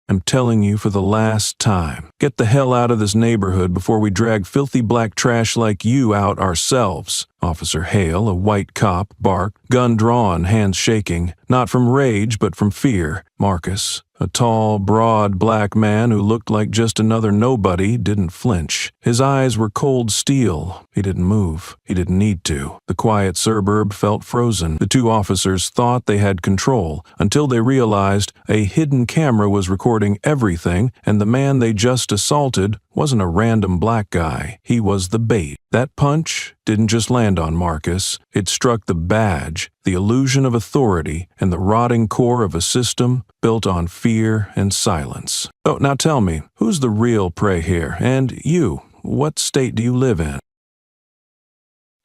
I'm telling you for the last time. Get the hell out of this neighborhood before we drag filthy black trash like you out ourselves." Officer Hale, a white cop, barked, gun drawn, hands shaking, not from rage but from fear. Marcus, a tall, broad black man who looked like just another nobody, didn't flinch. His eyes were cold steel. He didn't move. He didn't need to. The quiet suburb felt frozen. The two officers thought they had control until they realized a hidden camera was recording everything, and the man they just assaulted wasn't a random black guy. He was the bait. That punch didn't just land on Marcus. It struck the badge, the illusion of authority, and the rotting core of a system built on fear and silence. Oh, now tell me, who's the real prey here? And you, what state do you live in?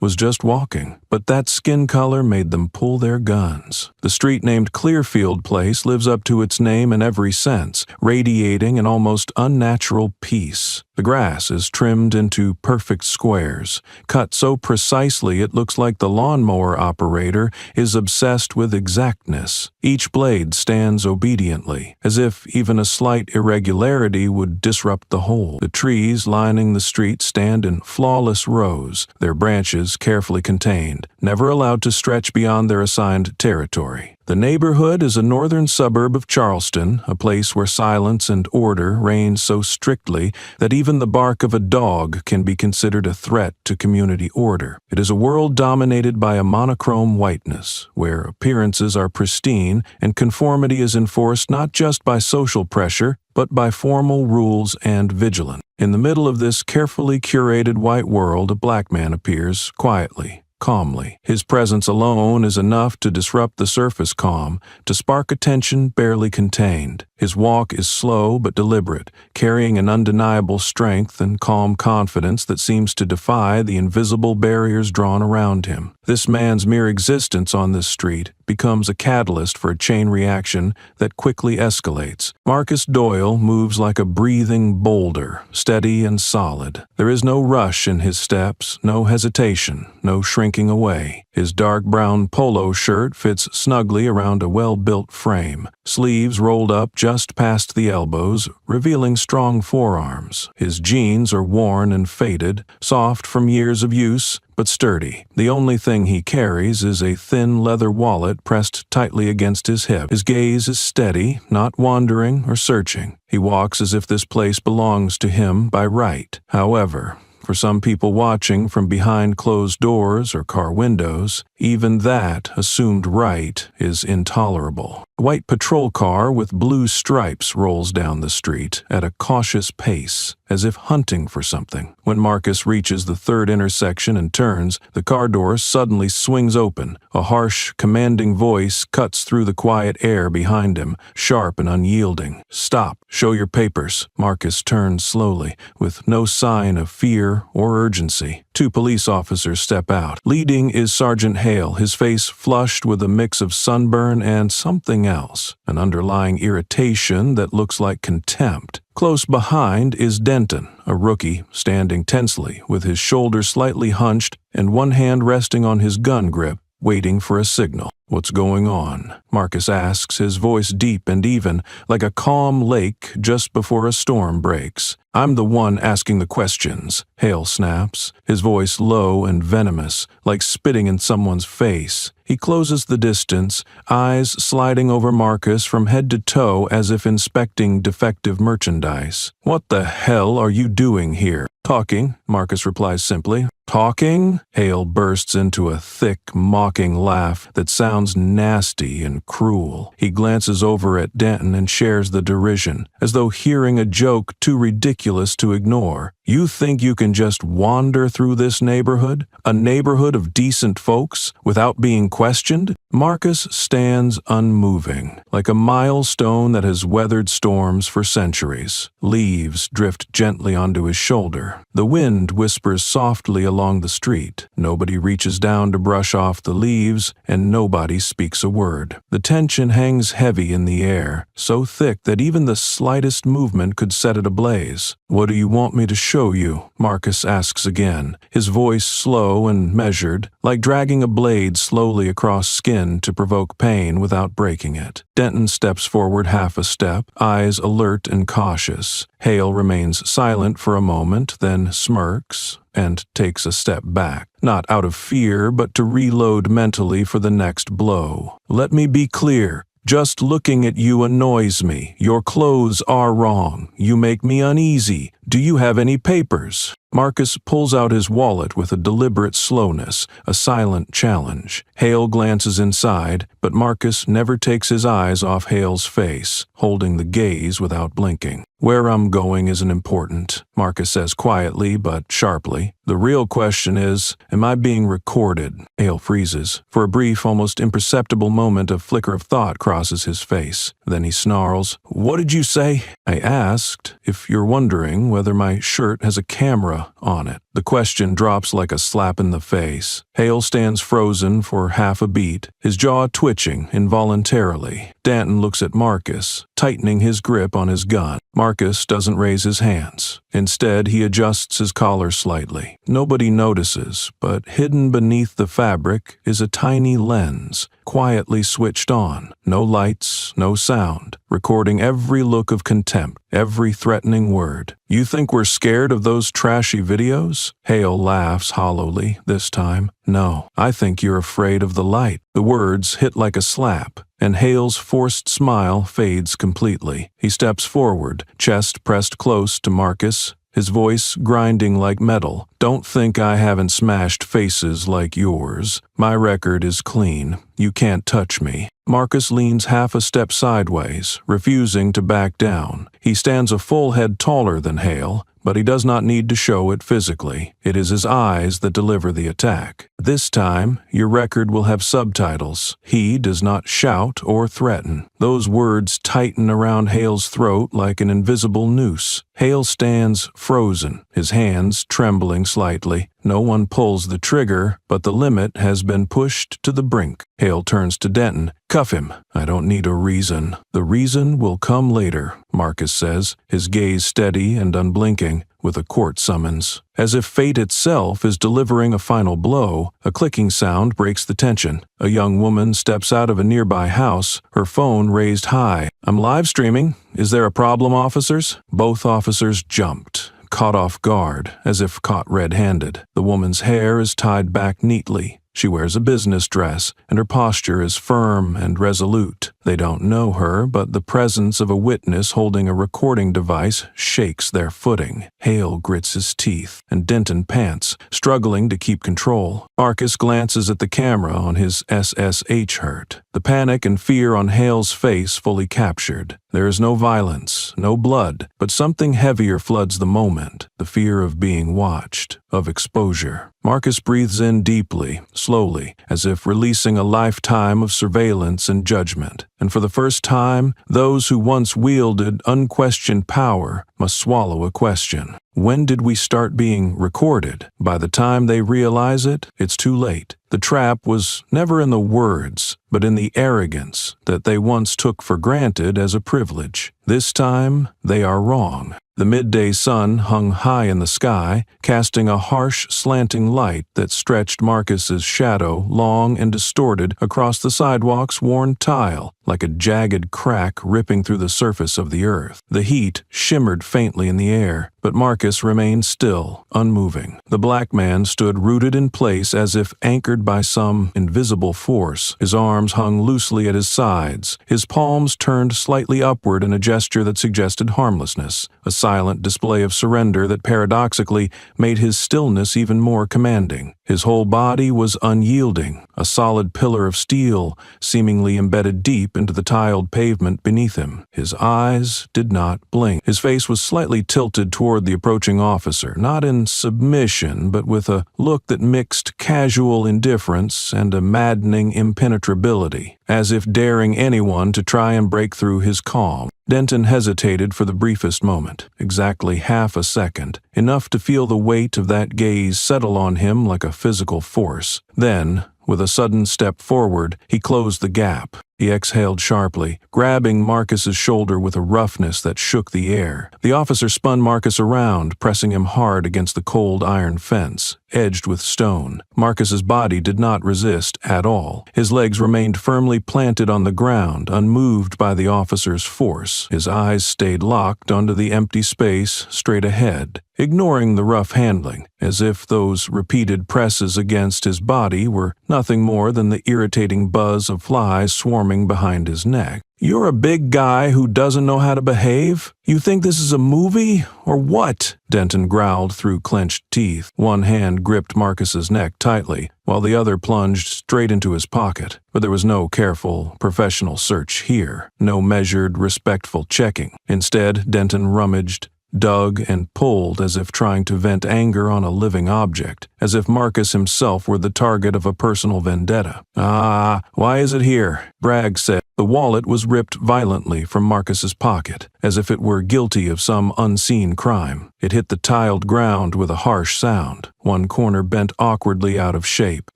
Was just walking, but that skin color made them pull their guns. The street named Clearfield Place lives up to its name in every sense, radiating an almost unnatural peace. The grass is trimmed into perfect squares, cut so precisely it looks like the lawnmower operator is obsessed with exactness. Each blade stands obediently, as if even a slight irregularity would disrupt the whole. The trees lining the street stand in flawless rows, their branches carefully contained, never allowed to stretch beyond their assigned territory. The neighborhood is a northern suburb of Charleston, a place where silence and order reign so strictly that even the bark of a dog can be considered a threat to community order. It is a world dominated by a monochrome whiteness, where appearances are pristine and conformity is enforced not just by social pressure, but by formal rules and vigilance. In the middle of this carefully curated white world, a black man appears quietly, calmly. His presence alone is enough to disrupt the surface calm, to spark a tension barely contained. His walk is slow but deliberate, carrying an undeniable strength and calm confidence that seems to defy the invisible barriers drawn around him. This man's mere existence on this street becomes a catalyst for a chain reaction that quickly escalates. Marcus Doyle moves like a breathing boulder, steady and solid. There is no rush in his steps, no hesitation, no shrinking away. His dark brown polo shirt fits snugly around a well-built frame, sleeves rolled up just past the elbows, revealing strong forearms. His jeans are worn and faded, soft from years of use, but sturdy. The only thing he carries is a thin leather wallet pressed tightly against his hip. His gaze is steady, not wandering or searching. He walks as if this place belongs to him by right. However, for some people watching from behind closed doors or car windows, even that assumed right is intolerable. A white patrol car with blue stripes rolls down the street at a cautious pace, as if hunting for something. When Marcus reaches the third intersection and turns, the car door suddenly swings open. A harsh, commanding voice cuts through the quiet air behind him, sharp and unyielding. "Stop. Show your papers." Marcus turns slowly, with no sign of fear or urgency. Two police officers step out. Leading is Sergeant Hale, his face flushed with a mix of sunburn and something else, an underlying irritation that looks like contempt. Close behind is Denton, a rookie, standing tensely, with his shoulders slightly hunched and one hand resting on his gun grip, waiting for a signal. "What's going on?" Marcus asks, his voice deep and even, like a calm lake just before a storm breaks. "I'm the one asking the questions," Hale snaps, his voice low and venomous, like spitting in someone's face. He closes the distance, eyes sliding over Marcus from head to toe as if inspecting defective merchandise. "What the hell are you doing here?" "Talking," Marcus replies simply. "Talking?" Hale bursts into a thick, mocking laugh that sounds nasty and cruel. He glances over at Denton and shares the derision, as though hearing a joke too ridiculous to ignore. "You think you can just wander through this neighborhood, a neighborhood of decent folks, without being questioned?" Marcus stands unmoving, like a milestone that has weathered storms for centuries. Leaves drift gently onto his shoulder. The wind whispers softly along along the street. Nobody reaches down to brush off the leaves, and nobody speaks a word. The tension hangs heavy in the air, so thick that even the slightest movement could set it ablaze. "What do you want me to show you?" Marcus asks again, his voice slow and measured, like dragging a blade slowly across skin to provoke pain without breaking it. Denton steps forward half a step, eyes alert and cautious. Hale remains silent for a moment, then smirks and takes a step back, not out of fear, but to reload mentally for the next blow. "Let me be clear. Just looking at you annoys me. Your clothes are wrong. You make me uneasy. Do you have any papers?" Marcus pulls out his wallet with a deliberate slowness, a silent challenge. Hale glances inside, but Marcus never takes his eyes off Hale's face, holding the gaze without blinking. "Where I'm going isn't important," Marcus says quietly but sharply. "The real question is, am I being recorded?" Hale freezes. For a brief, almost imperceptible moment, a flicker of thought crosses his face. Then he snarls, "What did you say?" "I asked if you're wondering whether my shirt has a camera on it." The question drops like a slap in the face. Hale stands frozen for half a beat, his jaw twitching involuntarily. Danton looks at Marcus, tightening his grip on his gun. Marcus doesn't raise his hands. Instead, he adjusts his collar slightly. Nobody notices, but hidden beneath the fabric is a tiny lens, quietly switched on. No lights, no sound, recording every look of contempt, every threatening word. "You think we're scared of those trashy videos?" Hale laughs hollowly this time. "No, I think you're afraid of the light." The words hit like a slap, and Hale's forced smile fades completely. He steps forward, chest pressed close to Marcus, his voice grinding like metal. "Don't think I haven't smashed faces like yours. My record is clean. You can't touch me." Marcus leans half a step sideways, refusing to back down. He stands a full head taller than Hale, but he does not need to show it physically. It is his eyes that deliver the attack. "This time, your record will have subtitles. He does not shout or threaten." Those words tighten around Hale's throat like an invisible noose. Hale stands frozen, his hands trembling slightly. No one pulls the trigger, but the limit has been pushed to the brink. Hale turns to Denton. "Cuff him. I don't need a reason." "The reason will come later," Marcus says, his gaze steady and unblinking, with a court summons. As if fate itself is delivering a final blow, a clicking sound breaks the tension. A young woman steps out of a nearby house, her phone raised high. "I'm live streaming. Is there a problem, officers?" Both officers jumped, caught off guard, as if caught red-handed. The woman's hair is tied back neatly. She wears a business dress, and her posture is firm and resolute. They don't know her, but the presence of a witness holding a recording device shakes their footing. Hale grits his teeth, and Denton pants, struggling to keep control. Marcus glances at the camera on his SSH hurt, the panic and fear on Hale's face fully captured. There is no violence, no blood, but something heavier floods the moment, the fear of being watched, of exposure. Marcus breathes in deeply, slowly, as if releasing a lifetime of surveillance and judgment. And for the first time, those who once wielded unquestioned power must swallow a question. When did we start being recorded? By the time they realize it, it's too late. The trap was never in the words, but in the arrogance that they once took for granted as a privilege. This time, they are wrong. The midday sun hung high in the sky, casting a harsh, slanting light that stretched Marcus's shadow long and distorted across the sidewalk's worn tile, like a jagged crack ripping through the surface of the earth. The heat shimmered faintly in the air, but Marcus remained still, unmoving. The black man stood rooted in place as if anchored by some invisible force. His arms hung loosely at his sides, his palms turned slightly upward in a gesture that suggested harmlessness, a silent display of surrender that paradoxically made his stillness even more commanding. His whole body was unyielding, a solid pillar of steel, seemingly embedded deep into the tiled pavement beneath him. His eyes did not blink. His face was slightly tilted toward the approaching officer, not in submission, but with a look that mixed casual indifference and a maddening impenetrability, as if daring anyone to try and break through his calm. Denton hesitated for the briefest moment. exactly half a second, enough to feel the weight of that gaze settle on him like a physical force. Then, with a sudden step forward, he closed the gap. He exhaled sharply, grabbing Marcus's shoulder with a roughness that shook the air. The officer spun Marcus around, pressing him hard against the cold iron fence, edged with stone. Marcus's body did not resist at all. His legs remained firmly planted on the ground, unmoved by the officer's force. His eyes stayed locked onto the empty space straight ahead, ignoring the rough handling, as if those repeated presses against his body were nothing more than the irritating buzz of flies swarming behind his neck. "You're a big guy who doesn't know how to behave? You think this is a movie, or what?" Denton growled through clenched teeth. One hand gripped Marcus's neck tightly, while the other plunged straight into his pocket. But there was no careful, professional search here, no measured, respectful checking. Instead, Denton rummaged, dug and pulled as if trying to vent anger on a living object, as if Marcus himself were the target of a personal vendetta. Why is it here?" Bragg said. The wallet was ripped violently from Marcus's pocket, as if it were guilty of some unseen crime. It hit the tiled ground with a harsh sound. One corner bent awkwardly out of shape.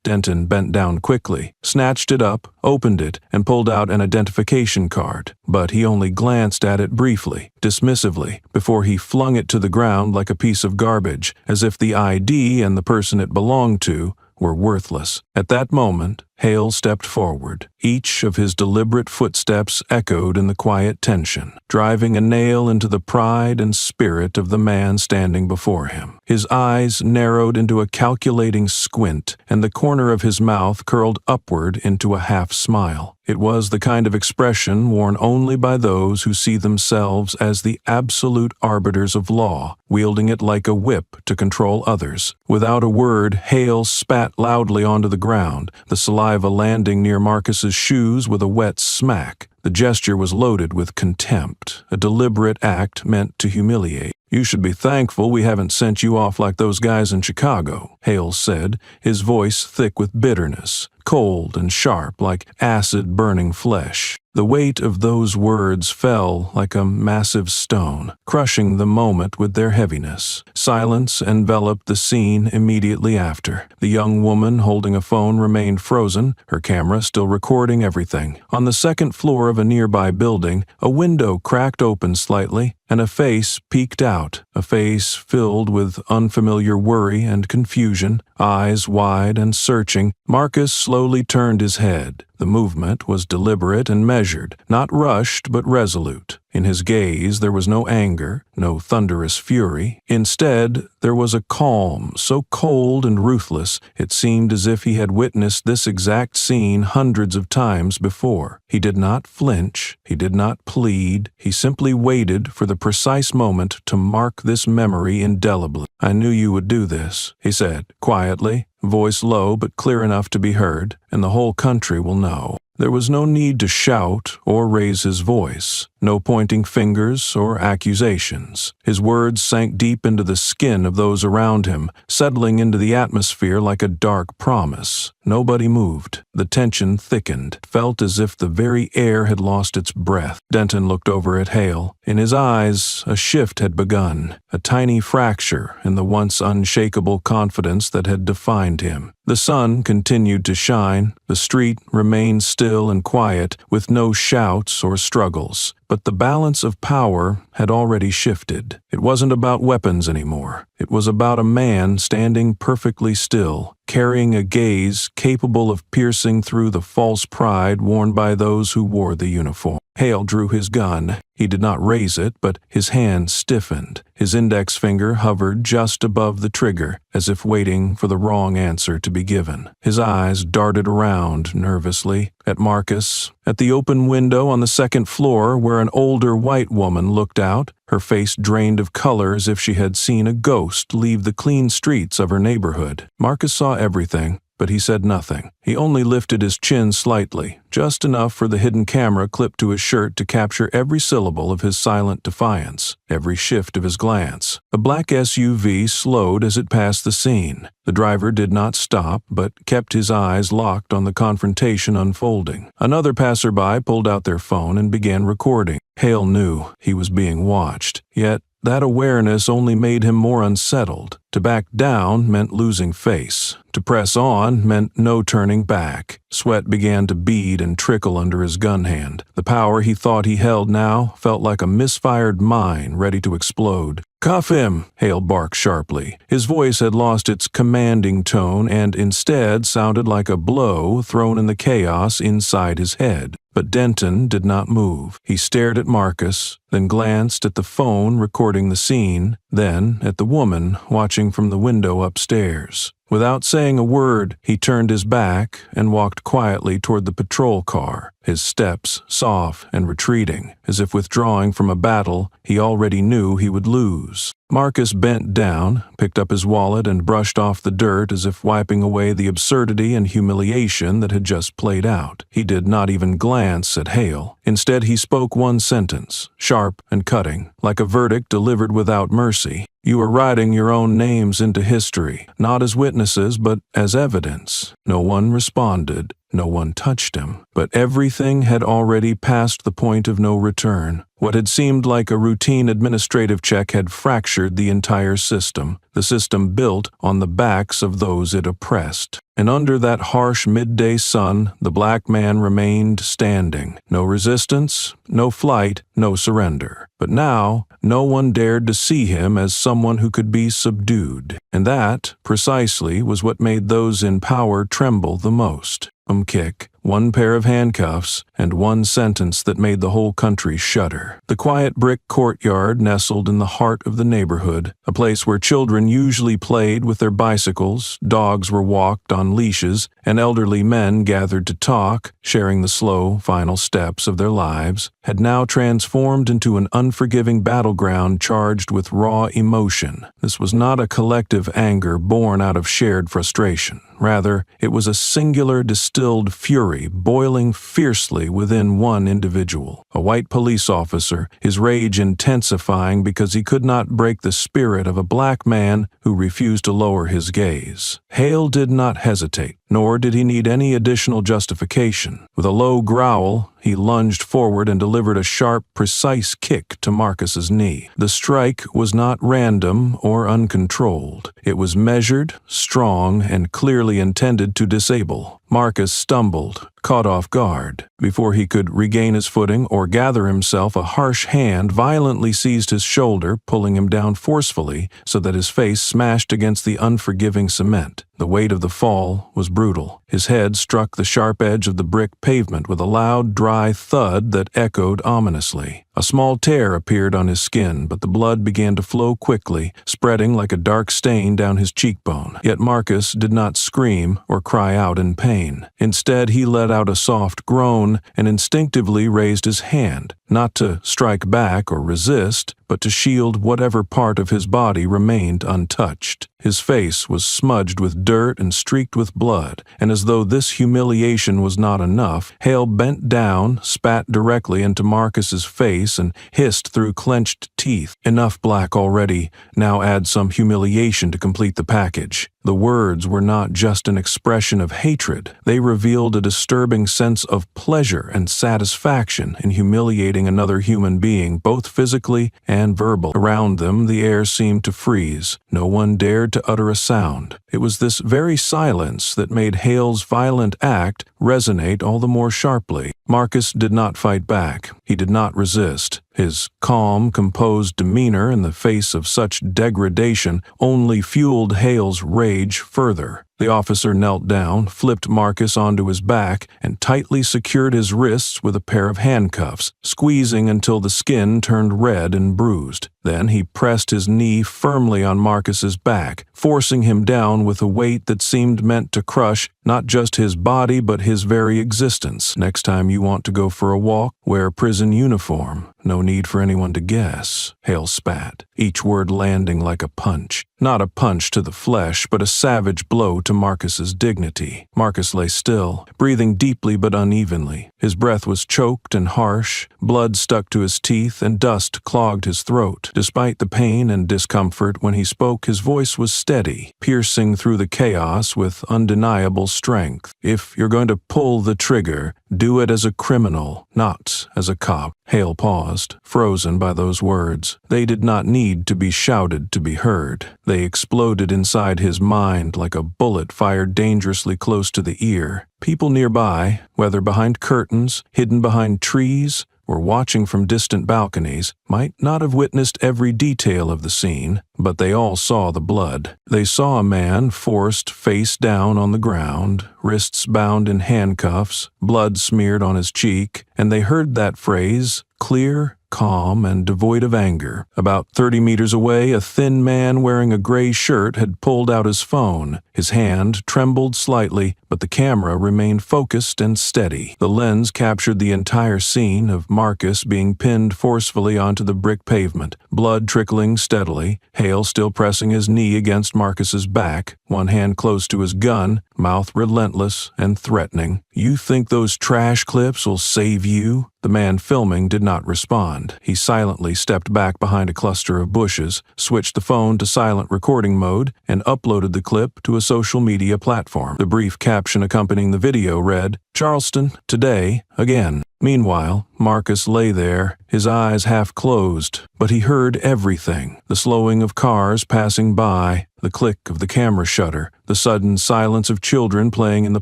Denton bent down quickly, snatched it up, opened it, and pulled out an identification card. But he only glanced at it briefly, dismissively, before he flung it to the ground like a piece of garbage, as if the ID and the person it belonged to were worthless. At that moment, Hale stepped forward. Each of his deliberate footsteps echoed in the quiet tension, driving a nail into the pride and spirit of the man standing before him. His eyes narrowed into a calculating squint, and the corner of his mouth curled upward into a half-smile. It was the kind of expression worn only by those who see themselves as the absolute arbiters of law, wielding it like a whip to control others. Without a word, Hale spat loudly onto the ground, the saliva landing near Marcus's shoes with a wet smack. The gesture was loaded with contempt, a deliberate act meant to humiliate. "You should be thankful we haven't sent you off like those guys in Chicago," Hale said, his voice thick with bitterness, cold and sharp like acid-burning flesh. The weight of those words fell like a massive stone, crushing the moment with their heaviness. Silence enveloped the scene immediately after. The young woman holding a phone remained frozen, her camera still recording everything. On the second floor of a nearby building, a window cracked open slightly, and a face peeked out, a face filled with unfamiliar worry and confusion, eyes wide and searching. Marcus slowly turned his head. The movement was deliberate and measured, not rushed but resolute. In his gaze there was no anger, no thunderous fury. Instead, there was a calm so cold and ruthless it seemed as if he had witnessed this exact scene hundreds of times before. He did not flinch, he did not plead, he simply waited for the precise moment to mark this memory indelibly. "I knew you would do this," he said, quietly, voice low but clear enough to be heard, "and the whole country will know." There was no need to shout or raise his voice, no pointing fingers or accusations. His words sank deep into the skin of those around him, settling into the atmosphere like a dark promise. Nobody moved. The tension thickened. It felt as if the very air had lost its breath. Denton looked over at Hale. In his eyes, a shift had begun, a tiny fracture in the once unshakable confidence that had defined him. The sun continued to shine. The street remained still and quiet, with no shouts or struggles. But the balance of power had already shifted. It wasn't about weapons anymore. It was about a man standing perfectly still, carrying a gaze capable of piercing through the false pride worn by those who wore the uniform. Hale drew his gun. He did not raise it, but his hand stiffened. His index finger hovered just above the trigger, as if waiting for the wrong answer to be given. His eyes darted around nervously, at Marcus, at the open window on the second floor where an older white woman looked out, her face drained of color as if she had seen a ghost leave the clean streets of her neighborhood. Marcus saw everything, but he said nothing. He only lifted his chin slightly, just enough for the hidden camera clipped to his shirt to capture every syllable of his silent defiance, every shift of his glance. A black SUV slowed as it passed the scene. The driver did not stop, but kept his eyes locked on the confrontation unfolding. Another passerby pulled out their phone and began recording. Hale knew he was being watched, yet that awareness only made him more unsettled. To back down meant losing face. To press on meant no turning back. Sweat began to bead and trickle under his gun hand. The power he thought he held now felt like a misfired mine ready to explode. "Cuff him!" Hale barked sharply. His voice had lost its commanding tone and instead sounded like a blow thrown in the chaos inside his head. But Denton did not move. He stared at Marcus, then glanced at the phone recording the scene, then at the woman watching from the window upstairs. Without saying a word, he turned his back and walked quietly toward the patrol car, his steps soft and retreating, as if withdrawing from a battle he already knew he would lose. Marcus bent down, picked up his wallet, and brushed off the dirt as if wiping away the absurdity and humiliation that had just played out. He did not even glance at Hale. Instead, he spoke one sentence, sharp and cutting, like a verdict delivered without mercy. "You are writing your own names into history, not as witnesses, but as evidence." No one responded. No one touched him. But everything had already passed the point of no return. What had seemed like a routine administrative check had fractured the entire system, the system built on the backs of those it oppressed. And under that harsh midday sun, the black man remained standing. No resistance, no flight, no surrender. But now, no one dared to see him as someone who could be subdued. And that, precisely, was what made those in power tremble the most. Kick, one pair of handcuffs, and one sentence that made the whole country shudder. The quiet brick courtyard nestled in the heart of the neighborhood, a place where children usually played with their bicycles, dogs were walked on leashes, and elderly men gathered to talk, sharing the slow, final steps of their lives, had now transformed into an unforgiving battleground charged with raw emotion. This was not a collective anger born out of shared frustration. Rather, it was a singular distilled fury boiling fiercely within one individual. A white police officer, his rage intensifying because he could not break the spirit of a black man who refused to lower his gaze. Hale did not hesitate, nor did he need any additional justification. With a low growl, he lunged forward and delivered a sharp, precise kick to Marcus's knee. The strike was not random or uncontrolled. It was measured, strong, and clearly intended to disable. Marcus stumbled, caught off guard. Before he could regain his footing or gather himself, a harsh hand violently seized his shoulder, pulling him down forcefully so that his face smashed against the unforgiving cement. The weight of the fall was brutal. His head struck the sharp edge of the brick pavement with a loud, dry thud that echoed ominously. A small tear appeared on his skin, but the blood began to flow quickly, spreading like a dark stain down his cheekbone. Yet Marcus did not scream or cry out in pain. Instead, he let out a soft groan and instinctively raised his hand, not to strike back or resist, but to shield whatever part of his body remained untouched. His face was smudged with dirt and streaked with blood, and as though this humiliation was not enough, Hale bent down, spat directly into Marcus's face, and hissed through clenched teeth, "Enough black already, now add some humiliation to complete the package." The words were not just an expression of hatred. They revealed a disturbing sense of pleasure and satisfaction in humiliating another human being, both physically and verbal. Around them, the air seemed to freeze. No one dared to utter a sound. It was this very silence that made Hale's violent act resonate all the more sharply. Marcus did not fight back. He did not resist. His calm, composed demeanor in the face of such degradation only fueled Hale's rage further. The officer knelt down, flipped Marcus onto his back, and tightly secured his wrists with a pair of handcuffs, squeezing until the skin turned red and bruised. Then he pressed his knee firmly on Marcus's back, forcing him down with a weight that seemed meant to crush not just his body but his very existence. "Next time you want to go for a walk, wear a prison uniform. No need for anyone to guess, Hale spat, each word landing like a punch. Not a punch to the flesh, but a savage blow to Marcus's dignity. Marcus lay still, breathing deeply but unevenly. His breath was choked and harsh, blood stuck to his teeth, and dust clogged his throat. Despite the pain and discomfort, when he spoke, his voice was steady, piercing through the chaos with undeniable strength. If you're going to pull the trigger, do it as a criminal, not as a cop. Hale paused, frozen by those words. They did not need to be shouted to be heard. They exploded inside his mind like a bullet fired dangerously close to the ear. People nearby, whether behind curtains, hidden behind trees, or watching from distant balconies, might not have witnessed every detail of the scene, but they all saw the blood. They saw a man forced face down on the ground, wrists bound in handcuffs, blood smeared on his cheek, and they heard that phrase, clear, calm, and devoid of anger. About 30 meters away, a thin man wearing a gray shirt had pulled out his phone. His hand trembled slightly, but the camera remained focused and steady. The lens captured the entire scene of Marcus being pinned forcefully onto the brick pavement, blood trickling steadily, Hale still pressing his knee against Marcus's back, one hand close to his gun, mouth relentless and threatening. "You think those trash clips will save you?" The man filming did not respond. He silently stepped back behind a cluster of bushes, switched the phone to silent recording mode, and uploaded the clip to a social media platform. The brief caption accompanying the video read, "Charleston, today, again." Meanwhile, Marcus lay there, his eyes half closed, but he heard everything. The slowing of cars passing by, the click of the camera shutter, the sudden silence of children playing in the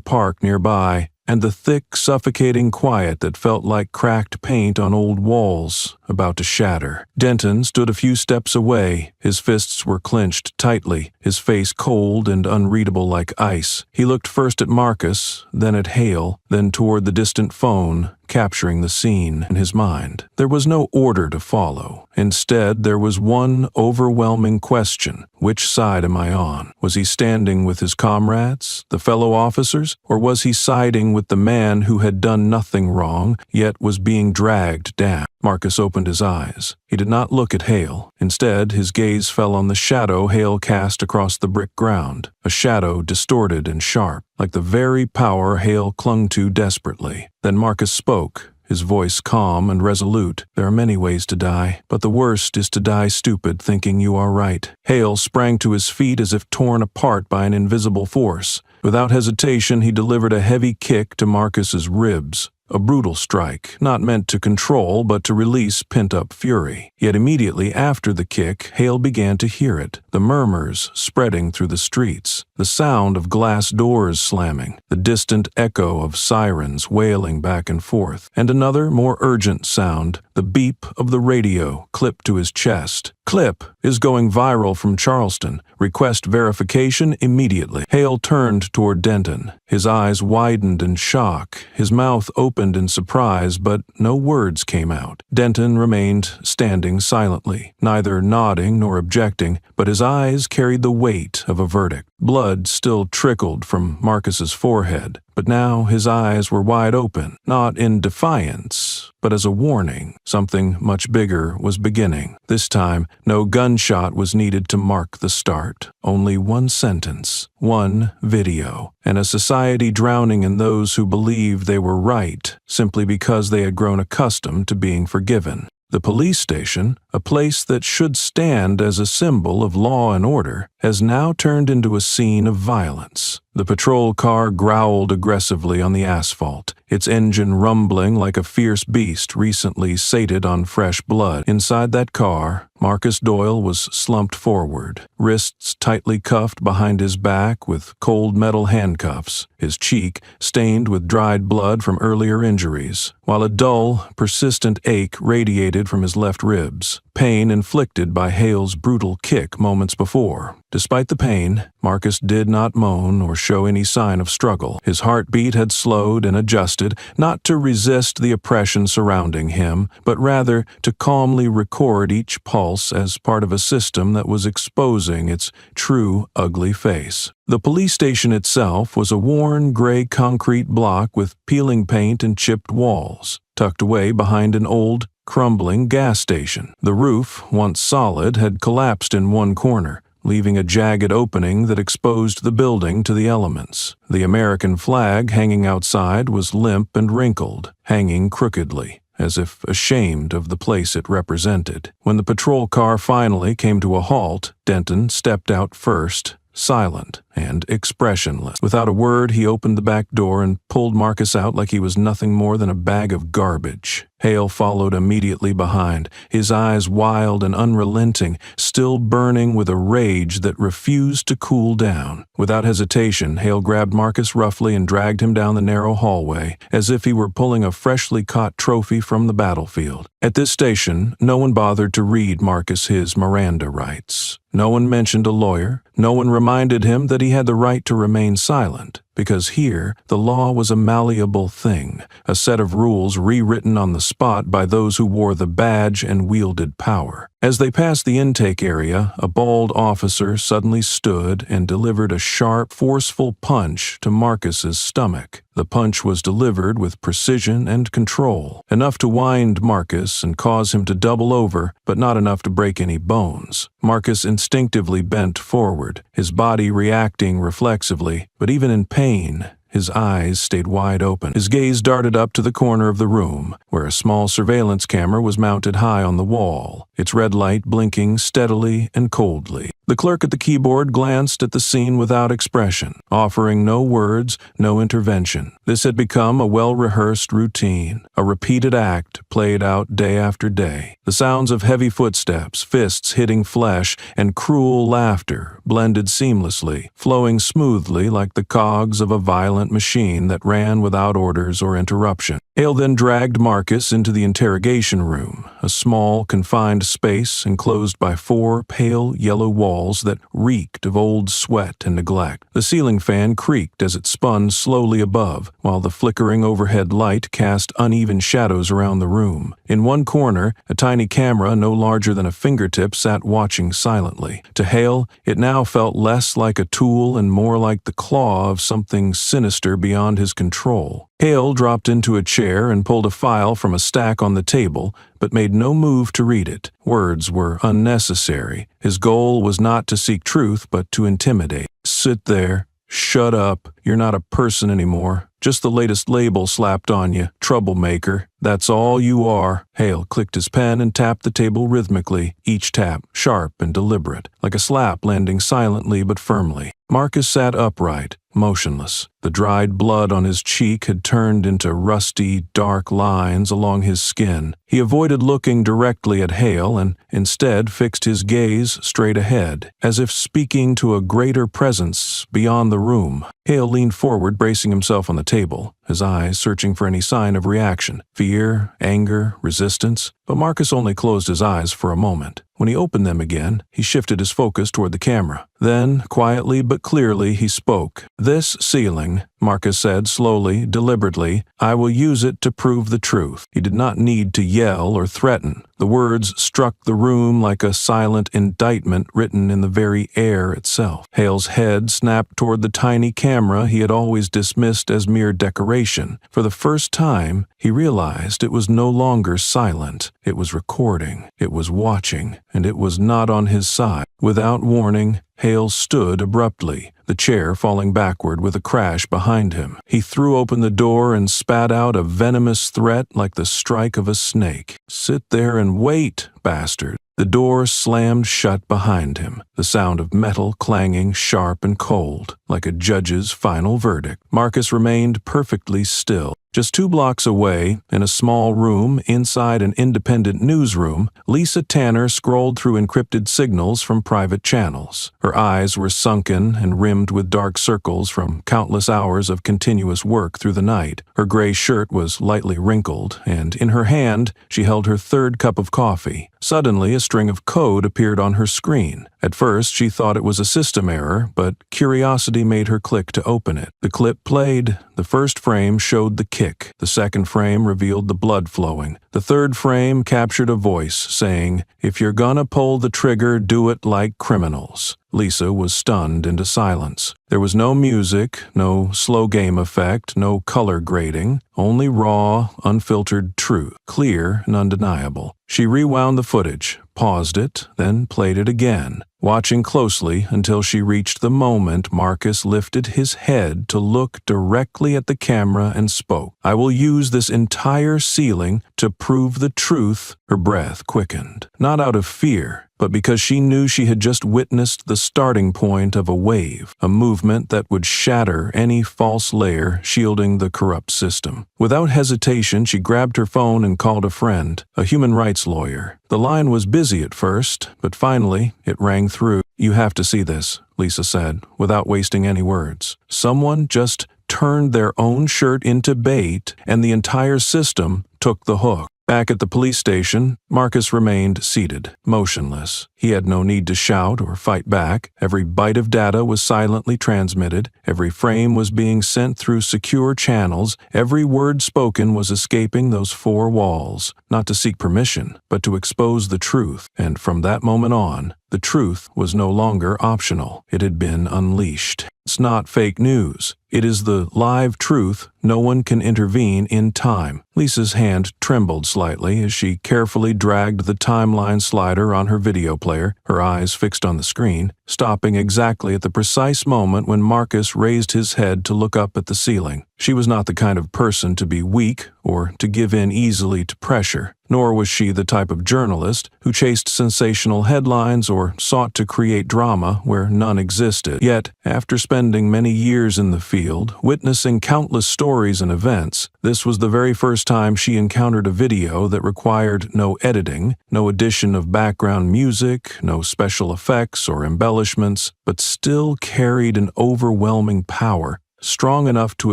park nearby, and the thick, suffocating quiet that felt like cracked paint on old walls about to shatter. Denton stood a few steps away. His fists were clenched tightly, his face cold and unreadable like ice. He looked first at Marcus, then at Hale, then toward the distant phone, capturing the scene in his mind. There was no order to follow. Instead, there was one overwhelming question. Which side am I on? Was he standing with his comrades, the fellow officers, or was he siding with the man who had done nothing wrong, yet was being dragged down? Marcus opened his eyes. He did not look at Hale. Instead, his gaze fell on the shadow Hale cast across the brick ground, a shadow distorted and sharp, like the very power Hale clung to desperately. Then Marcus spoke, his voice calm and resolute. "There are many ways to die, but the worst is to die stupid thinking you are right." Hale sprang to his feet as if torn apart by an invisible force. Without hesitation, he delivered a heavy kick to Marcus's ribs. A brutal strike, not meant to control but to release pent-up fury. Yet immediately after the kick, Hale began to hear it, the murmurs spreading through the streets, the sound of glass doors slamming, the distant echo of sirens wailing back and forth, and another, more urgent sound, the beep of the radio clipped to his chest. "Clip is going viral from Charleston. Request verification immediately." Hale turned toward Denton. His eyes widened in shock, his mouth opened in surprise, but no words came out. Denton remained standing silently, neither nodding nor objecting, but his eyes carried the weight of a verdict. Blood still trickled from Marcus's forehead, but now his eyes were wide open, not in defiance, but as a warning. Something much bigger was beginning. This time, no gunshot was needed to mark the start. Only one sentence, one video, and a society drowning in those who believed they were right simply because they had grown accustomed to being forgiven. The police station, a place that should stand as a symbol of law and order, has now turned into a scene of violence. The patrol car growled aggressively on the asphalt, its engine rumbling like a fierce beast recently sated on fresh blood. Inside that car, Marcus Doyle was slumped forward, wrists tightly cuffed behind his back with cold metal handcuffs, his cheek stained with dried blood from earlier injuries, while a dull, persistent ache radiated from his left ribs, pain inflicted by Hale's brutal kick moments before. Despite the pain, Marcus did not moan or show any sign of struggle. His heartbeat had slowed and adjusted, not to resist the oppression surrounding him, but rather to calmly record each pulse as part of a system that was exposing its true, ugly face. The police station itself was a worn gray concrete block with peeling paint and chipped walls. Tucked away behind an old, crumbling gas station. The roof, once solid, had collapsed in one corner, leaving a jagged opening that exposed the building to the elements. The American flag hanging outside was limp and wrinkled, hanging crookedly, as if ashamed of the place it represented. When the patrol car finally came to a halt, Denton stepped out first, silent and expressionless. Without a word, he opened the back door and pulled Marcus out like he was nothing more than a bag of garbage. Hale followed immediately behind, his eyes wild and unrelenting, still burning with a rage that refused to cool down. Without hesitation, Hale grabbed Marcus roughly and dragged him down the narrow hallway, as if he were pulling a freshly caught trophy from the battlefield. At this station, no one bothered to read Marcus his Miranda rights. No one mentioned a lawyer. No one reminded him that he had the right to remain silent, because here the law was a malleable thing, a set of rules rewritten on the spot by those who wore the badge and wielded power. As they passed the intake area, a bald officer suddenly stood and delivered a sharp, forceful punch to Marcus's stomach. The punch was delivered with precision and control, enough to wind Marcus and cause him to double over, but not enough to break any bones. Marcus instinctively bent forward, his body reacting reflexively, but even in pain, his eyes stayed wide open. His gaze darted up to the corner of the room, where a small surveillance camera was mounted high on the wall, its red light blinking steadily and coldly. The clerk at the keyboard glanced at the scene without expression, offering no words, no intervention. This had become a well-rehearsed routine, a repeated act played out day after day. The sounds of heavy footsteps, fists hitting flesh, and cruel laughter blended seamlessly, flowing smoothly like the cogs of a violent machine that ran without orders or interruption. Hale then dragged Marcus into the interrogation room, a small, confined space enclosed by 4 pale yellow walls that reeked of old sweat and neglect. The ceiling fan creaked as it spun slowly above, while the flickering overhead light cast uneven shadows around the room. In one corner, a tiny camera no larger than a fingertip sat watching silently. To Hale, it now felt less like a tool and more like the claw of something sinister beyond his control. Hale dropped into a chair and pulled a file from a stack on the table, but made no move to read it. Words were unnecessary. His goal was not to seek truth, but to intimidate. Sit there. Shut up. You're not a person anymore. Just the latest label slapped on you. Troublemaker. That's all you are. Hale clicked his pen and tapped the table rhythmically, each tap sharp and deliberate, like a slap landing silently but firmly. Marcus sat upright, motionless. The dried blood on his cheek had turned into rusty, dark lines along his skin. He avoided looking directly at Hale and instead fixed his gaze straight ahead, as if speaking to a greater presence beyond the room. Hale leaned forward, bracing himself on the table, his eyes searching for any sign of reaction, fear, anger, resistance. But Marcus only closed his eyes for a moment. When he opened them again, he shifted his focus toward the camera. Then, quietly but clearly, he spoke. "This ceiling," Marcus said slowly, deliberately, "I will use it to prove the truth." He did not need to yell or threaten. The words struck the room like a silent indictment written in the very air itself. Hale's head snapped toward the tiny camera he had always dismissed as mere decoration. For the first time, he realized it was no longer silent. It was recording. It was watching. And it was not on his side. Without warning, Hale stood abruptly, the chair falling backward with a crash behind him. He threw open the door and spat out a venomous threat like the strike of a snake. "Sit there and wait, bastard." The door slammed shut behind him, the sound of metal clanging sharp and cold, like a judge's final verdict. Marcus remained perfectly still. Just 2 blocks away, in a small room inside an independent newsroom, Lisa Tanner scrolled through encrypted signals from private channels. Her eyes were sunken and rimmed with dark circles from countless hours of continuous work through the night. Her gray shirt was lightly wrinkled, and in her hand she held her 3rd cup of coffee. Suddenly, a string of code appeared on her screen. At first, she thought it was a system error, but curiosity made her click to open it. The clip played. The first frame showed the kick. The second frame revealed the blood flowing. The third frame captured a voice saying, "If you're gonna pull the trigger, do it like criminals." Lisa was stunned into silence. There was no music, no slow game effect, no color grading, only raw, unfiltered truth, clear and undeniable. She rewound the footage, paused it, then played it again, watching closely until she reached the moment Marcus lifted his head to look directly at the camera and spoke. "I will use this entire ceiling to prove the truth." Her breath quickened, not out of fear, but because she knew she had just witnessed the starting point of a wave, a movement that would shatter any false layer shielding the corrupt system. Without hesitation, she grabbed her phone and called a friend, a human rights lawyer. The line was busy at first, but finally it rang through. "You have to see this," Lisa said, without wasting any words. Someone just turned their own shirt into bait, and the entire system took the hook. Back at the police station, Marcus remained seated, motionless. He had no need to shout or fight back. Every byte of data was silently transmitted. Every frame was being sent through secure channels. Every word spoken was escaping those four walls, not to seek permission, but to expose the truth. And from that moment on, the truth was no longer optional. It had been unleashed. It's not fake news. It is the live truth. No one can intervene in time. Lisa's hand trembled slightly as she carefully dragged the timeline slider on her video player, her eyes fixed on the screen, stopping exactly at the precise moment when Marcus raised his head to look up at the ceiling. She was not the kind of person to be weak or to give in easily to pressure, nor was she the type of journalist who chased sensational headlines or sought to create drama where none existed. Yet, after spending many years in the field, witnessing countless stories and events, this was the very first time she encountered a video that required no editing, no addition of background music, no special effects or embellishments, but still carried an overwhelming power, strong enough to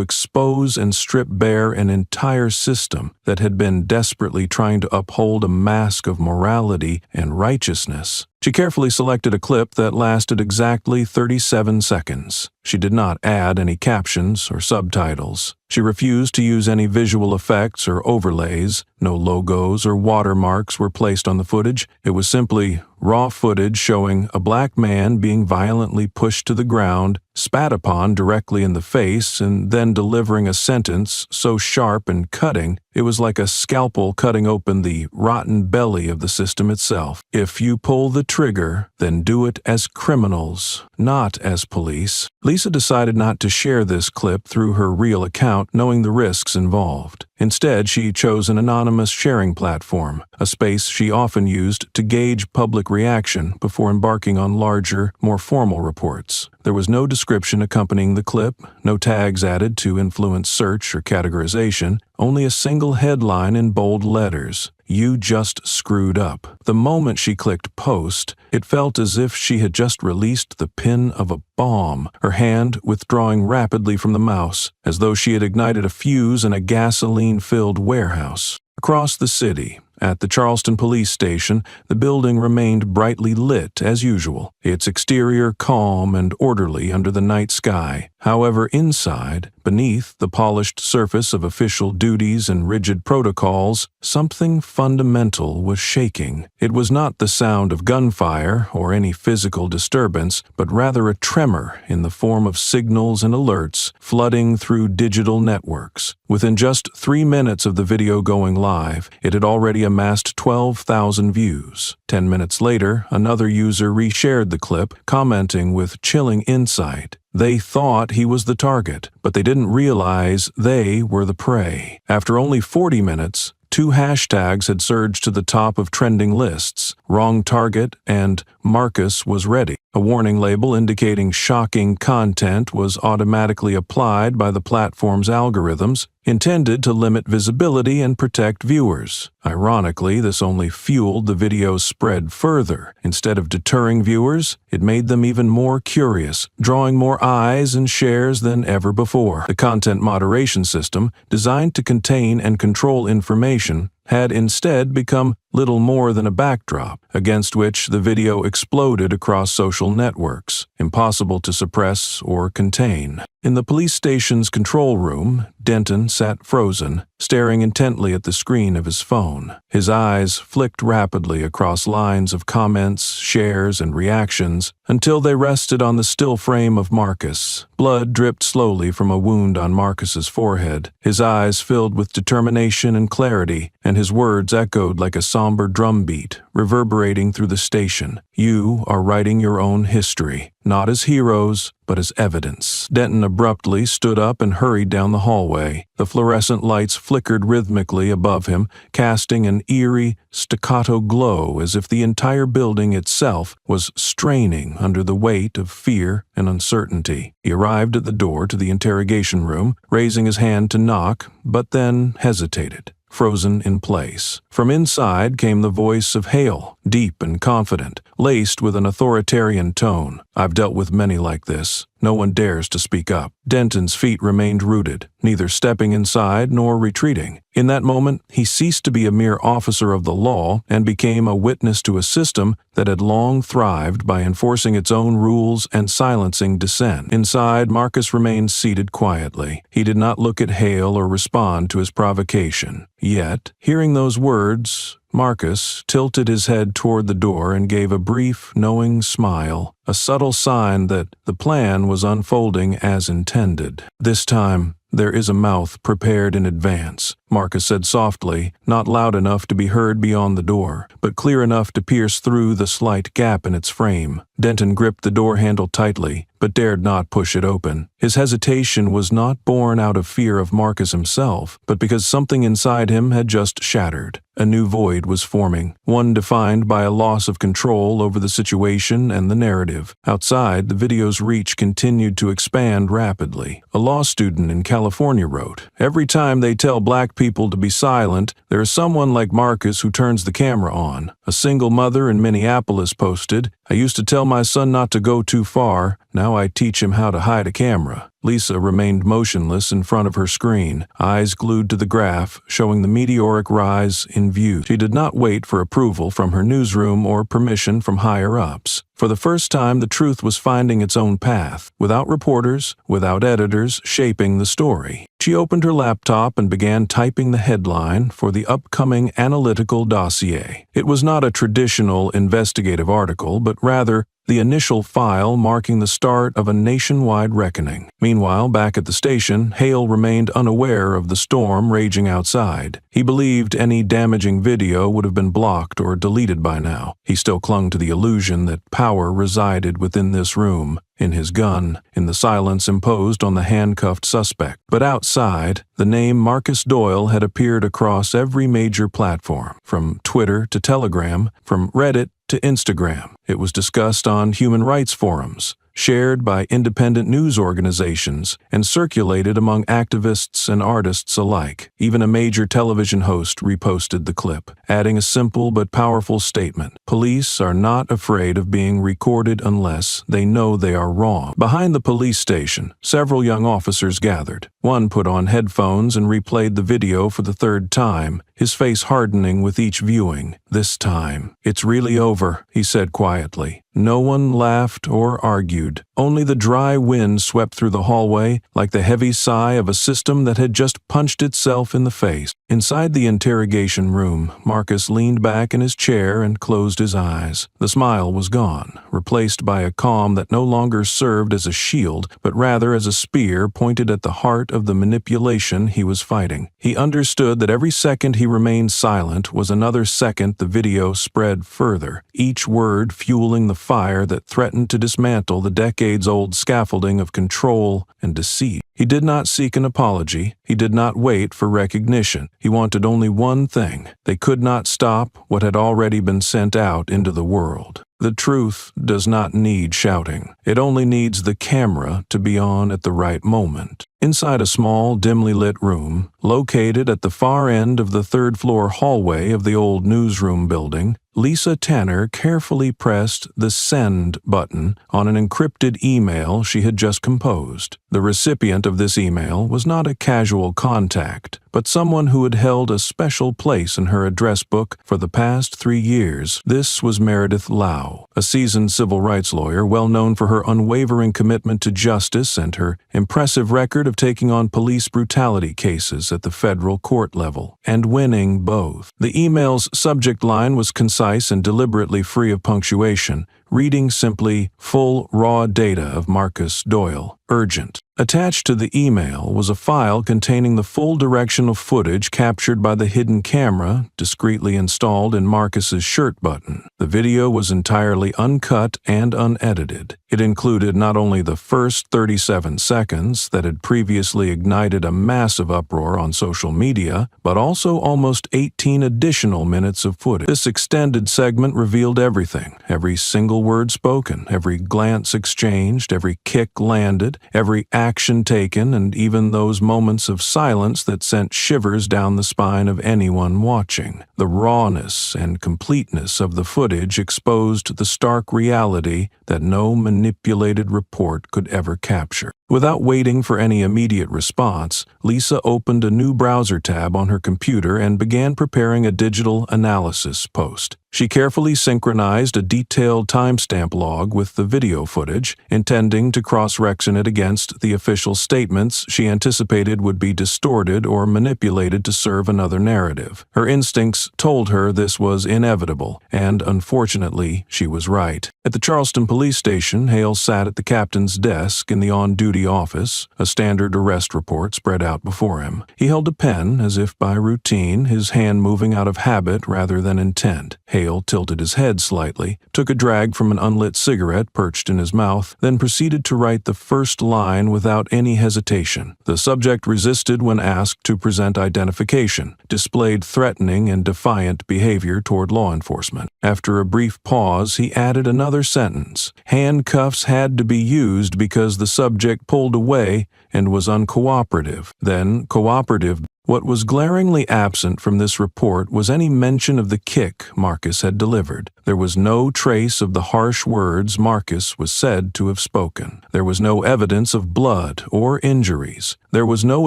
expose and strip bare an entire system that had been desperately trying to uphold a mask of morality and righteousness. She carefully selected a clip that lasted exactly 37 seconds. She did not add any captions or subtitles. She refused to use any visual effects or overlays. No logos or watermarks were placed on the footage. It was simply raw footage showing a black man being violently pushed to the ground, spat upon directly in the face, and then delivering a sentence so sharp and cutting it was like a scalpel cutting open the rotten belly of the system itself. "If you pull the trigger, then do it as criminals, not as police." Lisa decided not to share this clip through her real account, knowing the risks involved. Instead, she chose an anonymous sharing platform, a space she often used to gauge public reaction before embarking on larger, more formal reports. There was no description accompanying the clip, no tags added to influence search or categorization, only a single headline in bold letters: "You just screwed up." The moment she clicked post, it felt as if she had just released the pin of a bomb, her hand withdrawing rapidly from the mouse, as though she had ignited a fuse in a gasoline-filled warehouse. Across the city, at the Charleston police station, the building remained brightly lit as usual, its exterior calm and orderly under the night sky. However, inside, beneath the polished surface of official duties and rigid protocols, something fundamental was shaking. It was not the sound of gunfire or any physical disturbance, but rather a tremor in the form of signals and alerts flooding through digital networks. Within just 3 minutes of the video going live, it had already amassed 12,000 views. 10 minutes later, another user reshared the clip, commenting with chilling insight. They thought he was the target, but they didn't realize they were the prey. After only 40 minutes, 2 hashtags had surged to the top of trending lists: "Wrong Target" and "Marcus was ready." A warning label indicating shocking content was automatically applied by the platform's algorithms, intended to limit visibility and protect viewers. Ironically, this only fueled the video's spread further. Instead of deterring viewers, it made them even more curious, drawing more eyes and shares than ever before. The content moderation system, designed to contain and control information, had instead become little more than a backdrop against which the video exploded across social networks, impossible to suppress or contain. In the police station's control room, Denton sat frozen, staring intently at the screen of his phone. His eyes flicked rapidly across lines of comments, shares, and reactions until they rested on the still frame of Marcus. Blood dripped slowly from a wound on Marcus's forehead. His eyes filled with determination and clarity, and his words echoed like a somber drumbeat, reverberating through the station. You are writing your own history, not as heroes, but as evidence. Denton abruptly stood up and hurried down the hallway. The fluorescent lights flickered rhythmically above him, casting an eerie, staccato glow as if the entire building itself was straining under the weight of fear and uncertainty. He arrived at the door to the interrogation room, raising his hand to knock, but then hesitated, frozen in place. From inside came the voice of Hale, deep and confident, laced with an authoritarian tone. I've dealt with many like this. No one dares to speak up. Denton's feet remained rooted, neither stepping inside nor retreating. In that moment, he ceased to be a mere officer of the law and became a witness to a system that had long thrived by enforcing its own rules and silencing dissent. Inside, Marcus remained seated quietly. He did not look at Hale or respond to his provocation. Yet, hearing those words, Marcus tilted his head toward the door and gave a brief, knowing smile, a subtle sign that the plan was unfolding as intended. This time, there is a mouth prepared in advance, Marcus said softly, not loud enough to be heard beyond the door, but clear enough to pierce through the slight gap in its frame. Denton gripped the door handle tightly, but dared not push it open. His hesitation was not born out of fear of Marcus himself, but because something inside him had just shattered. A new void was forming, one defined by a loss of control over the situation and the narrative. Outside, the video's reach continued to expand rapidly. A law student in California wrote, "Every time they tell black people to be silent, there is someone like Marcus who turns the camera on." A single mother in Minneapolis posted, "I used to tell my son not to go too far. Now I teach him how to hide a camera." Lisa remained motionless in front of her screen, eyes glued to the graph, showing the meteoric rise in view. She did not wait for approval from her newsroom or permission from higher-ups. For the first time, the truth was finding its own path, without reporters, without editors shaping the story. She opened her laptop and began typing the headline for the upcoming analytical dossier. It was not a traditional investigative article, but rather the initial file marking the start of a nationwide reckoning. Meanwhile, back at the station, Hale remained unaware of the storm raging outside. He believed any damaging video would have been blocked or deleted by now. He still clung to the illusion that power resided within this room, in his gun, in the silence imposed on the handcuffed suspect. But outside, the name Marcus Doyle had appeared across every major platform, from Twitter to Telegram, from Reddit to Instagram. It was discussed on human rights forums, shared by independent news organizations, and circulated among activists and artists alike. Even a major television host reposted the clip, adding a simple but powerful statement. Police are not afraid of being recorded unless they know they are wrong. Behind the police station, several young officers gathered. One put on headphones and replayed the video for the third time, his face hardening with each viewing. This time, "It's really over," he said quietly. No one laughed or argued. Only the dry wind swept through the hallway like the heavy sigh of a system that had just punched itself in the face. Inside the interrogation room, Marcus leaned back in his chair and closed his eyes. The smile was gone, replaced by a calm that no longer served as a shield, but rather as a spear pointed at the heart of the manipulation he was fighting. He understood that every second he remained silent was another second the video spread further, each word fueling the fire that threatened to dismantle the decades-old scaffolding of control and deceit. He did not seek an apology. He did not wait for recognition. He wanted only one thing. They could not stop what had already been sent out into the world. The truth does not need shouting. It only needs the camera to be on at the right moment. Inside a small, dimly lit room, located at the far end of the third-floor hallway of the old newsroom building, Lisa Tanner carefully pressed the send button on an encrypted email she had just composed. The recipient of this email was not a casual contact, but someone who had held a special place in her address book for the past 3 years. This was Meredith Lau, a seasoned civil rights lawyer well known for her unwavering commitment to justice and her impressive record of taking on police brutality cases at the federal court level, and winning both. The email's subject line was concise and deliberately free of punctuation, reading simply, "Full raw data of Marcus Doyle. Urgent." Attached to the email was a file containing the full directional footage captured by the hidden camera discreetly installed in Marcus's shirt button. The video was entirely uncut and unedited. It included not only the first 37 seconds that had previously ignited a massive uproar on social media, but also almost 18 additional minutes of footage. This extended segment revealed everything: every single word spoken, every glance exchanged, every kick landed, every action taken, and even those moments of silence that sent shivers down the spine of anyone watching. The rawness and completeness of the footage exposed the stark reality that no manipulated report could ever capture. Without waiting for any immediate response, Lisa opened a new browser tab on her computer and began preparing a digital analysis post. She carefully synchronized a detailed timestamp log with the video footage, intending to cross-reference it against the official statements she anticipated would be distorted or manipulated to serve another narrative. Her instincts told her this was inevitable, and unfortunately, she was right. At the Charleston police station, Hale sat at the captain's desk in the on-duty office, a standard arrest report spread out before him. He held a pen, as if by routine, his hand moving out of habit rather than intent. Hale tilted his head slightly, took a drag from an unlit cigarette perched in his mouth, then proceeded to write the first line without any hesitation. The subject resisted when asked to present identification, displayed threatening and defiant behavior toward law enforcement. After a brief pause, he added another sentence. Handcuffs had to be used because the subject pulled away and was uncooperative. Then, cooperative. What was glaringly absent from this report was any mention of the kick Marcus had delivered. There was no trace of the harsh words Marcus was said to have spoken. There was no evidence of blood or injuries. There was no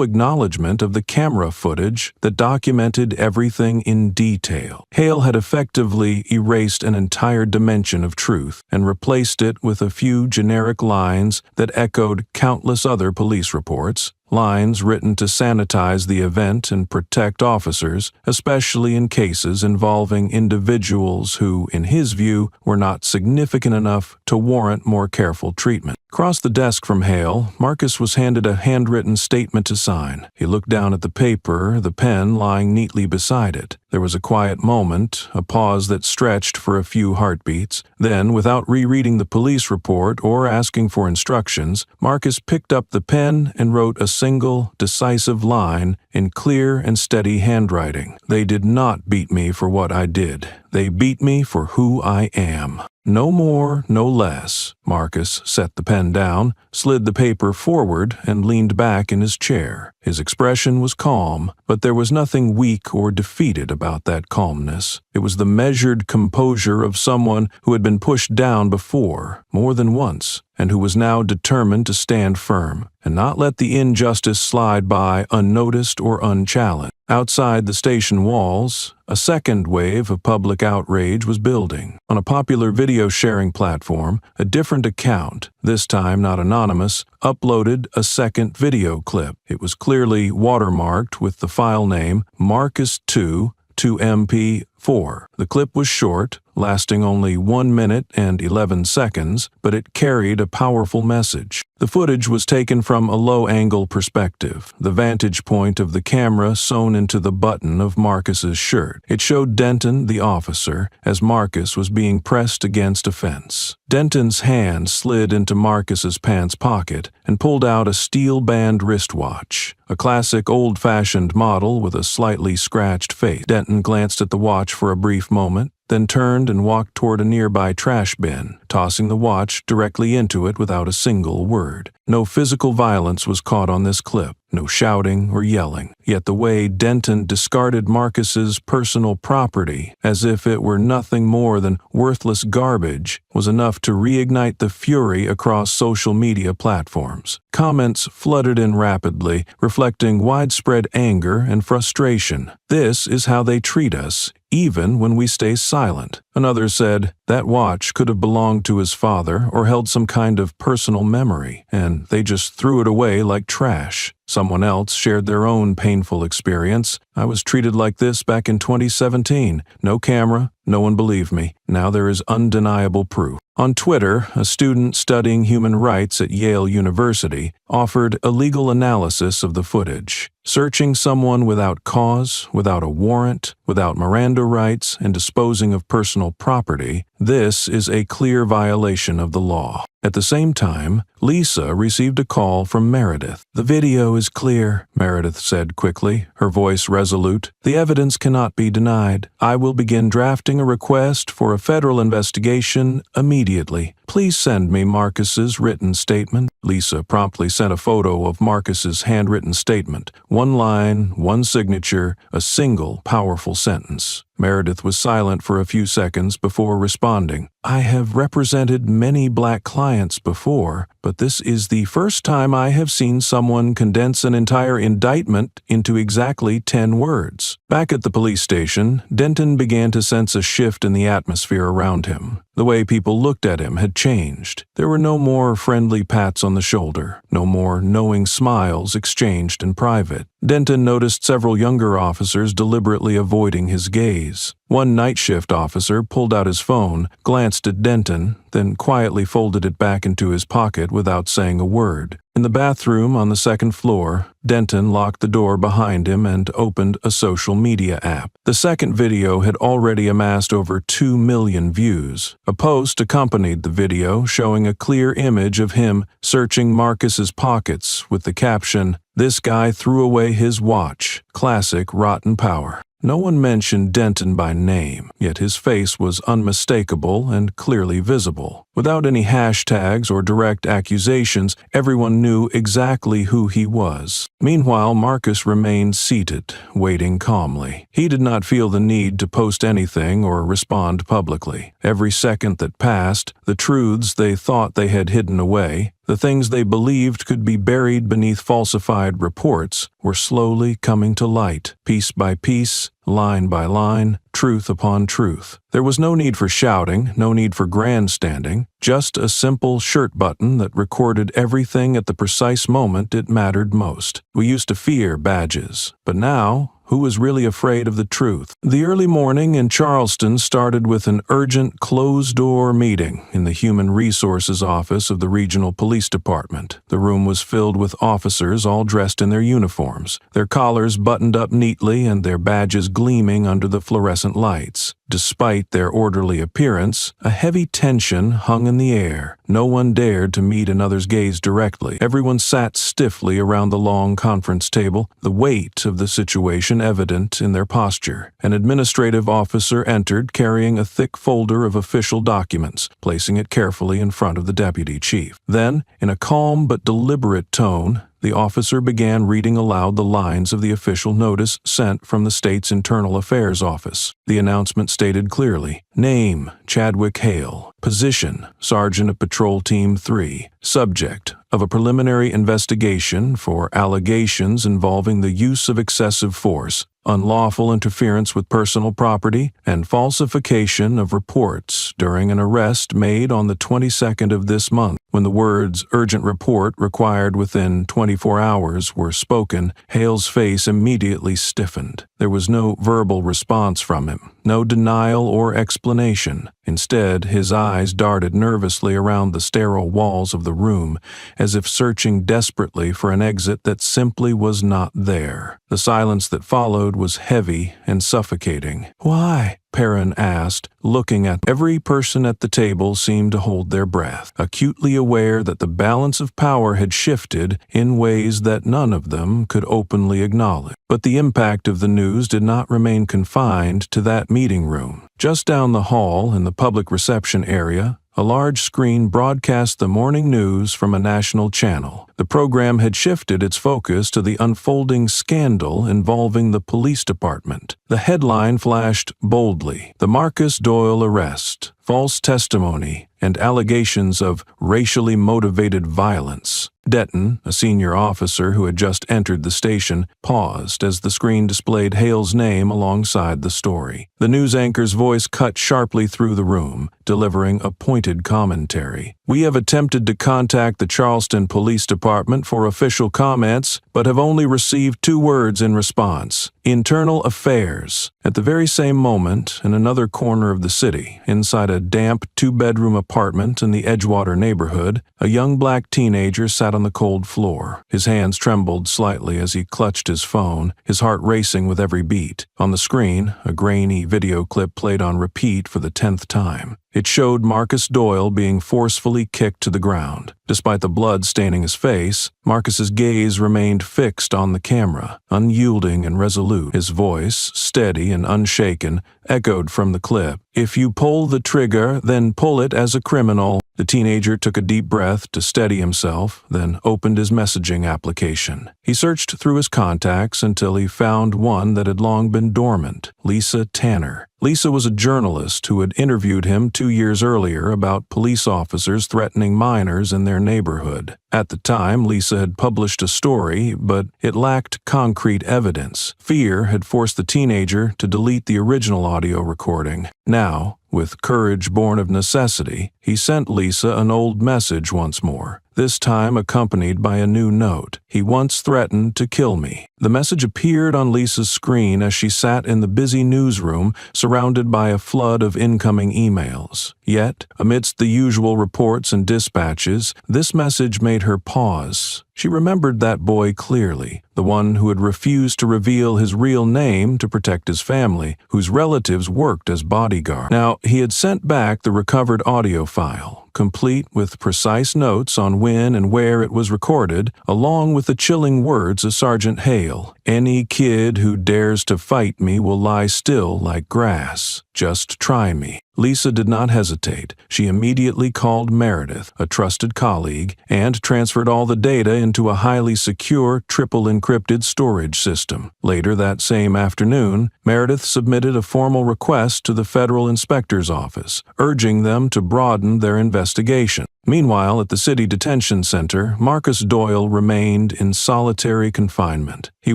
acknowledgement of the camera footage that documented everything in detail. Hale had effectively erased an entire dimension of truth and replaced it with a few generic lines that echoed countless other police reports. Lines written to sanitize the event and protect officers, especially in cases involving individuals who, in his view, were not significant enough to warrant more careful treatment. Across the desk from Hale, Marcus was handed a handwritten statement to sign. He looked down at the paper, the pen lying neatly beside it. There was a quiet moment, a pause that stretched for a few heartbeats. Then, without rereading the police report or asking for instructions, Marcus picked up the pen and wrote a single, decisive line in clear and steady handwriting. "They did not beat me for what I did. They beat me for who I am." No more, no less. Marcus set the pen down, slid the paper forward, and leaned back in his chair. His expression was calm, but there was nothing weak or defeated about that calmness. It was the measured composure of someone who had been pushed down before, more than once, and who was now determined to stand firm and not let the injustice slide by unnoticed or unchallenged. Outside the station walls, a second wave of public outrage was building. On a popular video sharing platform, a different account, this time not anonymous, uploaded a second video clip. It was clearly watermarked with the file name Marcus2 to MP4. The clip was short, lasting only 1 minute and 11 seconds, but it carried a powerful message. The footage was taken from a low-angle perspective, the vantage point of the camera sewn into the button of Marcus's shirt. It showed Denton, the officer, as Marcus was being pressed against a fence. Denton's hand slid into Marcus's pants pocket and pulled out a steel-band wristwatch, a classic old-fashioned model with a slightly scratched face. Denton glanced at the watch for a brief moment, then turned and walked toward a nearby trash bin, tossing the watch directly into it without a single word. No physical violence was caught on this clip, no shouting or yelling. Yet the way Denton discarded Marcus's personal property as if it were nothing more than worthless garbage was enough to reignite the fury across social media platforms. Comments flooded in rapidly, reflecting widespread anger and frustration. "This is how they treat us, even when we stay silent." Another said, "That watch could have belonged to his father or held some kind of personal memory, and they just threw it away like trash." Someone else shared their own painful experience. "I was treated like this back in 2017. No camera, no one believed me. Now there is undeniable proof." On Twitter, a student studying human rights at Yale University offered a legal analysis of the footage. Searching someone without cause, without a warrant, without Miranda rights, and disposing of personal property, this is a clear violation of the law. At the same time, Lisa received a call from Meredith. "The video is clear," Meredith said quickly, her voice resolute. "The evidence cannot be denied. I will begin drafting a request for a federal investigation immediately. Please send me Marcus's written statement." Lisa promptly sent a photo of Marcus's handwritten statement. One line, one signature, a single powerful sentence. Meredith was silent for a few seconds before responding. "I have represented many black clients before, but this is the first time I have seen someone condense an entire indictment into exactly 10 words." Back at the police station, Denton began to sense a shift in the atmosphere around him. The way people looked at him had changed. There were no more friendly pats on the shoulder, no more knowing smiles exchanged in private. Denton noticed several younger officers deliberately avoiding his gaze. One night shift officer pulled out his phone, glanced at Denton, then quietly folded it back into his pocket without saying a word. In the bathroom on the second floor, Denton locked the door behind him and opened a social media app. The second video had already amassed over 2 million views. A post accompanied the video showing a clear image of him searching Marcus's pockets with the caption, "This guy threw away his watch. Classic rotten power." No one mentioned Denton by name, yet his face was unmistakable and clearly visible. Without any hashtags or direct accusations, everyone knew exactly who he was. Meanwhile, Marcus remained seated, waiting calmly. He did not feel the need to post anything or respond publicly. Every second that passed, the truths they thought they had hidden away, the things they believed could be buried beneath falsified reports, were slowly coming to light, piece by piece, line by line, truth upon truth. There was no need for shouting, no need for grandstanding, just a simple shirt button that recorded everything at the precise moment it mattered most. We used to fear badges, but now, who was really afraid of the truth? The early morning in Charleston started with an urgent closed-door meeting in the Human Resources Office of the Regional Police Department. The room was filled with officers all dressed in their uniforms, their collars buttoned up neatly and their badges gleaming under the fluorescent lights. Despite their orderly appearance, a heavy tension hung in the air. No one dared to meet another's gaze directly. Everyone sat stiffly around the long conference table, the weight of the situation evident in their posture. An administrative officer entered carrying a thick folder of official documents, placing it carefully in front of the deputy chief. Then, in a calm but deliberate tone, the officer began reading aloud the lines of the official notice sent from the state's Internal Affairs Office. The announcement stated clearly, "Name, Chadwick Hale. Position, Sergeant of Patrol Team 3. Subject of a preliminary investigation for allegations involving the use of excessive force, unlawful interference with personal property, and falsification of reports during an arrest made on the 22nd of this month." When the words "urgent report required within 24 hours" were spoken, Hale's face immediately stiffened. There was no verbal response from him, no denial or explanation. Instead, his eyes darted nervously around the sterile walls of the room, as if searching desperately for an exit that simply was not there. The silence that followed was heavy and suffocating. "Why? Perrin asked, looking at every person at the table seemed to hold their breath, acutely aware that the balance of power had shifted in ways that none of them could openly acknowledge. But the impact of the news did not remain confined to that meeting room. Just down the hall in the public reception area, a large screen broadcast the morning news from a national channel. The program had shifted its focus to the unfolding scandal involving the police department. The headline flashed boldly: "The Marcus Doyle arrest, false testimony, and allegations of racially motivated violence." Detton, a senior officer who had just entered the station, paused as the screen displayed Hale's name alongside the story. The news anchor's voice cut sharply through the room, delivering a pointed commentary. "We have attempted to contact the Charleston Police Department for official comments, but have only received 2 words in response: internal affairs." At the very same moment, in another corner of the city, inside a damp 2-bedroom apartment in the Edgewater neighborhood, a young black teenager sat on the cold floor. His hands trembled slightly as he clutched his phone, his heart racing with every beat. On the screen, a grainy video clip played on repeat for the 10th time. It showed Marcus Doyle being forcefully kicked to the ground. Despite the blood staining his face, Marcus's gaze remained fixed on the camera, unyielding and resolute. His voice, steady and unshaken, echoed from the clip. "If you pull the trigger, then pull it as a criminal." The teenager took a deep breath to steady himself, then opened his messaging application. He searched through his contacts until he found one that had long been dormant: Lisa Tanner. Lisa was a journalist who had interviewed him 2 years earlier about police officers threatening minors in their neighborhood. At the time, Lisa had published a story, but it lacked concrete evidence. Fear had forced the teenager to delete the original audio recording. Now, with courage born of necessity, he sent Lisa an old message once more, this time accompanied by a new note: "He once threatened to kill me." The message appeared on Lisa's screen as she sat in the busy newsroom, surrounded by a flood of incoming emails. Yet, amidst the usual reports and dispatches, this message made her pause. She remembered that boy clearly, the one who had refused to reveal his real name to protect his family, whose relatives worked as bodyguards. Now, he had sent back the recovered audio file, complete with precise notes on when and where it was recorded, along with the chilling words of Sergeant Hale: "Any kid who dares to fight me will lie still like grass. Just try me." Lisa did not hesitate. She immediately called Meredith, a trusted colleague, and transferred all the data into a highly secure, triple-encrypted storage system. Later that same afternoon, Meredith submitted a formal request to the Federal Inspector's Office, urging them to broaden their investigation. Meanwhile, at the city detention center, Marcus Doyle remained in solitary confinement. He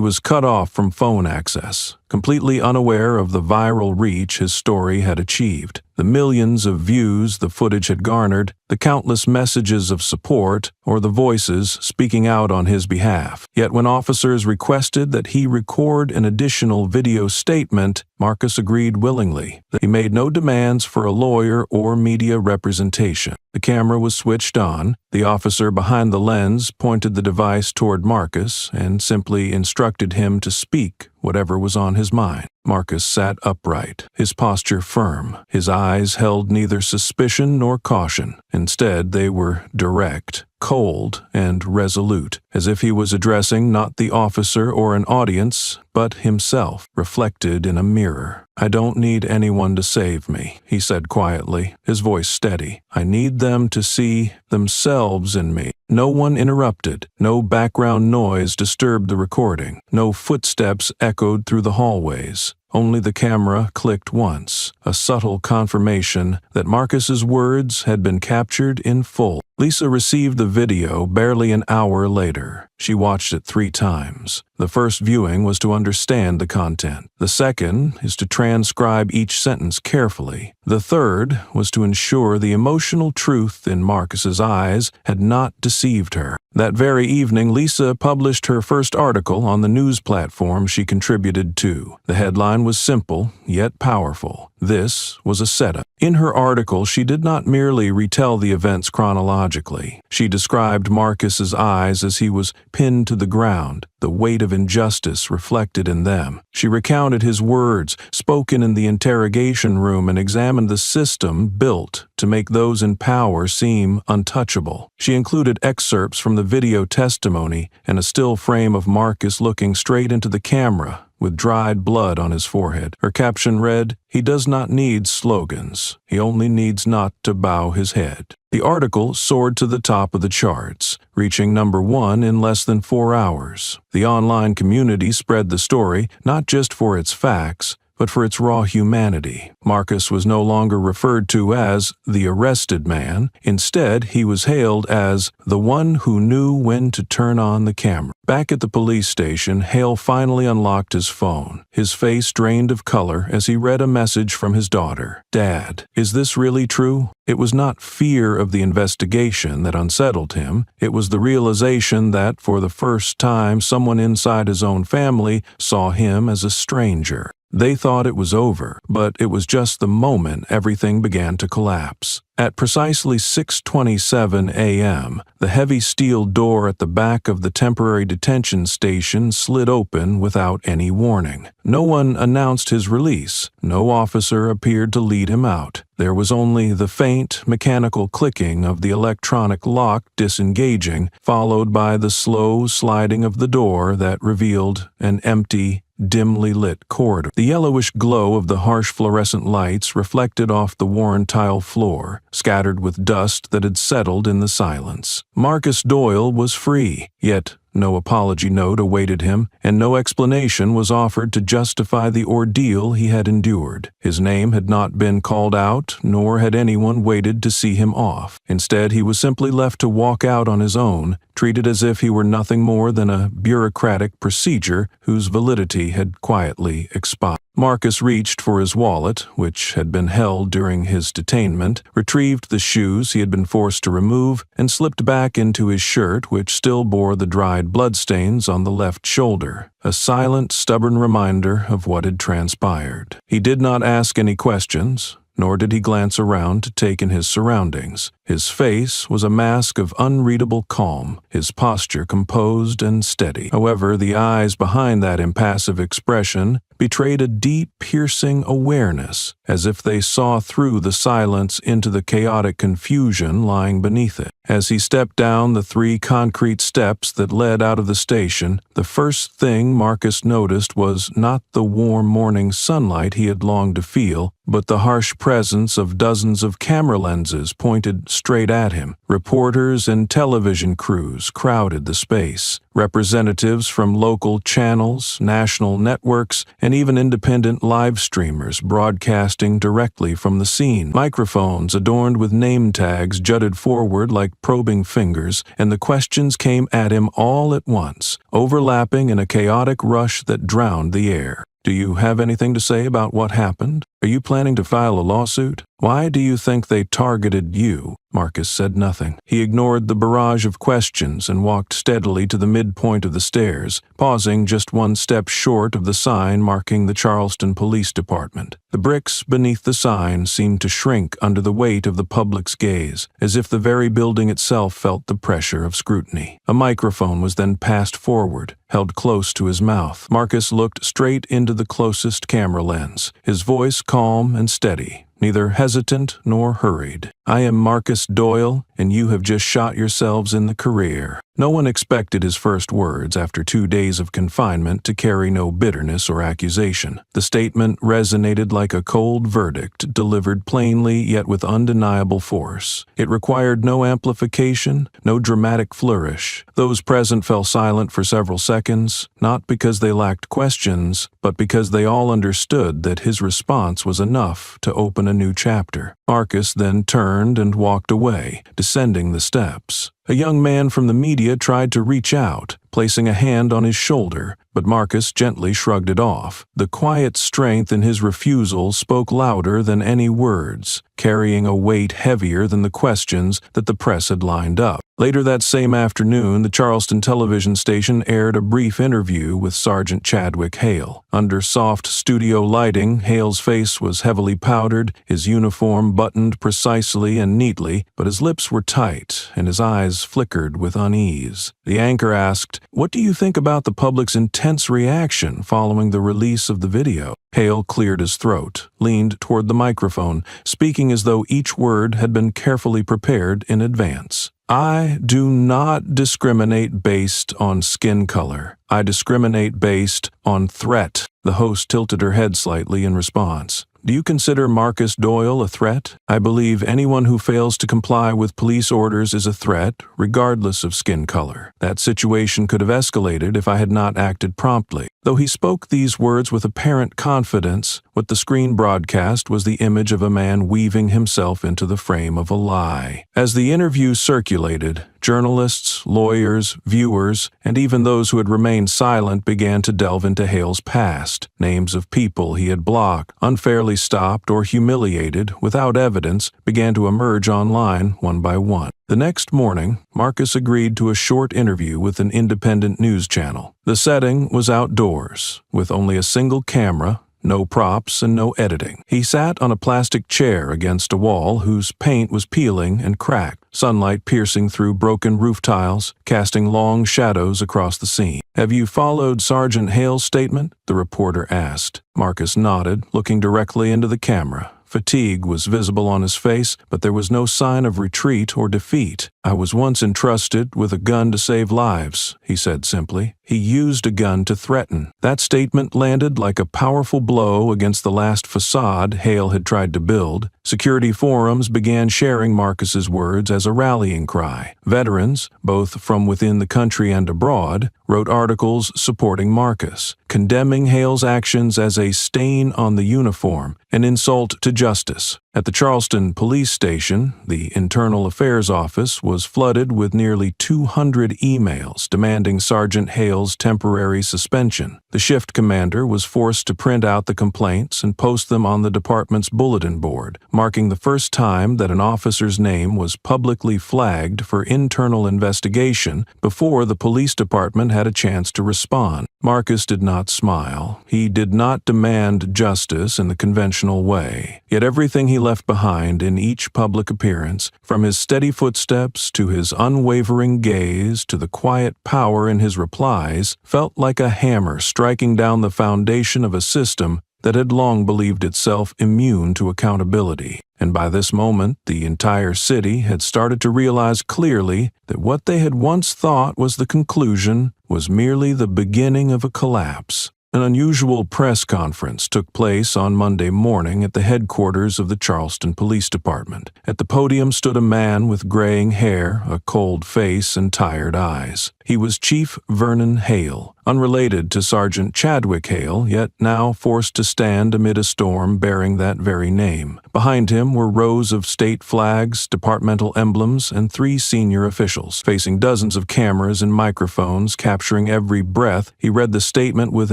was cut off from phone access, completely unaware of the viral reach his story had achieved, the millions of views the footage had garnered, the countless messages of support, or the voices speaking out on his behalf. Yet when officers requested that he record an additional video statement, Marcus agreed willingly. He made no demands for a lawyer or media representation. The camera was switched on. The officer behind the lens pointed the device toward Marcus and simply instructed him to speak whatever was on his mind. Marcus sat upright, his posture firm. His eyes held neither suspicion nor caution. Instead, they were direct, cold, and resolute, as if he was addressing not the officer or an audience, but himself, reflected in a mirror. "I don't need anyone to save me," he said quietly, his voice steady. "I need them to see themselves in me." No one interrupted. No background noise disturbed the recording. No footsteps echoed through the hallways. Only the camera clicked once, a subtle confirmation that Marcus's words had been captured in full. Lisa received the video barely an hour later. She watched it 3 times. The first viewing was to understand the content. The second is to transcribe each sentence carefully. The third was to ensure the emotional truth in Marcus's eyes had not deceived her. That very evening, Lisa published her first article on the news platform she contributed to. The headline was simple, yet powerful. This was a setup. In her article, she did not merely retell the events chronologically. She described Marcus's eyes as he was pinned to the ground, the weight of injustice reflected in them. She recounted his words, spoken in the interrogation room, and examined the system built to make those in power seem untouchable. She included excerpts from the video testimony and a still frame of Marcus looking straight into the camera, with dried blood on his forehead. Her caption read, "He does not need slogans. He only needs not to bow his head." The article soared to the top of the charts, reaching #1 in less than 4 hours. The online community spread the story, not just for its facts, but for its raw humanity. Marcus was no longer referred to as the arrested man. Instead, he was hailed as the one who knew when to turn on the camera. Back at the police station, Hale finally unlocked his phone. His face drained of color as he read a message from his daughter. "Dad, is this really true?" It was not fear of the investigation that unsettled him. It was the realization that, for the first time, someone inside his own family saw him as a stranger. They thought it was over, but it was just the moment everything began to collapse. At precisely 6:27 a.m., the heavy steel door at the back of the temporary detention station slid open without any warning. No one announced his release. No officer appeared to lead him out. There was only the faint, mechanical clicking of the electronic lock disengaging, followed by the slow sliding of the door that revealed an empty, dimly lit corridor. The yellowish glow of the harsh fluorescent lights reflected off the worn tile floor, scattered with dust that had settled in the silence. Marcus Doyle was free, yet no apology note awaited him, and no explanation was offered to justify the ordeal he had endured. His name had not been called out, nor had anyone waited to see him off. Instead, he was simply left to walk out on his own, treated as if he were nothing more than a bureaucratic procedure whose validity had quietly expired. Marcus reached for his wallet, which had been held during his detainment, retrieved the shoes he had been forced to remove, and slipped back into his shirt, which still bore the dried bloodstains on the left shoulder, a silent, stubborn reminder of what had transpired. He did not ask any questions, nor did he glance around to take in his surroundings. His face was a mask of unreadable calm, his posture composed and steady. However, the eyes behind that impassive expression betrayed a deep, piercing awareness, as if they saw through the silence into the chaotic confusion lying beneath it. As he stepped down the 3 concrete steps that led out of the station, the first thing Marcus noticed was not the warm morning sunlight he had longed to feel, but the harsh presence of dozens of camera lenses pointed straight at him. Reporters and television crews crowded the space. Representatives from local channels, national networks, and even independent live streamers broadcasting directly from the scene. Microphones adorned with name tags jutted forward like probing fingers, and the questions came at him all at once, overlapping in a chaotic rush that drowned the air. Do you have anything to say about what happened? Are you planning to file a lawsuit? Why do you think they targeted you? Marcus said nothing. He ignored the barrage of questions and walked steadily to the midpoint of the stairs, pausing just 1 step short of the sign marking the Charleston Police Department. The bricks beneath the sign seemed to shrink under the weight of the public's gaze, as if the very building itself felt the pressure of scrutiny. A microphone was then passed forward, held close to his mouth. Marcus looked straight into the closest camera lens, his voice calm and steady, neither hesitant nor hurried. "I am Marcus Doyle, and you have just shot yourselves in the career." No one expected his first words after 2 days of confinement to carry no bitterness or accusation. The statement resonated like a cold verdict, delivered plainly yet with undeniable force. It required no amplification, no dramatic flourish. Those present fell silent for several seconds, not because they lacked questions, but because they all understood that his response was enough to open a new chapter. Marcus then turned and walked away, descending the steps. A young man from the media tried to reach out, placing a hand on his shoulder, but Marcus gently shrugged it off. The quiet strength in his refusal spoke louder than any words, carrying a weight heavier than the questions that the press had lined up. Later that same afternoon, the Charleston television station aired a brief interview with Sergeant Chadwick Hale. Under soft studio lighting, Hale's face was heavily powdered, his uniform buttoned precisely and neatly, but his lips were tight and his eyes flickered with unease. The anchor asked, "What do you think about the public's intense reaction following the release of the video?" Hale cleared his throat, leaned toward the microphone, speaking as though each word had been carefully prepared in advance. "I do not discriminate based on skin color. I discriminate based on threat." The host tilted her head slightly in response. "Do you consider Marcus Doyle a threat?" "I believe anyone who fails to comply with police orders is a threat, regardless of skin color. That situation could have escalated if I had not acted promptly." Though he spoke these words with apparent confidence, what the screen broadcast was the image of a man weaving himself into the frame of a lie. As the interview circulated, journalists, lawyers, viewers, and even those who had remained silent began to delve into Hale's past. Names of people he had blocked, unfairly stopped, or humiliated without evidence began to emerge online one by one. The next morning, Marcus agreed to a short interview with an independent news channel. The setting was outdoors, with only a single camera, no props, and no editing. He sat on a plastic chair against a wall whose paint was peeling and cracked, sunlight piercing through broken roof tiles, casting long shadows across the scene. "Have you followed Sergeant Hale's statement?" the reporter asked. Marcus nodded, looking directly into the camera. Fatigue was visible on his face, but there was no sign of retreat or defeat. "I was once entrusted with a gun to save lives," he said simply. He used a gun to threaten. That statement landed like a powerful blow against the last facade Hale had tried to build. Security forums began sharing Marcus's words as a rallying cry. Veterans, both from within the country and abroad, wrote articles supporting Marcus, condemning Hale's actions as a stain on the uniform, an insult to justice. At the Charleston police station, the Internal Affairs Office was flooded with nearly 200 emails demanding Sergeant Hale's temporary suspension. The shift commander was forced to print out the complaints and post them on the department's bulletin board, marking the first time that an officer's name was publicly flagged for internal investigation before the police department had a chance to respond. Marcus did not smile. He did not demand justice in the conventional way. Yet everything he left behind in each public appearance, from his steady footsteps to his unwavering gaze to the quiet power in his replies, felt like a hammer striking down the foundation of a system that had long believed itself immune to accountability. And by this moment, the entire city had started to realize clearly that what they had once thought was the conclusion was merely the beginning of a collapse. An unusual press conference took place on Monday morning at the headquarters of the Charleston Police Department. At the podium stood a man with graying hair, a cold face, and tired eyes. He was Chief Vernon Hale, unrelated to Sergeant Chadwick Hale, yet now forced to stand amid a storm bearing that very name. Behind him were rows of state flags, departmental emblems, and 3 senior officials. Facing dozens of cameras and microphones capturing every breath, he read the statement with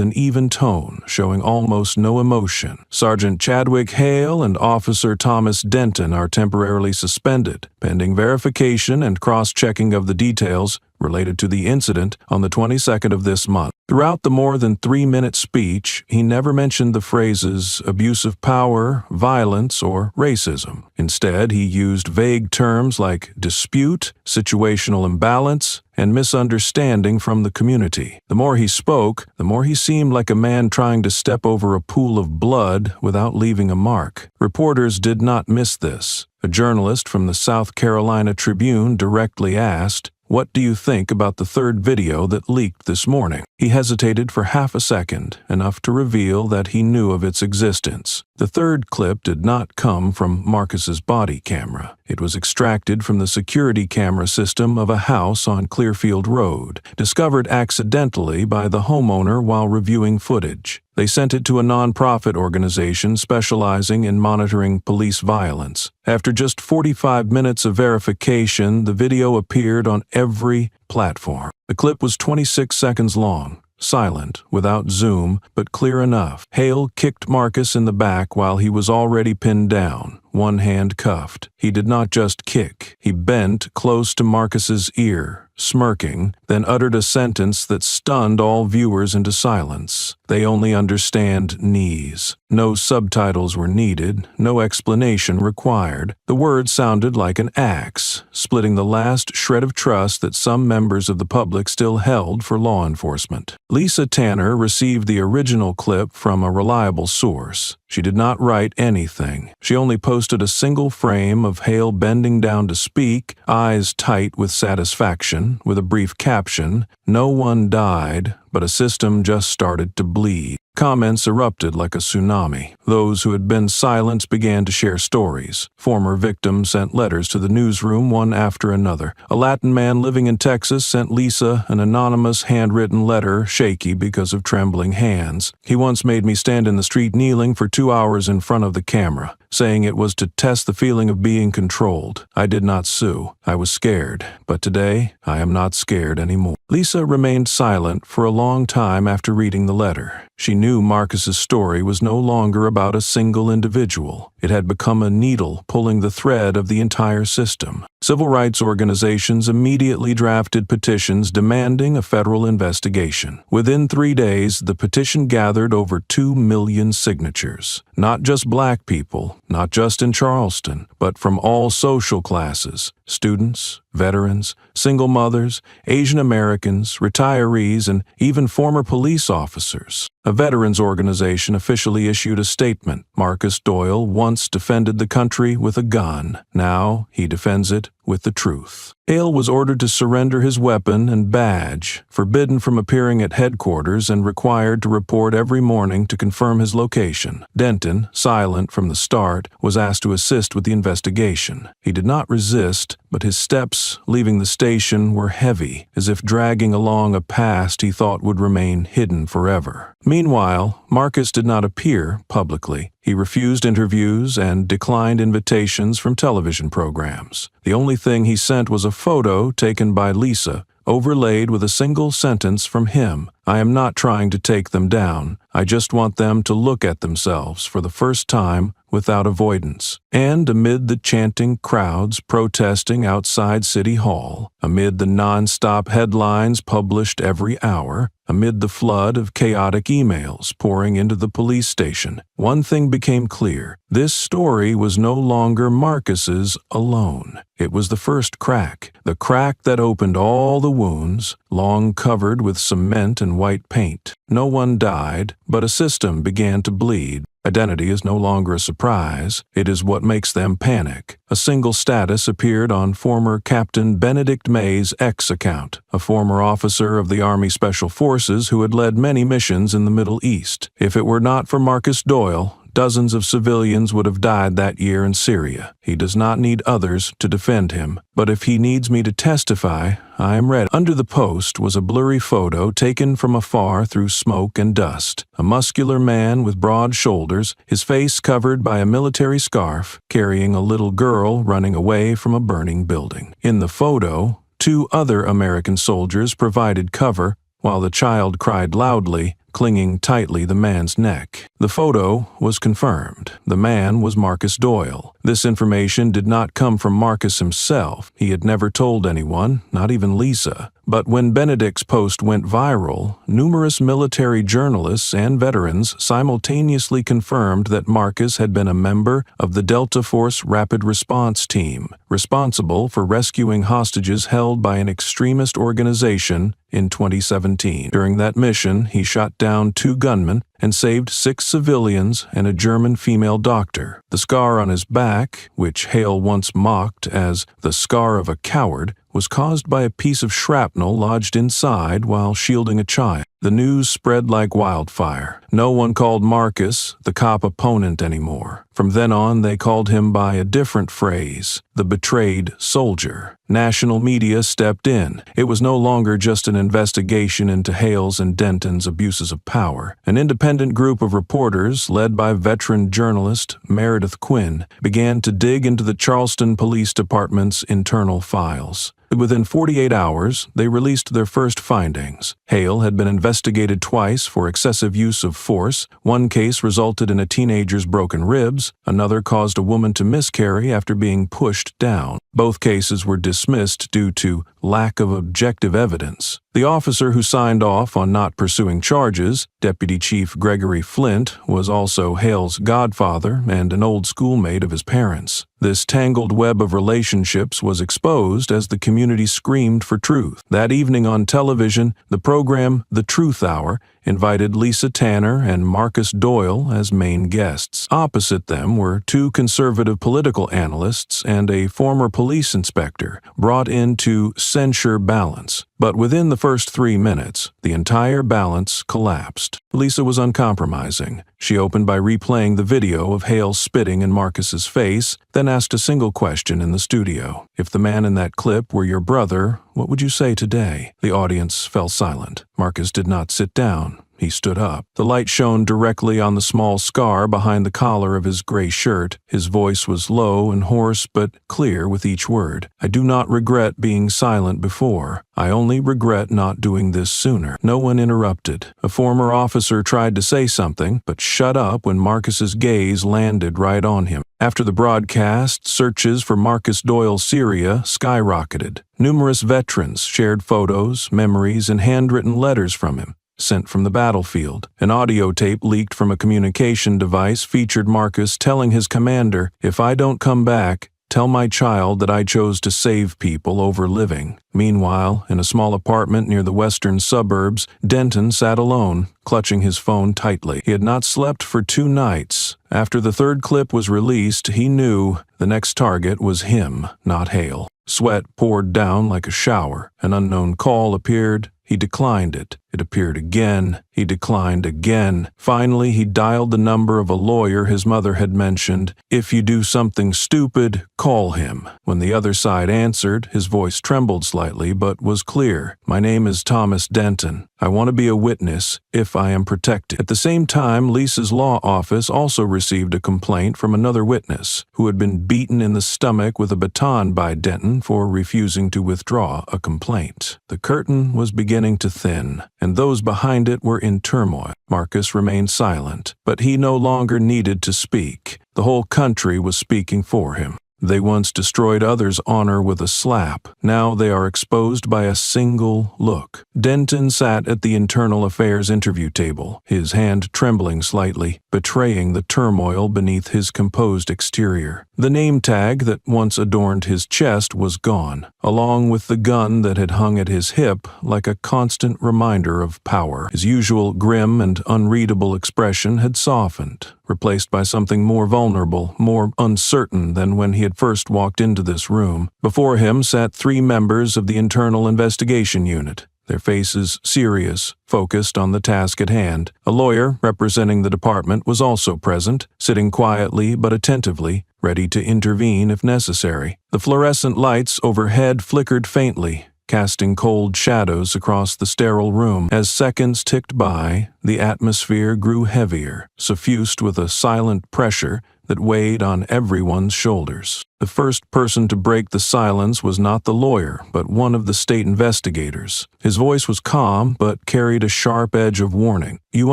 an even tone, showing almost no emotion. "Sergeant Chadwick Hale and Officer Thomas Denton are temporarily suspended, pending verification and cross-checking of the details related to the incident on the 22nd of this month." Throughout the more than 3-minute speech, he never mentioned the phrases abuse of power, violence, or racism. Instead, he used vague terms like dispute, situational imbalance, and misunderstanding from the community. The more he spoke, the more he seemed like a man trying to step over a pool of blood without leaving a mark. Reporters did not miss this. A journalist from the South Carolina Tribune directly asked, "What do you think about the third video that leaked this morning?" He hesitated for half a second, enough to reveal that he knew of its existence. The third clip did not come from Marcus's body camera. It was extracted from the security camera system of a house on Clearfield Road, discovered accidentally by the homeowner while reviewing footage. They sent it to a non-profit organization specializing in monitoring police violence. After just 45 minutes of verification, the video appeared on every platform. The clip was 26 seconds long. Silent, without zoom, but clear enough. Hale kicked Marcus in the back while he was already pinned down, one hand cuffed. He did not just kick. He bent close to Marcus's ear, smirking, then uttered a sentence that stunned all viewers into silence. They only understand knees. No subtitles were needed, no explanation required. The words sounded like an axe, splitting the last shred of trust that some members of the public still held for law enforcement. Lisa Tanner received the original clip from a reliable source. She did not write anything. She only posted a single frame of Hale bending down to speak, eyes tight with satisfaction, with a brief caption, "No one died, but a system just started to bleed." Comments erupted like a tsunami. Those who had been silent began to share stories. Former victims sent letters to the newsroom one after another. A Latin man living in Texas sent Lisa an anonymous handwritten letter, shaky because of trembling hands. "He once made me stand in the street kneeling for 2 hours in front of the camera, saying it was to test the feeling of being controlled. I did not sue. I was scared. But today, I am not scared anymore." Lisa remained silent for a long time after reading the letter. She knew Marcus's story was no longer about a single individual. It had become a needle pulling the thread of the entire system. Civil rights organizations immediately drafted petitions demanding a federal investigation. Within 3 days, the petition gathered over 2 million signatures. Not just black people, not just in Charleston, but from all social classes: students, veterans, single mothers, Asian Americans, retirees, and even former police officers. A veterans organization officially issued a statement. Marcus Doyle once defended the country with a gun. Now he defends it with the truth. Hale was ordered to surrender his weapon and badge, forbidden from appearing at headquarters, and required to report every morning to confirm his location. Denton, silent from the start, was asked to assist with the investigation. He did not resist, but his steps leaving the station were heavy, as if dragging along a past he thought would remain hidden forever. Meanwhile, Marcus did not appear publicly. He refused interviews and declined invitations from television programs. The only thing he sent was a photo taken by Lisa, overlaid with a single sentence from him. "I am not trying to take them down. I just want them to look at themselves for the first time without avoidance." And amid the chanting crowds protesting outside City Hall, amid the non-stop headlines published every hour, amid the flood of chaotic emails pouring into the police station, one thing became clear. This story was no longer Marcus's alone. It was the first crack, the crack that opened all the wounds, long covered with cement and white paint. No one died, but a system began to bleed. Identity is no longer a surprise. It is what makes them panic. A single status appeared on former Captain Benedict May's X account, a former officer of the Army Special Forces who had led many missions in the Middle East. If it were not for Marcus Doyle, dozens of civilians would have died that year in Syria. He does not need others to defend him, but if he needs me to testify, I am ready. Under the post was a blurry photo taken from afar through smoke and dust. A muscular man with broad shoulders, his face covered by a military scarf, carrying a little girl running away from a burning building. In the photo, 2 other American soldiers provided cover, while the child cried loudly, clinging tightly the man's neck. The photo was confirmed. The man was Marcus Doyle. This information did not come from Marcus himself. He had never told anyone, not even Lisa. But when Benedict's post went viral, numerous military journalists and veterans simultaneously confirmed that Marcus had been a member of the Delta Force Rapid Response Team, responsible for rescuing hostages held by an extremist organization in 2017. During that mission, he shot down 2 gunmen and saved 6 civilians and a German female doctor. The scar on his back, which Hale once mocked as the scar of a coward, was caused by a piece of shrapnel lodged inside while shielding a child. The news spread like wildfire. No one called Marcus the cop opponent anymore. From then on, they called him by a different phrase, the betrayed soldier. National media stepped in. It was no longer just an investigation into Hale's and Denton's abuses of power. An independent group of reporters, led by veteran journalist Meredith Quinn, began to dig into the Charleston Police Department's internal files. Within 48 hours, they released their first findings. Hale had been investigated twice for excessive use of force. One case resulted in a teenager's broken ribs. Another caused a woman to miscarry after being pushed down. Both cases were dismissed due to lack of objective evidence. The officer who signed off on not pursuing charges, Deputy Chief Gregory Flint, was also Hale's godfather and an old schoolmate of his parents. This tangled web of relationships was exposed as the community screamed for truth. That evening on television, the program The Truth Hour invited Lisa Tanner and Marcus Doyle as main guests. Opposite them were two conservative political analysts and a former police inspector, brought in to censure balance. But within the first 3 minutes, the entire balance collapsed. Lisa was uncompromising. She opened by replaying the video of Hale spitting in Marcus's face, then asked a single question in the studio. If the man in that clip were your brother, what would you say today? The audience fell silent. Marcus did not sit down. He stood up. The light shone directly on the small scar behind the collar of his gray shirt. His voice was low and hoarse, but clear with each word. I do not regret being silent before. I only regret not doing this sooner. No one interrupted. A former officer tried to say something, but shut up when Marcus's gaze landed right on him. After the broadcast, searches for Marcus Doyle's Syria skyrocketed. Numerous veterans shared photos, memories, and handwritten letters from him, sent from the battlefield. An audio tape leaked from a communication device featured Marcus telling his commander, "If I don't come back, tell my child that I chose to save people over living." Meanwhile, in a small apartment near the western suburbs, Denton sat alone, clutching his phone tightly. He had not slept for 2 nights. After the third clip was released, he knew the next target was him, not Hale. Sweat poured down like a shower. An unknown call appeared. He declined it. It appeared again. He declined again. Finally, he dialed the number of a lawyer his mother had mentioned. "If you do something stupid, call him." When the other side answered, his voice trembled slightly but was clear. "My name is Thomas Denton. I want to be a witness if I am protected." At the same time, Lisa's law office also received a complaint from another witness who had been beaten in the stomach with a baton by Denton for refusing to withdraw a complaint. The curtain was beginning to thin, and those behind it were in turmoil. Marcus remained silent, but he no longer needed to speak. The whole country was speaking for him. They once destroyed others' honor with a slap. Now they are exposed by a single look. Denton sat at the Internal Affairs interview table, his hand trembling slightly, betraying the turmoil beneath his composed exterior. The name tag that once adorned his chest was gone, along with the gun that had hung at his hip like a constant reminder of power. His usual grim and unreadable expression had softened, replaced by something more vulnerable, more uncertain than when he had first walked into this room. Before him sat 3 members of the Internal Investigation Unit, their faces serious, focused on the task at hand. A lawyer representing the department was also present, sitting quietly but attentively, ready to intervene if necessary. The fluorescent lights overhead flickered faintly, casting cold shadows across the sterile room. As seconds ticked by, the atmosphere grew heavier, suffused with a silent pressure that weighed on everyone's shoulders. The first person to break the silence was not the lawyer, but one of the state investigators. His voice was calm, but carried a sharp edge of warning. "You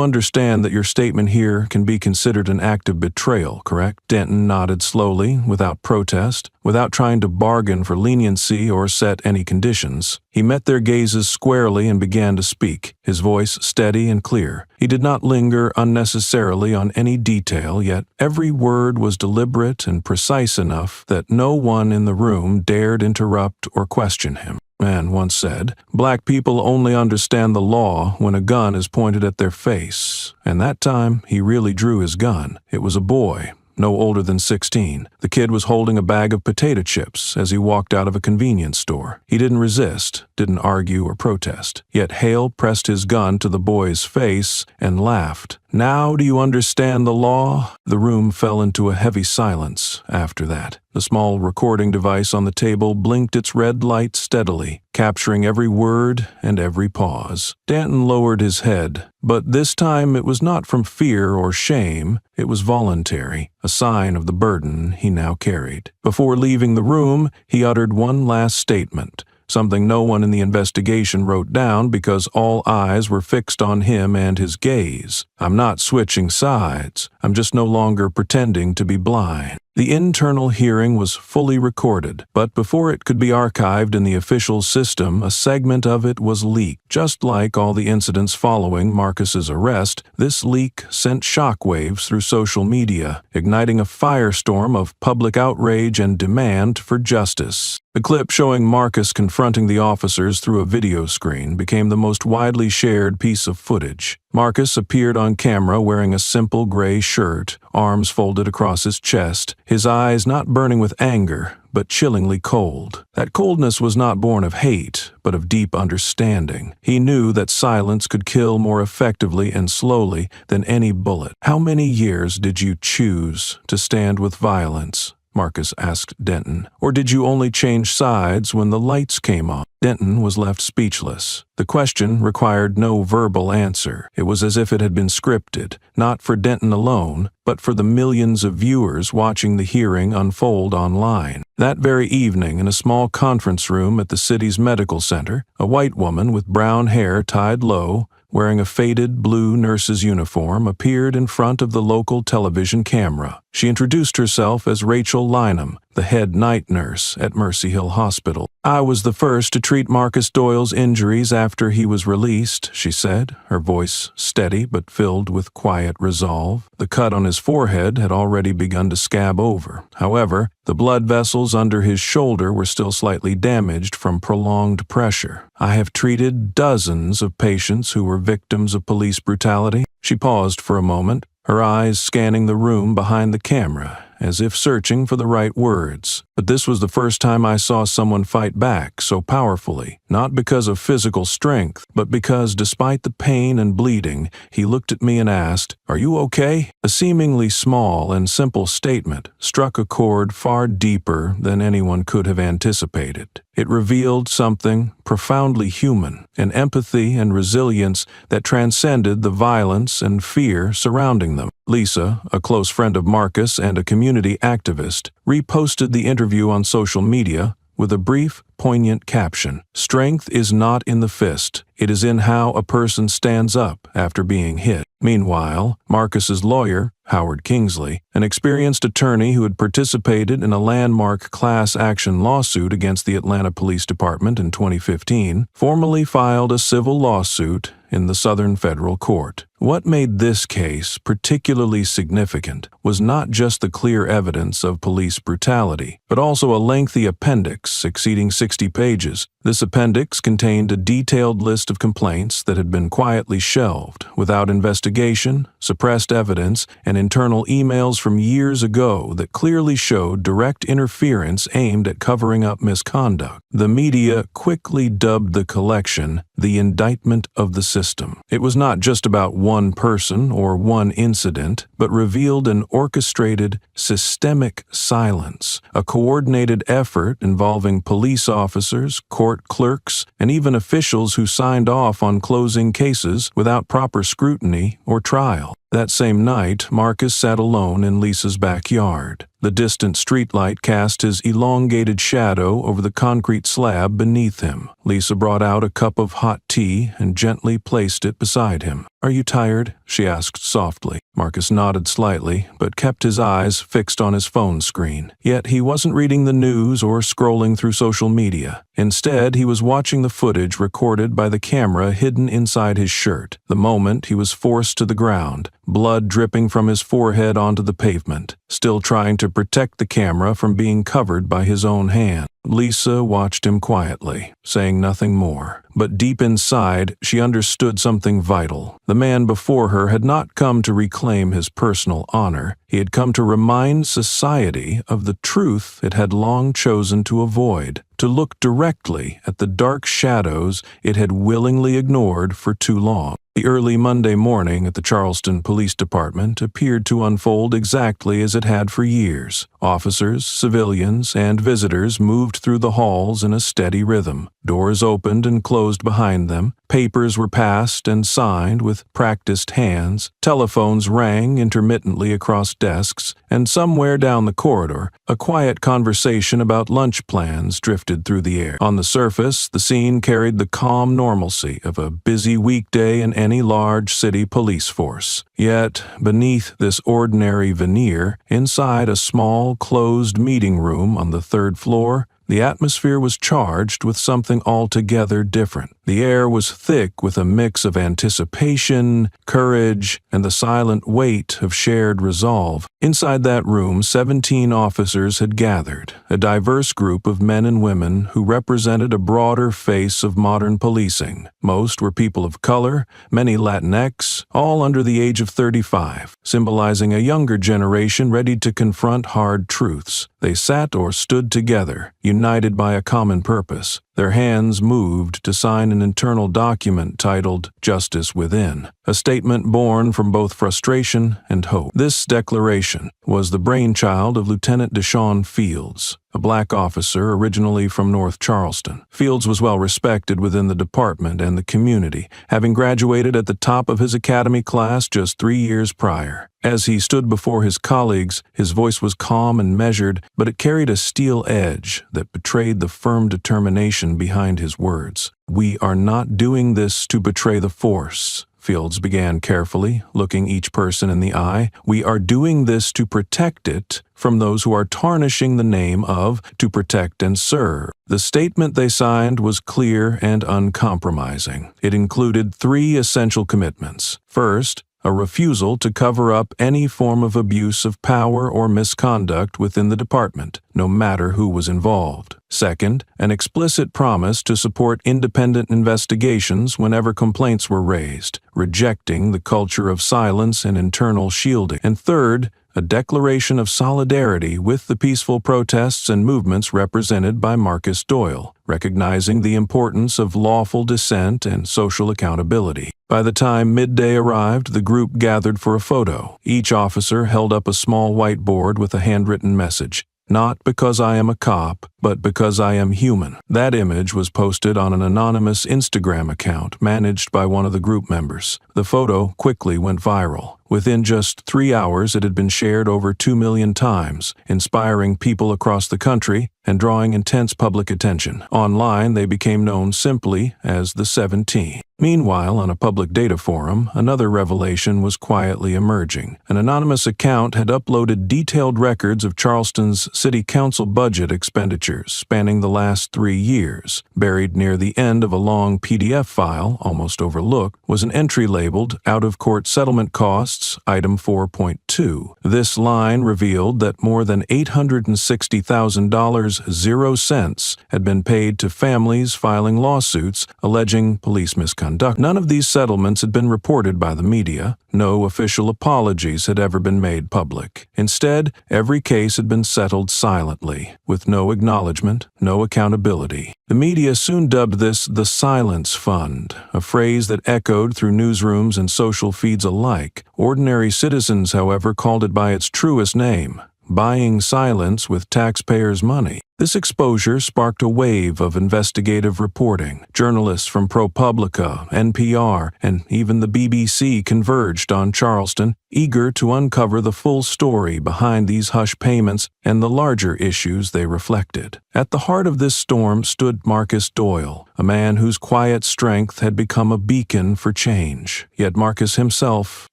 understand that your statement here can be considered an act of betrayal, correct?" Denton nodded slowly, without protest, without trying to bargain for leniency or set any conditions. He met their gazes squarely and began to speak, his voice steady and clear. He did not linger unnecessarily on any detail, yet every word was deliberate and precise enough that no one in the room dared interrupt or question him. A man once said, "Black people only understand the law when a gun is pointed at their face." And that time, he really drew his gun. It was a boy, no older than 16. The kid was holding a bag of potato chips as he walked out of a convenience store. He didn't resist, didn't argue or protest. Yet Hale pressed his gun to the boy's face and laughed. "Now do you understand the law?" The room fell into a heavy silence after that. The small recording device on the table blinked its red light steadily, capturing every word and every pause. Danton lowered his head, but this time it was not from fear or shame. It was voluntary, a sign of the burden he now carried. Before leaving the room, he uttered one last statement, something no one in the investigation wrote down because all eyes were fixed on him and his gaze. "I'm not switching sides. I'm just no longer pretending to be blind." The internal hearing was fully recorded, but before it could be archived in the official system, a segment of it was leaked. Just like all the incidents following Marcus's arrest, this leak sent shockwaves through social media, igniting a firestorm of public outrage and demand for justice. The clip showing Marcus confronting the officers through a video screen became the most widely shared piece of footage. Marcus appeared on camera wearing a simple gray shirt, arms folded across his chest, his eyes not burning with anger, but chillingly cold. That coldness was not born of hate, but of deep understanding. He knew that silence could kill more effectively and slowly than any bullet. "How many years did you choose to stand with violence?" Marcus asked Denton. "Or did you only change sides when the lights came on?" Denton was left speechless. The question required no verbal answer. It was as if it had been scripted, not for Denton alone, but for the millions of viewers watching the hearing unfold online. That very evening, in a small conference room at the city's medical center, a white woman with brown hair tied low, wearing a faded blue nurse's uniform, appeared in front of the local television camera. She introduced herself as Rachel Lynham, the head night nurse at Mercy Hill Hospital. "I was the first to treat Marcus Doyle's injuries after he was released," she said, her voice steady but filled with quiet resolve. The cut on his forehead had already begun to scab over. However, the blood vessels under his shoulder were still slightly damaged from prolonged pressure. "I have treated dozens of patients who were victims of police brutality." She paused for a moment, her eyes scanning the room behind the camera, as if searching for the right words. "But this was the first time I saw someone fight back so powerfully, not because of physical strength, but because, despite the pain and bleeding, he looked at me and asked, 'Are you okay?' A seemingly small and simple statement struck a chord far deeper than anyone could have anticipated. It revealed something profoundly human, an empathy and resilience that transcended the violence and fear surrounding them. Lisa, a close friend of Marcus and a community activist, reposted the interview on social media with a brief, poignant caption. "Strength is not in the fist. It is in how a person stands up after being hit." Meanwhile, Marcus's lawyer, Howard Kingsley, an experienced attorney who had participated in a landmark class action lawsuit against the Atlanta Police Department in 2015, formally filed a civil lawsuit in the Southern Federal Court. What made this case particularly significant was not just the clear evidence of police brutality, but also a lengthy appendix exceeding 60 pages. This appendix contained a detailed list of complaints that had been quietly shelved, without investigation, suppressed evidence, and internal emails from years ago that clearly showed direct interference aimed at covering up misconduct. The media quickly dubbed the collection the indictment of the system. It was not just about one person or one incident, but revealed an orchestrated, systemic silence, a coordinated effort involving police officers, court clerks, and even officials who signed off on closing cases without proper scrutiny or trial. That same night, Marcus sat alone in Lisa's backyard. The distant streetlight cast his elongated shadow over the concrete slab beneath him. Lisa brought out a cup of hot tea and gently placed it beside him. "Are you tired?" she asked softly. Marcus nodded slightly, but kept his eyes fixed on his phone screen. Yet he wasn't reading the news or scrolling through social media. Instead, he was watching the footage recorded by the camera hidden inside his shirt. The moment he was forced to the ground, blood dripping from his forehead onto the pavement, still trying to protect the camera from being covered by his own hand. Lisa watched him quietly, saying nothing more. But deep inside, she understood something vital. The man before her had not come to reclaim his personal honor. He had come to remind society of the truth it had long chosen to avoid, to look directly at the dark shadows it had willingly ignored for too long. The early Monday morning at the Charleston Police Department appeared to unfold exactly as it had for years. Officers, civilians, and visitors moved through the halls in a steady rhythm. Doors opened and closed behind them. Papers were passed and signed with practiced hands. Telephones rang intermittently across desks, and somewhere down the corridor, a quiet conversation about lunch plans drifted through the air. On the surface, the scene carried the calm normalcy of a busy weekday in any large city police force. Yet, beneath this ordinary veneer, inside a small, closed meeting room on the third floor, the atmosphere was charged with something altogether different. The air was thick with a mix of anticipation, courage, and the silent weight of shared resolve. Inside that room, 17 officers had gathered, a diverse group of men and women who represented a broader face of modern policing. Most were people of color, many Latinx, all under the age of 35, symbolizing a younger generation ready to confront hard truths. They sat or stood together, united by a common purpose. Their hands moved to sign an internal document titled Justice Within, a statement born from both frustration and hope. This declaration was the brainchild of Lieutenant Deshaun Fields, a black officer originally from North Charleston. Fields was well respected within the department and the community, having graduated at the top of his academy class just 3 years prior. As he stood before his colleagues, his voice was calm and measured, but it carried a steel edge that betrayed the firm determination behind his words. "We are not doing this to betray the force," Fields began carefully, looking each person in the eye. "We are doing this to protect it from those who are tarnishing the name of to protect and serve." The statement they signed was clear and uncompromising. It included 3 essential commitments. First, a refusal to cover up any form of abuse of power or misconduct within the department, no matter who was involved. Second, an explicit promise to support independent investigations whenever complaints were raised, rejecting the culture of silence and internal shielding. And third, a declaration of solidarity with the peaceful protests and movements represented by Marcus Doyle, recognizing the importance of lawful dissent and social accountability. By the time midday arrived, the group gathered for a photo. Each officer held up a small whiteboard with a handwritten message. "Not because I am a cop, but because I am human." That image was posted on an anonymous Instagram account managed by one of the group members. The photo quickly went viral. Within just 3 hours, it had been shared over 2 million times, inspiring people across the country and drawing intense public attention. Online, they became known simply as the 17. Meanwhile, on a public data forum, another revelation was quietly emerging. An anonymous account had uploaded detailed records of Charleston's city council budget expenditures spanning the last 3 years. Buried near the end of a long PDF file, almost overlooked, was an entry labeled "Out-of-Court Settlement Costs, Item 4.2. This line revealed that more than $860,000 0 cents had been paid to families filing lawsuits alleging police misconduct. None of these settlements had been reported by the media. No official apologies had ever been made public. Instead, every case had been settled silently, with no acknowledgement, no accountability. The media soon dubbed this the Silence Fund, a phrase that echoed through newsrooms and social feeds alike. Ordinary citizens, however, called it by its truest name: buying silence with taxpayers' money. This exposure sparked a wave of investigative reporting. Journalists from ProPublica, NPR, and even the BBC converged on Charleston, eager to uncover the full story behind these hush payments and the larger issues they reflected. At the heart of this storm stood Marcus Doyle, a man whose quiet strength had become a beacon for change. Yet Marcus himself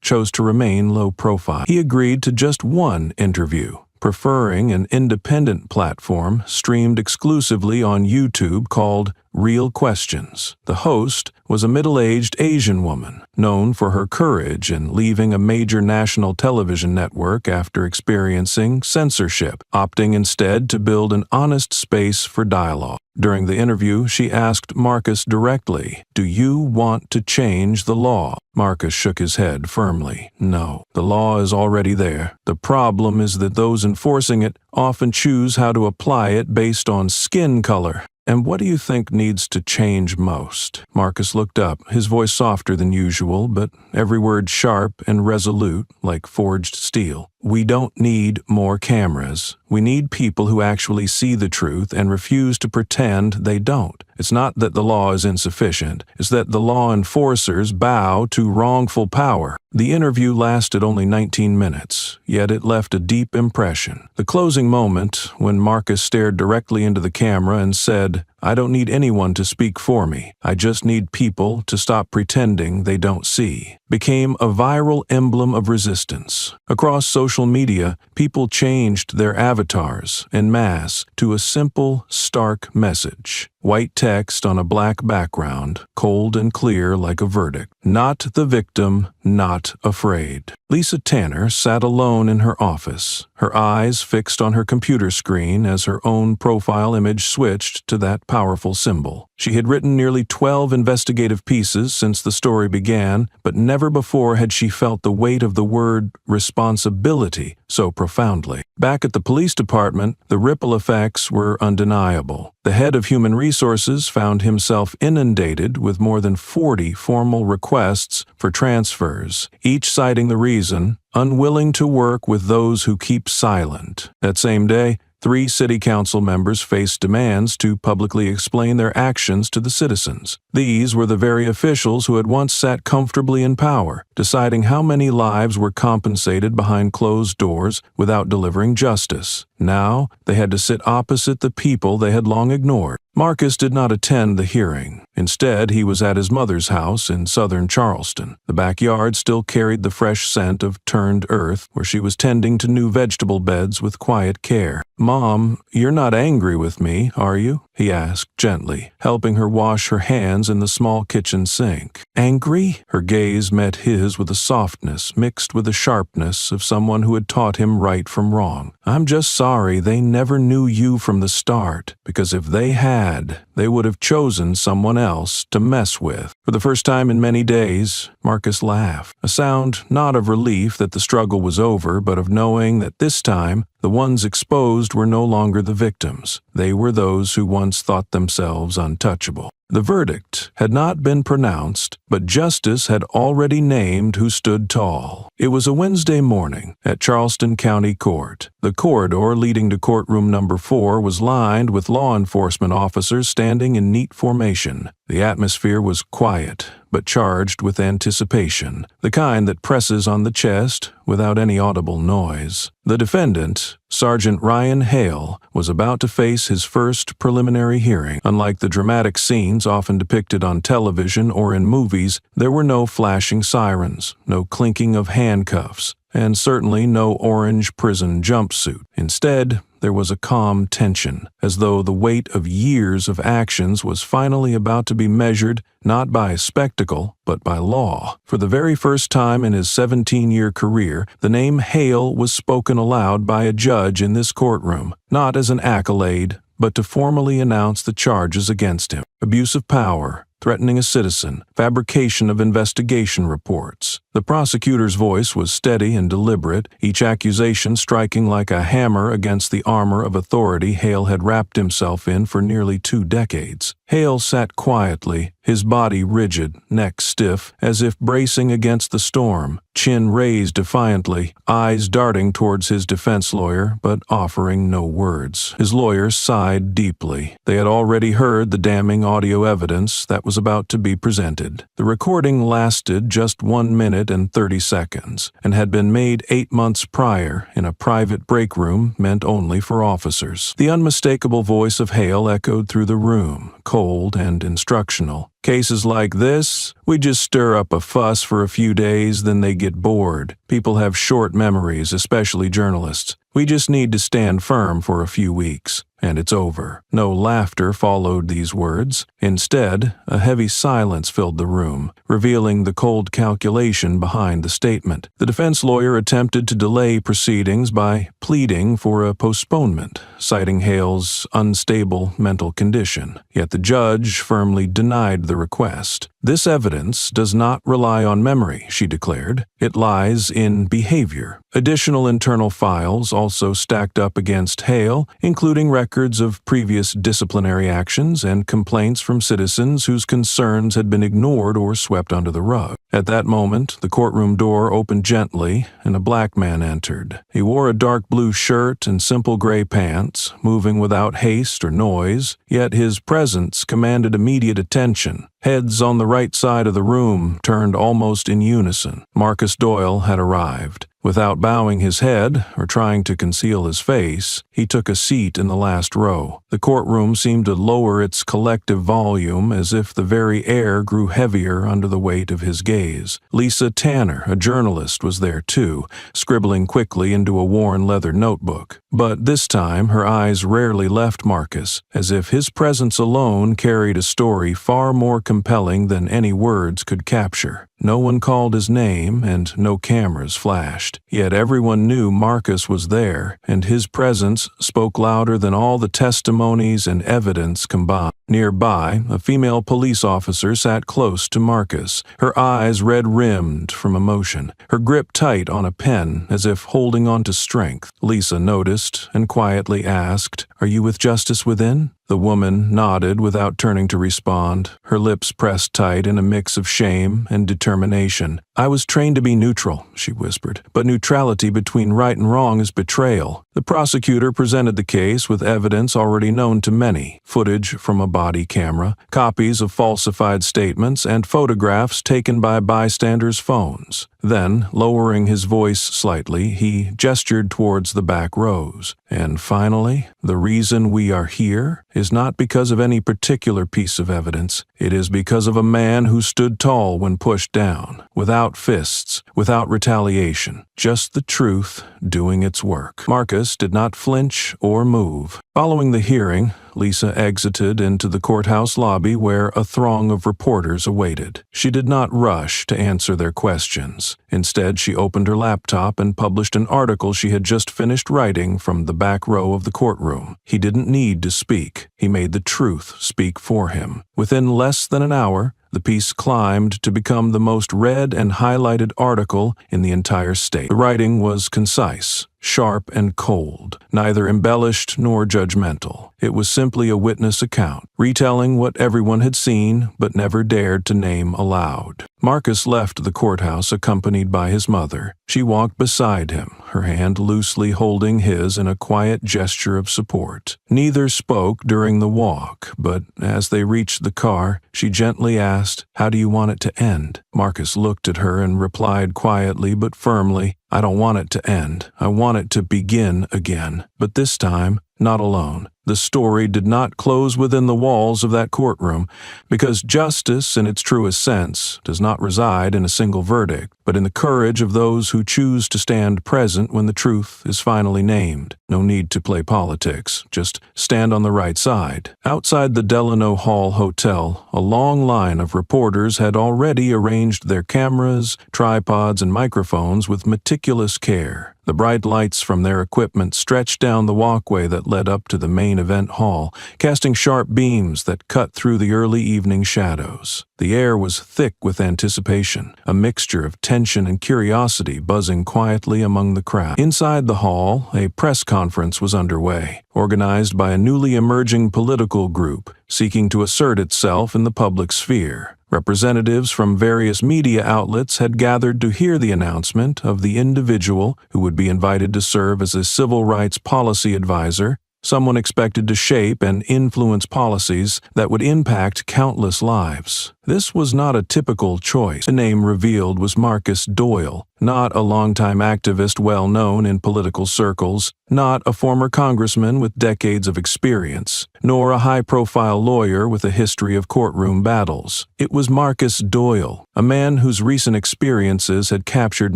chose to remain low profile. He agreed to just one interview, preferring an independent platform streamed exclusively on YouTube called real questions. The host was a middle-aged Asian woman, known for her courage in leaving a major national television network after experiencing censorship, opting instead to build an honest space for dialogue. During the interview, she asked Marcus directly, "Do you want to change the law?" Marcus shook his head firmly. "No, the law is already there. The problem is that those enforcing it often choose how to apply it based on skin color." "And what do you think needs to change most?" Marcus looked up, his voice softer than usual, but every word sharp and resolute like forged steel. "We don't need more cameras. We need people who actually see the truth and refuse to pretend they don't. It's not that the law is insufficient, it's that the law enforcers bow to wrongful power." The interview lasted only 19 minutes, yet it left a deep impression. The closing moment, when Marcus stared directly into the camera and said, "I don't need anyone to speak for me. I just need people to stop pretending they don't see," became a viral emblem of resistance. Across social media, people changed their avatars en masse to a simple, stark message. White text on a black background, cold and clear like a verdict. "Not the victim, not afraid." Lisa Tanner sat alone in her office, her eyes fixed on her computer screen as her own profile image switched to that powerful symbol. She had written nearly 12 investigative pieces since the story began, but never before had she felt the weight of the word responsibility so profoundly. Back at the police department, the ripple effects were undeniable. The head of human resources found himself inundated with more than 40 formal requests for transfers, each citing the reason, unwilling to work with those who keep silent. That same day, 3 city council members faced demands to publicly explain their actions to the citizens. These were the very officials who had once sat comfortably in power, deciding how many lives were compensated behind closed doors without delivering justice. Now, they had to sit opposite the people they had long ignored. Marcus did not attend the hearing. Instead, he was at his mother's house in southern Charleston. The backyard still carried the fresh scent of turned earth, where she was tending to new vegetable beds with quiet care. "Mom, you're not angry with me, are you?" he asked gently, helping her wash her hands in the small kitchen sink. "Angry?" Her gaze met his with a softness mixed with the sharpness of someone who had taught him right from wrong. "I'm just sorry they never knew you from the start, because if they had, they would have chosen someone else to mess with." For the first time in many days, Marcus laughed, a sound not of relief that the struggle was over, but of knowing that this time, the ones exposed were no longer the victims. They were those who once thought themselves untouchable. The verdict had not been pronounced, but justice had already named who stood tall. It was a Wednesday morning at Charleston County Court. The corridor leading to courtroom number 4 was lined with law enforcement officers standing in neat formation. The atmosphere was quiet, but charged with anticipation, the kind that presses on the chest without any audible noise. The defendant, Sergeant Ryan Hale, was about to face his first preliminary hearing. Unlike the dramatic scenes often depicted on television or in movies, there were no flashing sirens, no clinking of handcuffs, and certainly no orange prison jumpsuit. Instead, there was a calm tension, as though the weight of years of actions was finally about to be measured not by spectacle, but by law. For the very first time in his 17-year career, the name Hale was spoken aloud by a judge in this courtroom, not as an accolade, but to formally announce the charges against him: abuse of power, threatening a citizen, fabrication of investigation reports. The prosecutor's voice was steady and deliberate, each accusation striking like a hammer against the armor of authority Hale had wrapped himself in for nearly 2 decades. Hale sat quietly, his body rigid, neck stiff, as if bracing against the storm, chin raised defiantly, eyes darting towards his defense lawyer, but offering no words. His lawyer sighed deeply. They had already heard the damning audio evidence that was about to be presented. The recording lasted just 1 minute and 30 seconds, and had been made 8 months prior in a private break room meant only for officers. The unmistakable voice of Hale echoed through the room, cold and instructional. "Cases like this, we just stir up a fuss for a few days, then they get bored. People have short memories, especially journalists. We just need to stand firm for a few weeks. and it's over. No laughter followed these words. Instead, a heavy silence filled the room, revealing the cold calculation behind the statement. The defense lawyer attempted to delay proceedings by pleading for a postponement, citing Hale's unstable mental condition. Yet the judge firmly denied the request. "This evidence does not rely on memory," she declared. "It lies in behavior." Additional internal files also stacked up against Hale, including records of previous disciplinary actions and complaints from citizens whose concerns had been ignored or swept under the rug. At that moment, the courtroom door opened gently, and a black man entered. He wore a dark blue shirt and simple gray pants, moving without haste or noise, yet his presence commanded immediate attention. Heads on the right side of the room turned almost in unison. Marcus Doyle had arrived. Without bowing his head or trying to conceal his face, he took a seat in the last row. The courtroom seemed to lower its collective volume as if the very air grew heavier under the weight of his gaze. Lisa Tanner, a journalist, was there too, scribbling quickly into a worn leather notebook. But this time her eyes rarely left Marcus, as if his presence alone carried a story far more compelling than any words could capture. No one called his name, and no cameras flashed. Yet everyone knew Marcus was there, and his presence spoke louder than all the testimonies and evidence combined. Nearby, a female police officer sat close to Marcus, her eyes red-rimmed from emotion, her grip tight on a pen as if holding on to strength. Lisa noticed and quietly asked, "Are you with Justice Within?" The woman nodded without turning to respond, her lips pressed tight in a mix of shame and determination. "I was trained to be neutral," she whispered, "but neutrality between right and wrong is betrayal." The prosecutor presented the case with evidence already known to many, footage from a body camera, copies of falsified statements, and photographs taken by bystanders' phones. Then, lowering his voice slightly, he gestured towards the back rows. "And finally, the reason we are here is not because of any particular piece of evidence. It is because of a man who stood tall when pushed down, without fists, without retaliation, just the truth doing its work." Marcus did not flinch or move. Following the hearing, Lisa exited into the courthouse lobby where a throng of reporters awaited. She did not rush to answer their questions. Instead, she opened her laptop and published an article she had just finished writing from the back row of the courtroom. He didn't need to speak. He made the truth speak for him. Within less than an hour, the piece climbed to become the most read and highlighted article in the entire state. The writing was concise, sharp and cold, neither embellished nor judgmental. It was simply a witness account, retelling what everyone had seen but never dared to name aloud. Marcus left the courthouse accompanied by his mother. She walked beside him, her hand loosely holding his in a quiet gesture of support. Neither spoke during the walk, but as they reached the car, she gently asked, "How do you want it to end?" Marcus looked at her and replied quietly but firmly, "I don't want it to end. I want it to begin again. But this time, not alone." The story did not close within the walls of that courtroom, because justice, in its truest sense, does not reside in a single verdict, but in the courage of those who choose to stand present when the truth is finally named. No need to play politics, just stand on the right side. Outside the Delano Hall Hotel, a long line of reporters had already arranged their cameras, tripods, and microphones with meticulous care. The bright lights from their equipment stretched down the walkway that led up to the main event hall, casting sharp beams that cut through the early evening shadows. The air was thick with anticipation, a mixture of tension and curiosity buzzing quietly among the crowd. Inside the hall, a press conference was underway, organized by a newly emerging political group seeking to assert itself in the public sphere. Representatives from various media outlets had gathered to hear the announcement of the individual who would be invited to serve as a civil rights policy advisor, someone expected to shape and influence policies that would impact countless lives. This was not a typical choice. The name revealed was Marcus Doyle, not a longtime activist well known in political circles, not a former congressman with decades of experience, nor a high-profile lawyer with a history of courtroom battles. It was Marcus Doyle, a man whose recent experiences had captured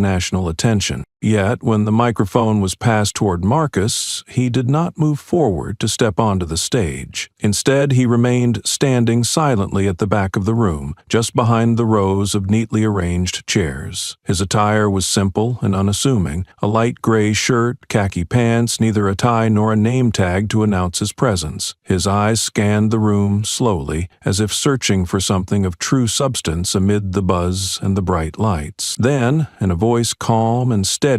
national attention. Yet, when the microphone was passed toward Marcus, he did not move forward to step onto the stage. Instead, he remained standing silently at the back of the room, just behind the rows of neatly arranged chairs. His attire was simple and unassuming, a light gray shirt, khaki pants, neither a tie nor a name tag to announce his presence. His eyes scanned the room slowly, as if searching for something of true substance amid the buzz and the bright lights. Then, in a voice calm and steady,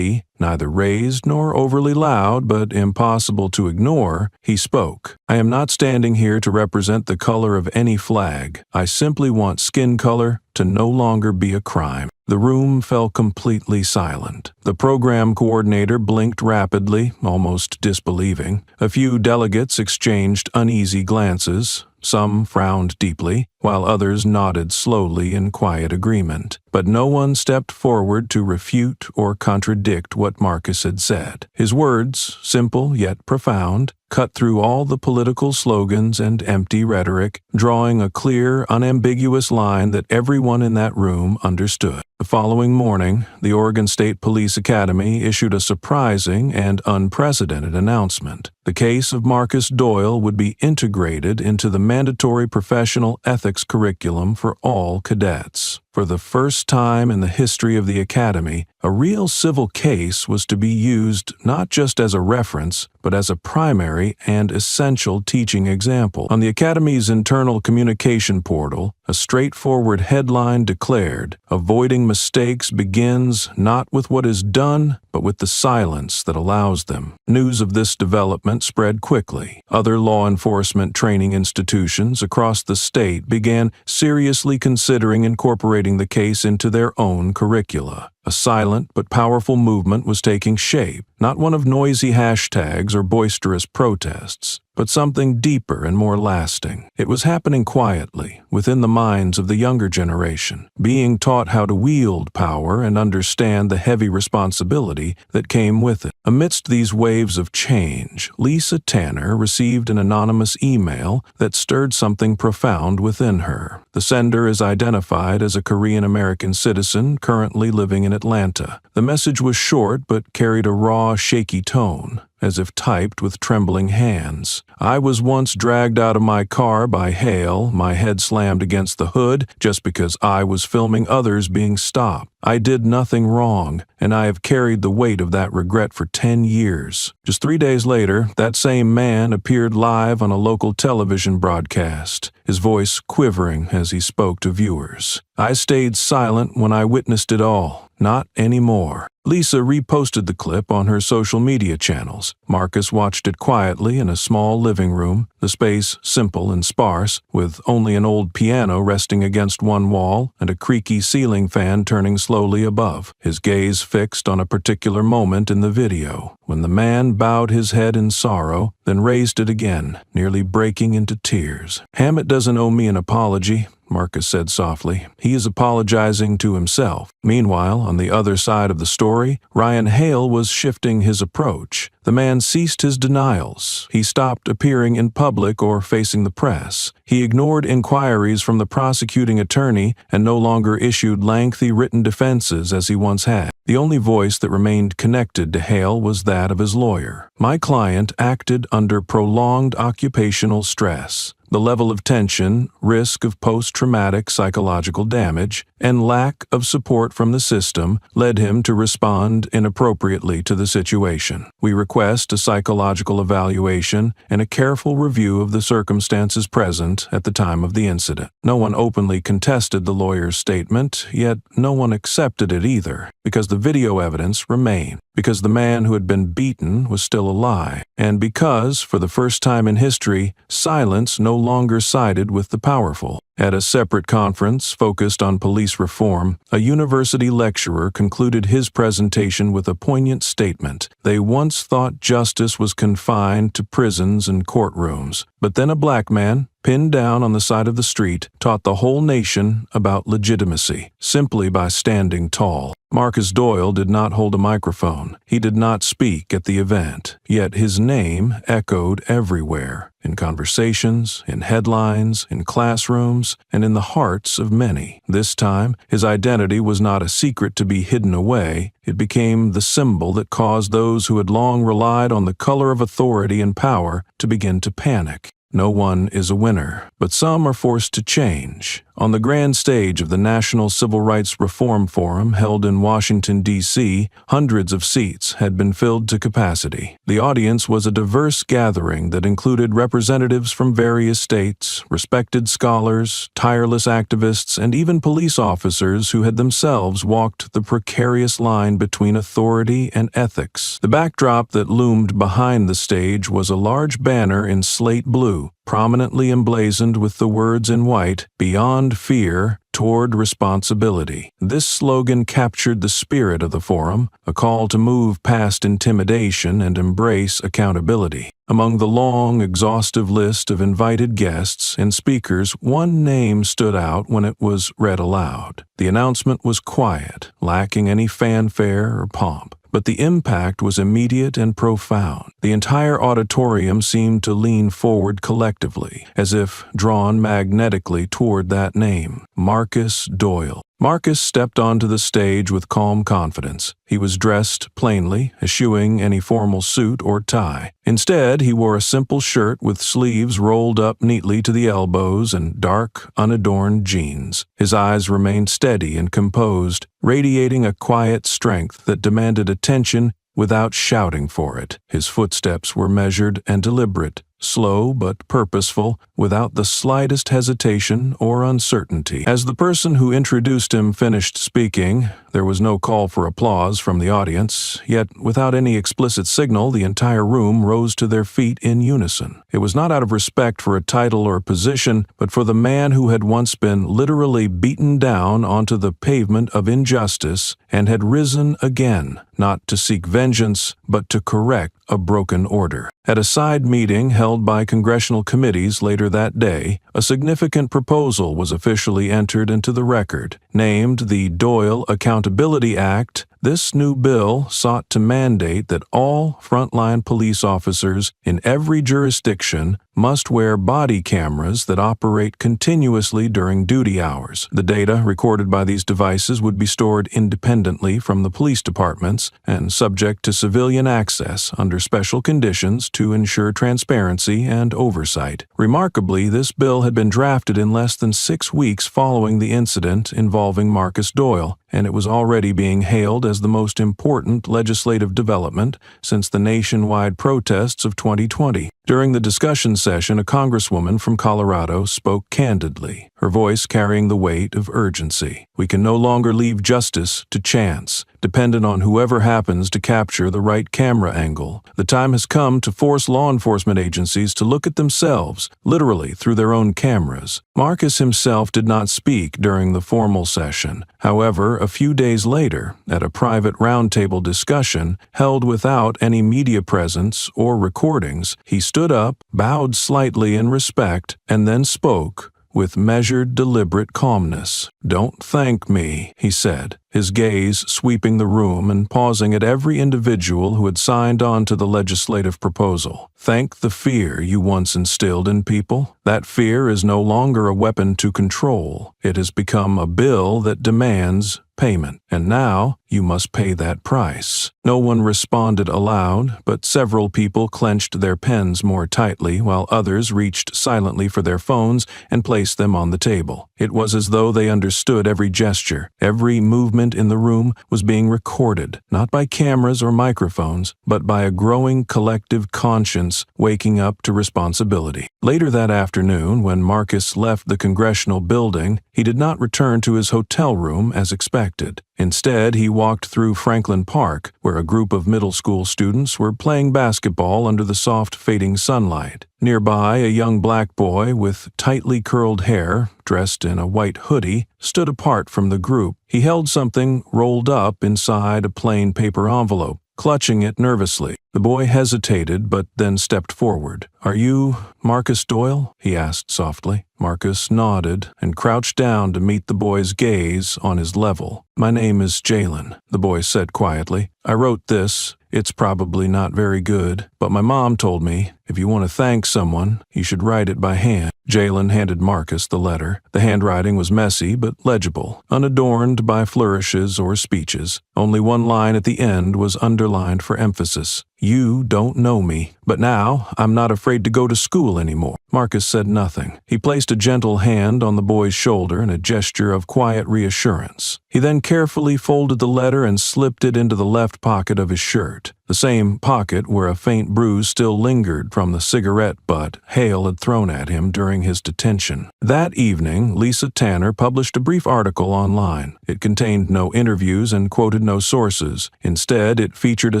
neither raised nor overly loud, but impossible to ignore, he spoke. "I am not standing here to represent the color of any flag. I simply want skin color to no longer be a crime." The room fell completely silent. The program coordinator blinked rapidly, almost disbelieving. A few delegates exchanged uneasy glances. Some frowned deeply, while others nodded slowly in quiet agreement. But no one stepped forward to refute or contradict what Marcus had said. His words, simple yet profound, cut through all the political slogans and empty rhetoric, drawing a clear, unambiguous line that everyone in that room understood. The following morning, the Oregon State Police Academy issued a surprising and unprecedented announcement. The case of Marcus Doyle would be integrated into the mandatory professional ethics curriculum for all cadets. For the first time in the history of the Academy, a real civil case was to be used not just as a reference, but as a primary and essential teaching example. On the Academy's internal communication portal, a straightforward headline declared, "Avoiding mistakes begins not with what is done, but with the silence that allows them." News of this development spread quickly. Other law enforcement training institutions across the state began seriously considering incorporating the case into their own curricula. A silent but powerful movement was taking shape, not one of noisy hashtags or boisterous protests, but something deeper and more lasting. It was happening quietly, within the minds of the younger generation, being taught how to wield power and understand the heavy responsibility that came with it. Amidst these waves of change, Lisa Tanner received an anonymous email that stirred something profound within her. The sender is identified as a Korean-American citizen currently living in Atlanta. The message was short but carried a raw, shaky tone, as if typed with trembling hands. "I was once dragged out of my car by Hale, my head slammed against the hood just because I was filming others being stopped. I did nothing wrong, and I have carried the weight of that regret for 10 years. Just 3 days later, that same man appeared live on a local television broadcast, his voice quivering as he spoke to viewers. I stayed silent when I witnessed it all. Not anymore." Lisa reposted the clip on her social media channels. Marcus watched it quietly in a small living room, the space simple and sparse, with only an old piano resting against one wall and a creaky ceiling fan turning slowly above, his gaze fixed on a particular moment in the video, when the man bowed his head in sorrow, then raised it again, nearly breaking into tears. "Hammett doesn't owe me an apology," Marcus said softly. "He is apologizing to himself." Meanwhile, on the other side of the story, Ryan Hale was shifting his approach. The man ceased his denials. He stopped appearing in public or facing the press. He ignored inquiries from the prosecuting attorney and no longer issued lengthy written defenses as he once had. The only voice that remained connected to Hale was that of his lawyer. "My client acted under prolonged occupational stress. The level of tension, risk of post-traumatic psychological damage, and lack of support from the system led him to respond inappropriately to the situation. We request a psychological evaluation and a careful review of the circumstances present at the time of the incident." No one openly contested the lawyer's statement, yet no one accepted it either, because the video evidence remained, because the man who had been beaten was still alive, and because, for the first time in history, silence no longer sided with the powerful. At a separate conference focused on police reform, a university lecturer concluded his presentation with a poignant statement. "They once thought justice was confined to prisons and courtrooms, but then a black man, pinned down on the side of the street, taught the whole nation about legitimacy, simply by standing tall. Marcus Doyle did not hold a microphone. He did not speak at the event, yet his name echoed everywhere, in conversations, in headlines, in classrooms, and in the hearts of many. This time, his identity was not a secret to be hidden away. It became the symbol that caused those who had long relied on the color of authority and power to begin to panic. No one is a winner, but some are forced to change. On the grand stage of the National Civil Rights Reform Forum held in Washington, D.C., hundreds of seats had been filled to capacity. The audience was a diverse gathering that included representatives from various states, respected scholars, tireless activists, and even police officers who had themselves walked the precarious line between authority and ethics. The backdrop that loomed behind the stage was a large banner in slate blue, prominently emblazoned with the words in white, "Beyond fear, toward responsibility." This slogan captured the spirit of the forum, a call to move past intimidation and embrace accountability. Among the long, exhaustive list of invited guests and speakers, one name stood out when it was read aloud. The announcement was quiet, lacking any fanfare or pomp, but the impact was immediate and profound. The entire auditorium seemed to lean forward collectively, as if drawn magnetically toward that name, Marcus Doyle. Marcus stepped onto the stage with calm confidence. He was dressed plainly, eschewing any formal suit or tie. Instead, he wore a simple shirt with sleeves rolled up neatly to the elbows and dark, unadorned jeans. His eyes remained steady and composed, radiating a quiet strength that demanded attention without shouting for it. His footsteps were measured and deliberate, slow but purposeful, without the slightest hesitation or uncertainty. As the person who introduced him finished speaking, there was no call for applause from the audience, yet without any explicit signal, the entire room rose to their feet in unison. It was not out of respect for a title or position, but for the man who had once been literally beaten down onto the pavement of injustice and had risen again, not to seek vengeance, but to correct a broken order. At a side meeting held by congressional committees later that day, a significant proposal was officially entered into the record. Named the Doyle Accountability Act, this new bill sought to mandate that all frontline police officers in every jurisdiction must wear body cameras that operate continuously during duty hours. The data recorded by these devices would be stored independently from the police departments and subject to civilian access under special conditions to ensure transparency and oversight. Remarkably, this bill had been drafted in less than 6 weeks following the incident involving Marcus Doyle, and it was already being hailed as the most important legislative development since the nationwide protests of 2020. During the discussion session, a congresswoman from Colorado spoke candidly, her voice carrying the weight of urgency. "We can no longer leave justice to chance, dependent on whoever happens to capture the right camera angle. The time has come to force law enforcement agencies to look at themselves, literally through their own cameras." Marcus himself did not speak during the formal session. However, a few days later, at a private roundtable discussion held without any media presence or recordings, he stood up, bowed slightly in respect, and then spoke with measured, deliberate calmness. "Don't thank me," he said, his gaze sweeping the room and pausing at every individual who had signed on to the legislative proposal. "Thank the fear you once instilled in people. That fear is no longer a weapon to control. It has become a bill that demands payment, and now you must pay that price." No one responded aloud, but several people clenched their pens more tightly while others reached silently for their phones and placed them on the table. It was as though they understood every gesture, every movement in the room was being recorded, not by cameras or microphones, but by a growing collective conscience waking up to responsibility. Later that afternoon, when Marcus left the congressional building, he did not return to his hotel room as expected. Instead, he walked through Franklin Park, where a group of middle school students were playing basketball under the soft fading sunlight. Nearby, a young black boy with tightly curled hair, dressed in a white hoodie, stood apart from the group. He held something rolled up inside a plain paper envelope. clutching it nervously. The boy hesitated, but then stepped forward. "Are you Marcus Doyle?" he asked softly. Marcus nodded and crouched down to meet the boy's gaze on his level. "My name is Jalen," the boy said quietly. "I wrote this. It's probably not very good, but my mom told me if you want to thank someone, you should write it by hand." Jalen handed Marcus the letter. The handwriting was messy but legible, unadorned by flourishes or speeches. Only one line at the end was underlined for emphasis. "You don't know me, but now I'm not afraid to go to school anymore." Marcus said nothing. He placed a gentle hand on the boy's shoulder in a gesture of quiet reassurance. He then carefully folded the letter and slipped it into the left pocket of his shirt, the same pocket where a faint bruise still lingered from the cigarette butt Hale had thrown at him during his detention. That evening, Lisa Tanner published a brief article online. It contained no interviews and quoted no sources. Instead, it featured a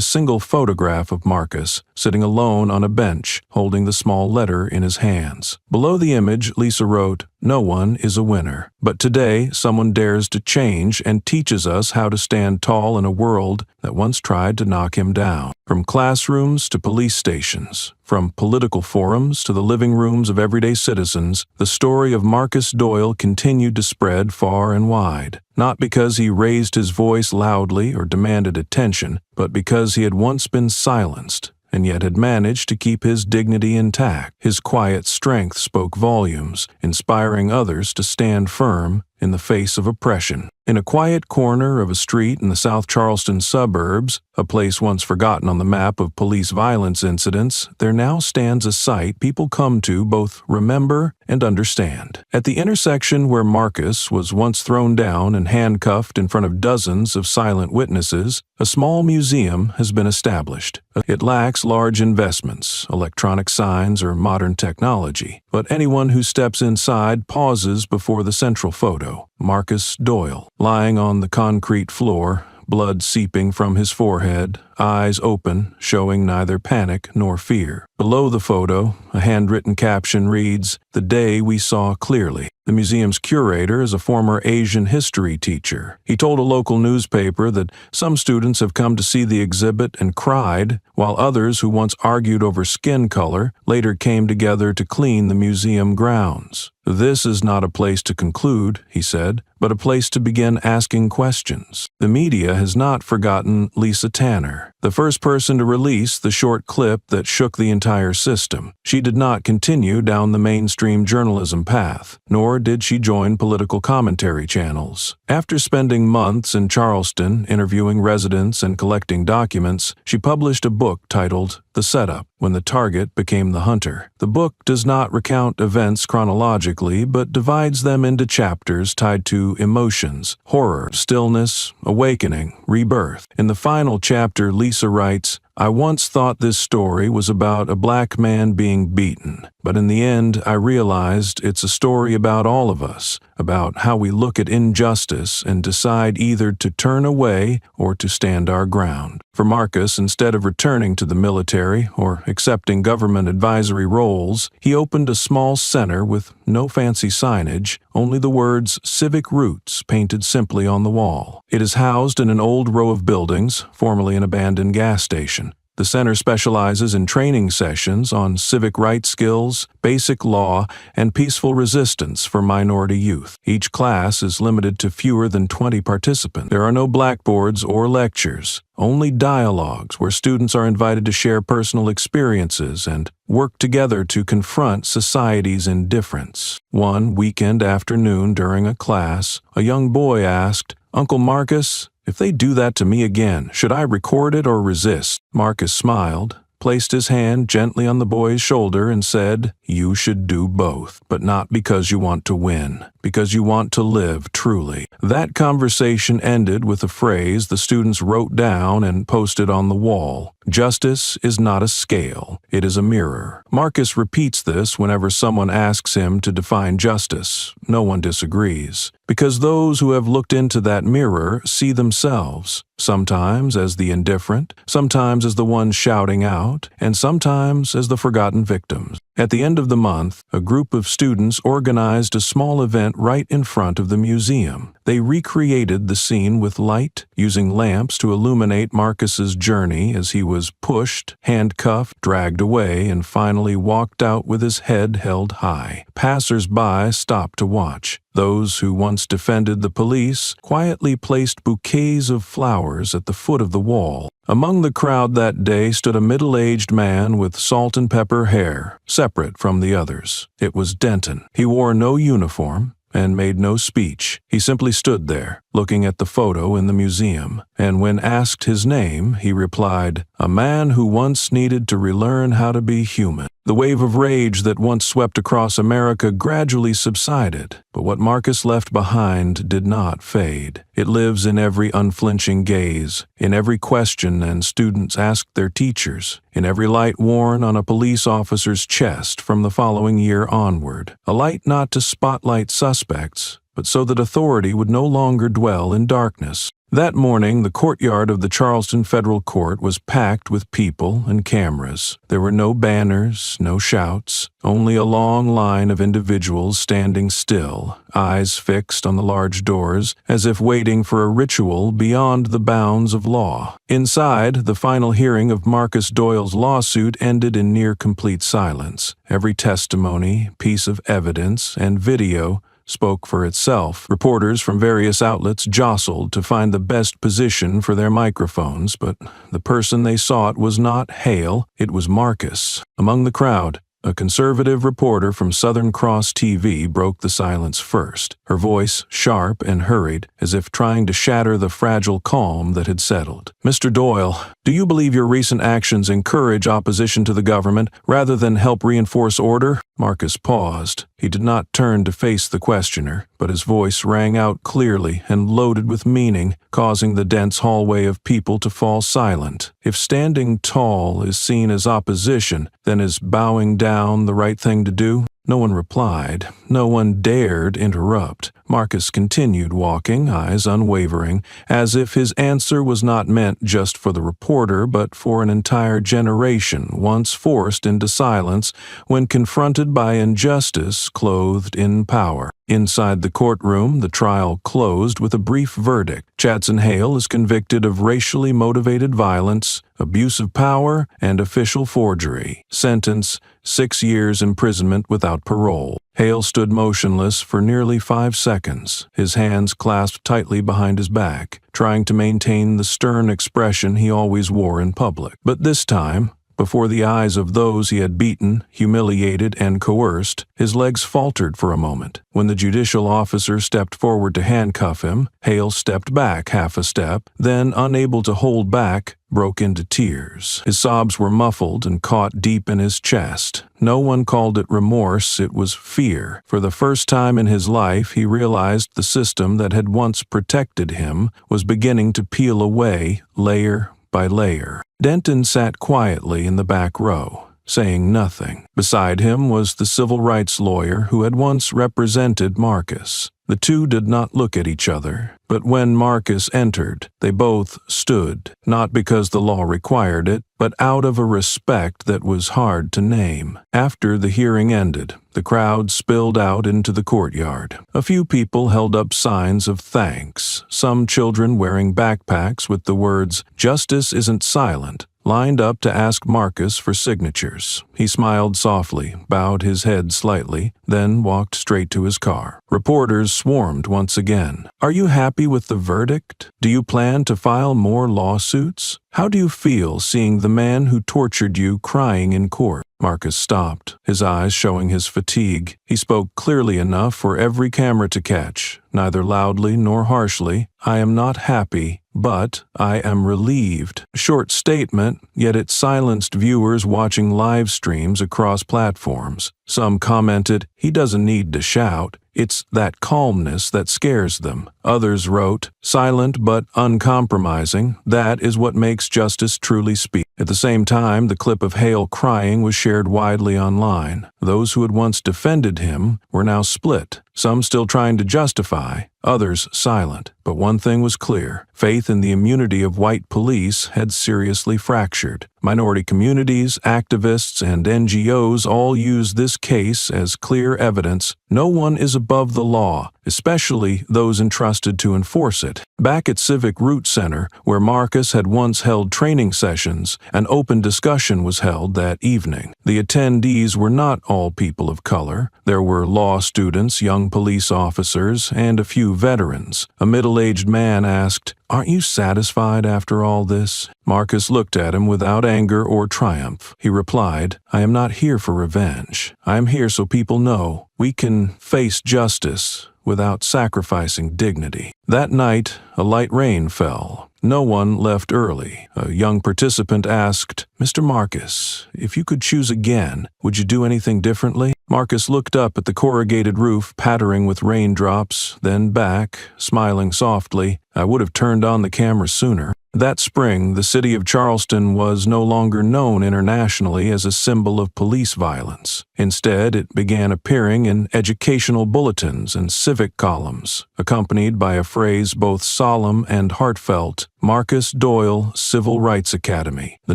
single photograph of Marcus, sitting alone on a bench, holding the small letter in his hands. Below the image, Lisa wrote, "No one is a winner, but today someone dares to change and teaches us how to stand tall in a world that once tried to knock him down." From classrooms to police stations, from political forums to the living rooms of everyday citizens, the story of Marcus Doyle continued to spread far and wide. Not because he raised his voice loudly or demanded attention, but because he had once been silenced and yet had managed to keep his dignity intact. His quiet strength spoke volumes, inspiring others to stand firm in the face of oppression. In a quiet corner of a street in the South Charleston suburbs, a place once forgotten on the map of police violence incidents, there now stands a site people come to both remember and understand. At the intersection where Marcus was once thrown down and handcuffed in front of dozens of silent witnesses, a small museum has been established. It lacks large investments, electronic signs, or modern technology, but anyone who steps inside pauses before the central photo, Marcus Doyle, lying on the concrete floor, blood seeping from his forehead, eyes open, showing neither panic nor fear. Below the photo, a handwritten caption reads, "The day we saw clearly." The museum's curator is a former Asian history teacher. He told a local newspaper that some students have come to see the exhibit and cried, while others who once argued over skin color later came together to clean the museum grounds. "This is not a place to conclude," he said, "but a place to begin asking questions." The media has not forgotten Lisa Tanner, the first person to release the short clip that shook the entire system. She did not continue down the mainstream journalism path, nor did she join political commentary channels. After spending months in Charleston interviewing residents and collecting documents, she published a book titled The Setup, When the Target Became the Hunter. The book does not recount events chronologically, but divides them into chapters tied to emotions, horror, stillness, awakening, rebirth. In the final chapter, Lisa writes, "I once thought this story was about a black man being beaten, but in the end I realized it's a story about all of us, about how we look at injustice and decide either to turn away or to stand our ground." For Marcus, instead of returning to the military or accepting government advisory roles, he opened a small center with no fancy signage, only the words "Civic Roots" painted simply on the wall. It is housed in an old row of buildings, formerly an abandoned gas station. The center specializes in training sessions on civic rights skills, basic law, and peaceful resistance for minority youth. Each class is limited to fewer than 20 participants. There are no blackboards or lectures, only dialogues where students are invited to share personal experiences and work together to confront society's indifference. One weekend afternoon during a class, a young boy asked, "Uncle Marcus, if they do that to me again, should I record it or resist?" Marcus smiled, placed his hand gently on the boy's shoulder and said, "You should do both, but not because you want to win, because you want to live truly." That conversation ended with a phrase the students wrote down and posted on the wall. "Justice is not a scale, it is a mirror." Marcus repeats this whenever someone asks him to define justice. No one disagrees, because those who have looked into that mirror see themselves, sometimes as the indifferent, sometimes as the ones shouting out, and sometimes as the forgotten victims. At the end of the month, a group of students organized a small event right in front of the museum. They recreated the scene with light, using lamps to illuminate Marcus's journey as he was pushed, handcuffed, dragged away, and finally walked out with his head held high. Passers-by stopped to watch. Those who once defended the police quietly placed bouquets of flowers at the foot of the wall. Among the crowd that day stood a middle-aged man with salt and pepper hair, separate from the others. It was Denton. He wore no uniform and made no speech. He simply stood there, looking at the photo in the museum, and when asked his name, he replied, "A man who once needed to relearn how to be human." The wave of rage that once swept across America gradually subsided, but what Marcus left behind did not fade. It lives in every unflinching gaze, in every question and students asked their teachers, in every light worn on a police officer's chest from the following year onward. A light not to spotlight suspects, but so that authority would no longer dwell in darkness. That morning, the courtyard of the Charleston Federal Court was packed with people and cameras. There were no banners, no shouts, only a long line of individuals standing still, eyes fixed on the large doors, as if waiting for a ritual beyond the bounds of law. Inside, the final hearing of Marcus Doyle's lawsuit ended in near-complete silence. Every testimony, piece of evidence, and video spoke for itself. Reporters from various outlets jostled to find the best position for their microphones, but the person they sought was not Hale, it was Marcus. Among the crowd, a conservative reporter from Southern Cross TV broke the silence first, her voice sharp and hurried, as if trying to shatter the fragile calm that had settled. "Mr. Doyle, do you believe your recent actions encourage opposition to the government rather than help reinforce order?" Marcus paused. He did not turn to face the questioner, but his voice rang out clearly and loaded with meaning, causing the dense hallway of people to fall silent. If standing tall is seen as opposition, then is bowing down the right thing to do? No one replied. No one dared interrupt. Marcus continued walking, eyes unwavering, as if his answer was not meant just for the reporter, but for an entire generation once forced into silence when confronted by injustice clothed in power. Inside the courtroom, the trial closed with a brief verdict. Chadson Hale is convicted of racially motivated violence, abuse of power, and official forgery. Sentence: 6 years imprisonment without parole. Hale stood motionless for nearly 5 seconds, his hands clasped tightly behind his back, trying to maintain the stern expression he always wore in public. But this time, before the eyes of those he had beaten, humiliated, and coerced, his legs faltered for a moment. When the judicial officer stepped forward to handcuff him, Hale stepped back half a step, then, unable to hold back, broke into tears. His sobs were muffled and caught deep in his chest. No one called it remorse, it was fear. For the first time in his life, he realized the system that had once protected him was beginning to peel away, layer by layer. Denton sat quietly in the back row, saying nothing. Beside him was the civil rights lawyer who had once represented Marcus. The two did not look at each other, but when Marcus entered, they both stood, not because the law required it, but out of a respect that was hard to name. After the hearing ended, the crowd spilled out into the courtyard. A few people held up signs of thanks, some children wearing backpacks with the words, "Justice isn't silent," lined up to ask Marcus for signatures. He smiled softly, bowed his head slightly, then walked straight to his car. Reporters swarmed once again. "Are you happy with the verdict? Do you plan to file more lawsuits? How do you feel seeing the man who tortured you crying in court?" Marcus stopped, his eyes showing his fatigue. He spoke clearly enough for every camera to catch, neither loudly nor harshly. "I am not happy, but I am relieved." A short statement, yet it silenced viewers watching live streams across platforms. Some commented, "He doesn't need to shout. It's that calmness that scares them." Others wrote, "Silent but uncompromising, that is what makes justice truly speak." At the same time, the clip of Hale crying was shared widely online. Those who had once defended him were now split, some still trying to justify, others silent. But one thing was clear: faith in the immunity of white police had seriously fractured. Minority communities, activists, and NGOs all use this case as clear evidence no one is above the law, especially those entrusted to enforce it. Back at Civic Root Center, where Marcus had once held training sessions, an open discussion was held that evening. The attendees were not all people of color. There were law students, young police officers, and a few veterans. A middle-aged man asked, "Aren't you satisfied after all this?" Marcus looked at him without anger or triumph. He replied, "I am not here for revenge. I am here so people know we can face justice without sacrificing dignity." That night, a light rain fell. No one left early. A young participant asked, "Mr. Marcus, if you could choose again, would you do anything differently?" Marcus looked up at the corrugated roof pattering with raindrops, then back, smiling softly. "I would have turned on the camera sooner." That spring, the city of Charleston was no longer known internationally as a symbol of police violence. Instead, it began appearing in educational bulletins and civic columns, accompanied by a phrase both solemn and heartfelt: Marcus Doyle Civil Rights Academy. The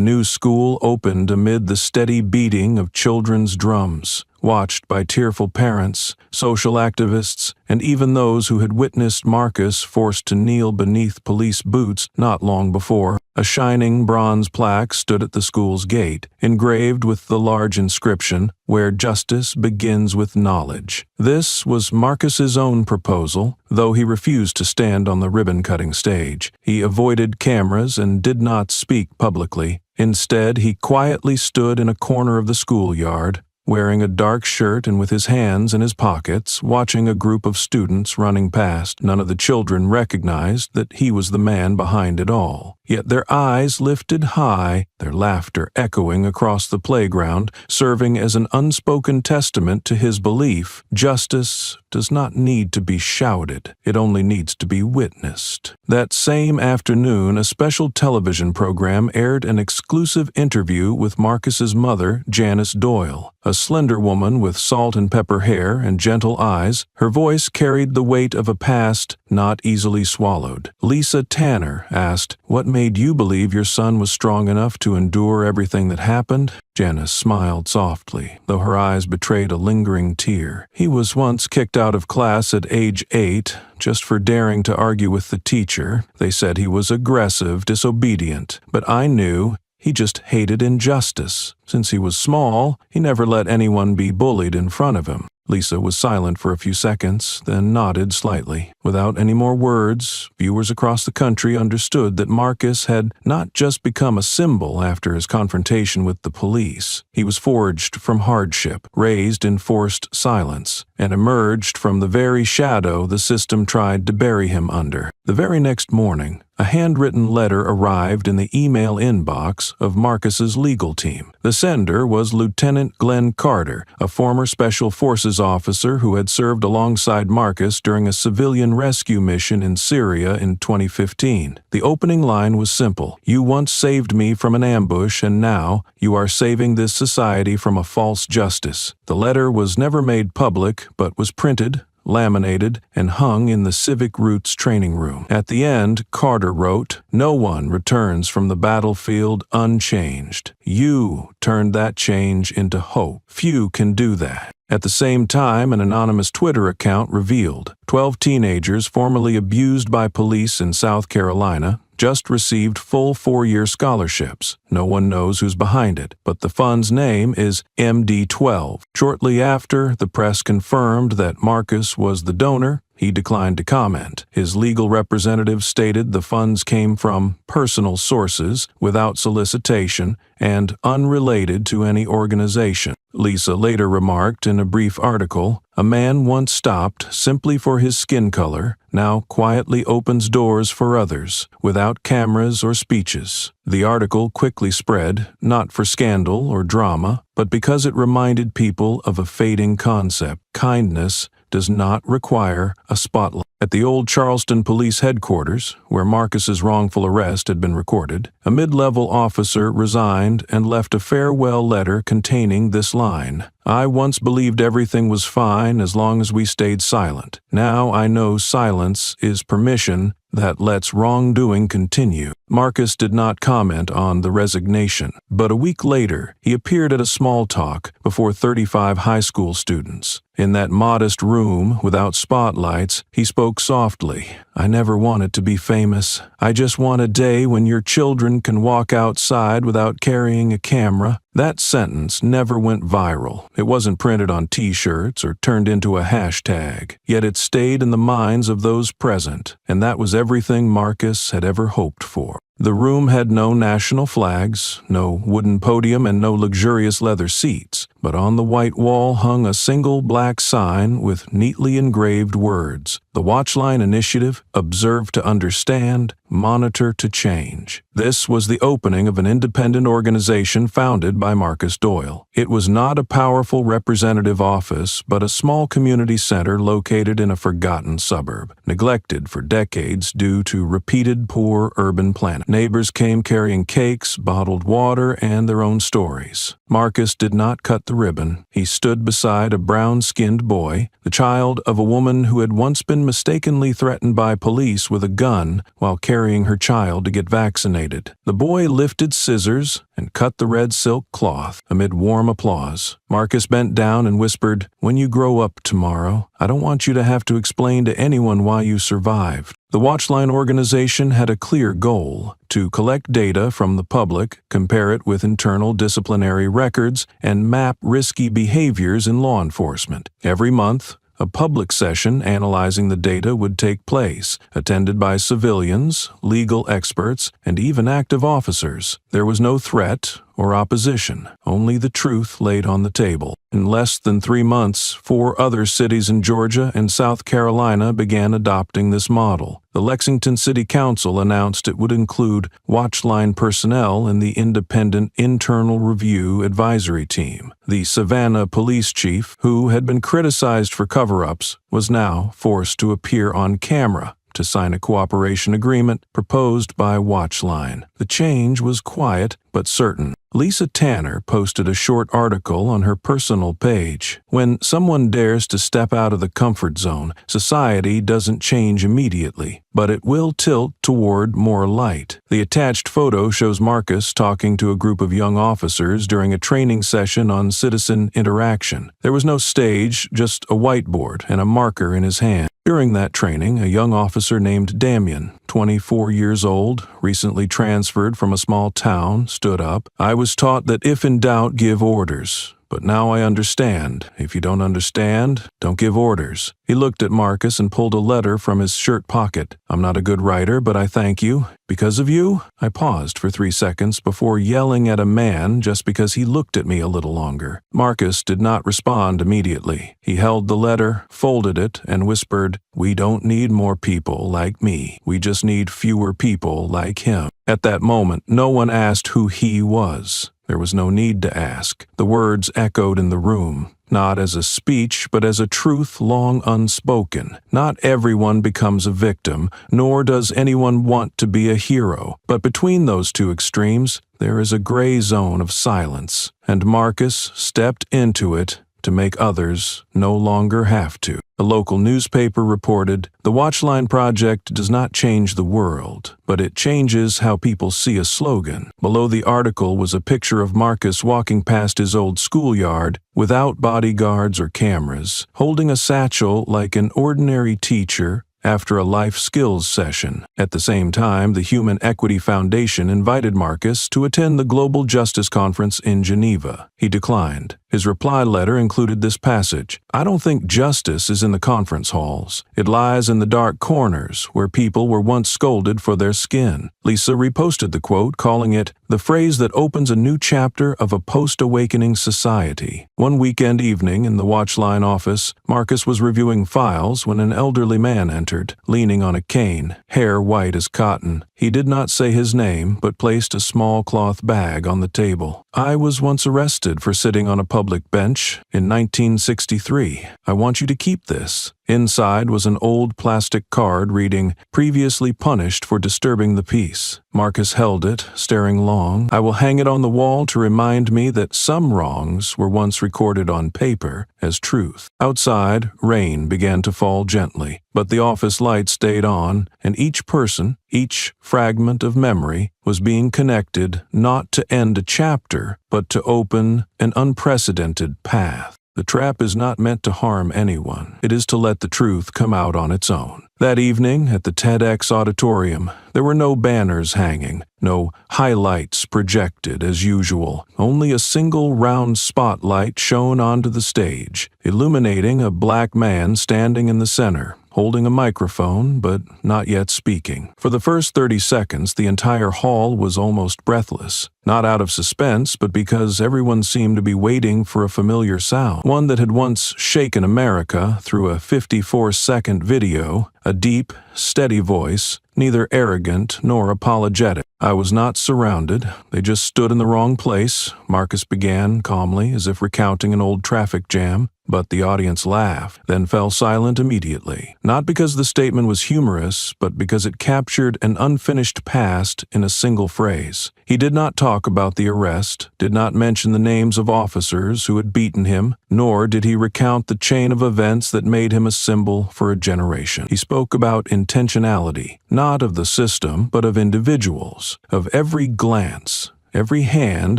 new school opened amid the steady beating of children's drums, watched by tearful parents, social activists, and even those who had witnessed Marcus forced to kneel beneath police boots not long before. A shining bronze plaque stood at the school's gate, engraved with the large inscription, "Where justice begins with knowledge." This was Marcus's own proposal, though he refused to stand on the ribbon-cutting stage. He avoided cameras and did not speak publicly. Instead, he quietly stood in a corner of the schoolyard, wearing a dark shirt and with his hands in his pockets, watching a group of students running past. None of the children recognized that he was the man behind it all. Yet their eyes lifted high, their laughter echoing across the playground, serving as an unspoken testament to his belief: justice does not need to be shouted, it only needs to be witnessed. That same afternoon, a special television program aired an exclusive interview with Marcus's mother, Janice Doyle. A slender woman with salt and pepper hair and gentle eyes, her voice carried the weight of a past not easily swallowed. Lisa Tanner asked, "What made you believe your son was strong enough to endure everything that happened?" Janice smiled softly, though her eyes betrayed a lingering tear. "He was once kicked out of class at age 8, just for daring to argue with the teacher. They said he was aggressive, disobedient, but I knew he just hated injustice. Since he was small, he never let anyone be bullied in front of him." Lisa was silent for a few seconds, then nodded slightly. Without any more words, viewers across the country understood that Marcus had not just become a symbol after his confrontation with the police. He was forged from hardship, raised in forced silence, and emerged from the very shadow the system tried to bury him under. The very next morning, a handwritten letter arrived in the email inbox of Marcus's legal team. The sender was Lieutenant Glenn Carter, a former Special Forces officer who had served alongside Marcus during a civilian rescue mission in Syria in 2015. The opening line was simple: "You once saved me from an ambush, and now you are saving this society from a false justice." The letter was never made public, but was printed, laminated, and hung in the Civic Roots training room. At the end, Carter wrote, "No one returns from the battlefield unchanged. You turned that change into hope. Few can do that." At the same time, an anonymous Twitter account revealed 12 teenagers formerly abused by police in South Carolina just received full 4-year scholarships. No one knows who's behind it, but the fund's name is MD-12. Shortly after, the press confirmed that Marcus was the donor. He declined to comment. His legal representative stated the funds came from personal sources, without solicitation, and unrelated to any organization. Lisa later remarked in a brief article, "A man once stopped simply for his skin color, now quietly opens doors for others, without cameras or speeches." The article quickly spread, not for scandal or drama, but because it reminded people of a fading concept: kindness does not require a spotlight. At the old Charleston Police Headquarters, where Marcus's wrongful arrest had been recorded, a mid-level officer resigned and left a farewell letter containing this line: "I once believed everything was fine as long as we stayed silent. Now I know silence is permission that lets wrongdoing continue." Marcus did not comment on the resignation, but a week later, he appeared at a small talk before 35 high school students. In that modest room without spotlights, he spoke softly. "I never wanted to be famous. I just want a day when your children can walk outside without carrying a camera." That sentence never went viral. It wasn't printed on T-shirts or turned into a hashtag. Yet it stayed in the minds of those present, and that was everything Marcus had ever hoped for. The room had no national flags, no wooden podium, and no luxurious leather seats, but on the white wall hung a single black sign with neatly engraved words: "The Watchline Initiative, observe to understand, monitor to change." This was the opening of an independent organization founded by Marcus Doyle. It was not a powerful representative office, but a small community center located in a forgotten suburb, neglected for decades due to repeated poor urban planning. Neighbors came carrying cakes, bottled water, and their own stories. Marcus did not cut the ribbon. He stood beside a brown-skinned boy, the child of a woman who had once been mistakenly threatened by police with a gun while carrying her child to get vaccinated. The boy lifted scissors and cut the red silk cloth amid warm applause. Marcus bent down and whispered, "When you grow up tomorrow, I don't want you to have to explain to anyone why you survived." The Watchline organization had a clear goal: to collect data from the public, compare it with internal disciplinary records, and map risky behaviors in law enforcement. Every month, a public session analyzing the data would take place, attended by civilians, legal experts, and even active officers. There was no threat or opposition, only the truth laid on the table. In less than 3 months, 4 other cities in Georgia and South Carolina began adopting this model. The Lexington City Council announced it would include Watchline personnel in the independent Internal Review Advisory Team. The Savannah police chief, who had been criticized for cover-ups, was now forced to appear on camera to sign a cooperation agreement proposed by Watchline. The change was quiet but certain. Lisa Tanner posted a short article on her personal page. When someone dares to step out of the comfort zone, society doesn't change immediately, but it will tilt toward more light. The attached photo shows Marcus talking to a group of young officers during a training session on citizen interaction. There was no stage, just a whiteboard and a marker in his hand. During that training, a young officer named Damien, 24 years old, recently transferred from a small town, stood up. "I was taught that if in doubt, give orders. But now I understand. If you don't understand, don't give orders." He looked at Marcus and pulled a letter from his shirt pocket. "I'm not a good writer, but I thank you. Because of you?" I paused for 3 seconds before yelling at a man just because he looked at me a little longer. Marcus did not respond immediately. He held the letter, folded it, and whispered, "We don't need more people like me. We just need fewer people like him." At that moment, no one asked who he was. There was no need to ask. The words echoed in the room, not as a speech, but as a truth long unspoken. Not everyone becomes a victim, nor does anyone want to be a hero. But between those two extremes, there is a gray zone of silence, and Marcus stepped into it to make others no longer have to. A local newspaper reported, "The Watchline Project does not change the world, but it changes how people see a slogan." Below the article was a picture of Marcus walking past his old schoolyard without bodyguards or cameras, holding a satchel like an ordinary teacher after a life skills session. At the same time, the Human Equity Foundation invited Marcus to attend the Global Justice Conference in Geneva. He declined. His reply letter included this passage: "I don't think justice is in the conference halls. It lies in the dark corners where people were once scolded for their skin." Lisa reposted the quote, calling it the phrase that opens a new chapter of a post-awakening society. One weekend evening in the Watchline office, Marcus was reviewing files when an elderly man entered, leaning on a cane, hair white as cotton. He did not say his name, but placed a small cloth bag on the table. "I was once arrested for sitting on a public bench in 1963. I want you to keep this. Inside was an old plastic card reading, "Previously punished for disturbing the peace." Marcus held it, staring long. "I will hang it on the wall to remind me that some wrongs were once recorded on paper as truth." Outside, rain began to fall gently, but the office light stayed on, and each person, each fragment of memory, was being connected not to end a chapter, but to open an unprecedented path. The trap is not meant to harm anyone. It is to let the truth come out on its own. That evening, at the TEDx auditorium, there were no banners hanging, no highlights projected as usual. Only a single round spotlight shone onto the stage, illuminating a black man standing in the center, holding a microphone but not yet speaking. For the first 30 seconds, the entire hall was almost breathless, not out of suspense, but because everyone seemed to be waiting for a familiar sound, one that had once shaken America through a 54-second video, a deep, steady voice, neither arrogant nor apologetic. "I was not surrounded. They just stood in the wrong place," Marcus began calmly, as if recounting an old traffic jam. But the audience laughed, then fell silent immediately. Not because the statement was humorous, but because it captured an unfinished past in a single phrase. He did not talk about the arrest, did not mention the names of officers who had beaten him, nor did he recount the chain of events that made him a symbol for a generation. He spoke about intentionality, not of the system, but of individuals, of every glance, every hand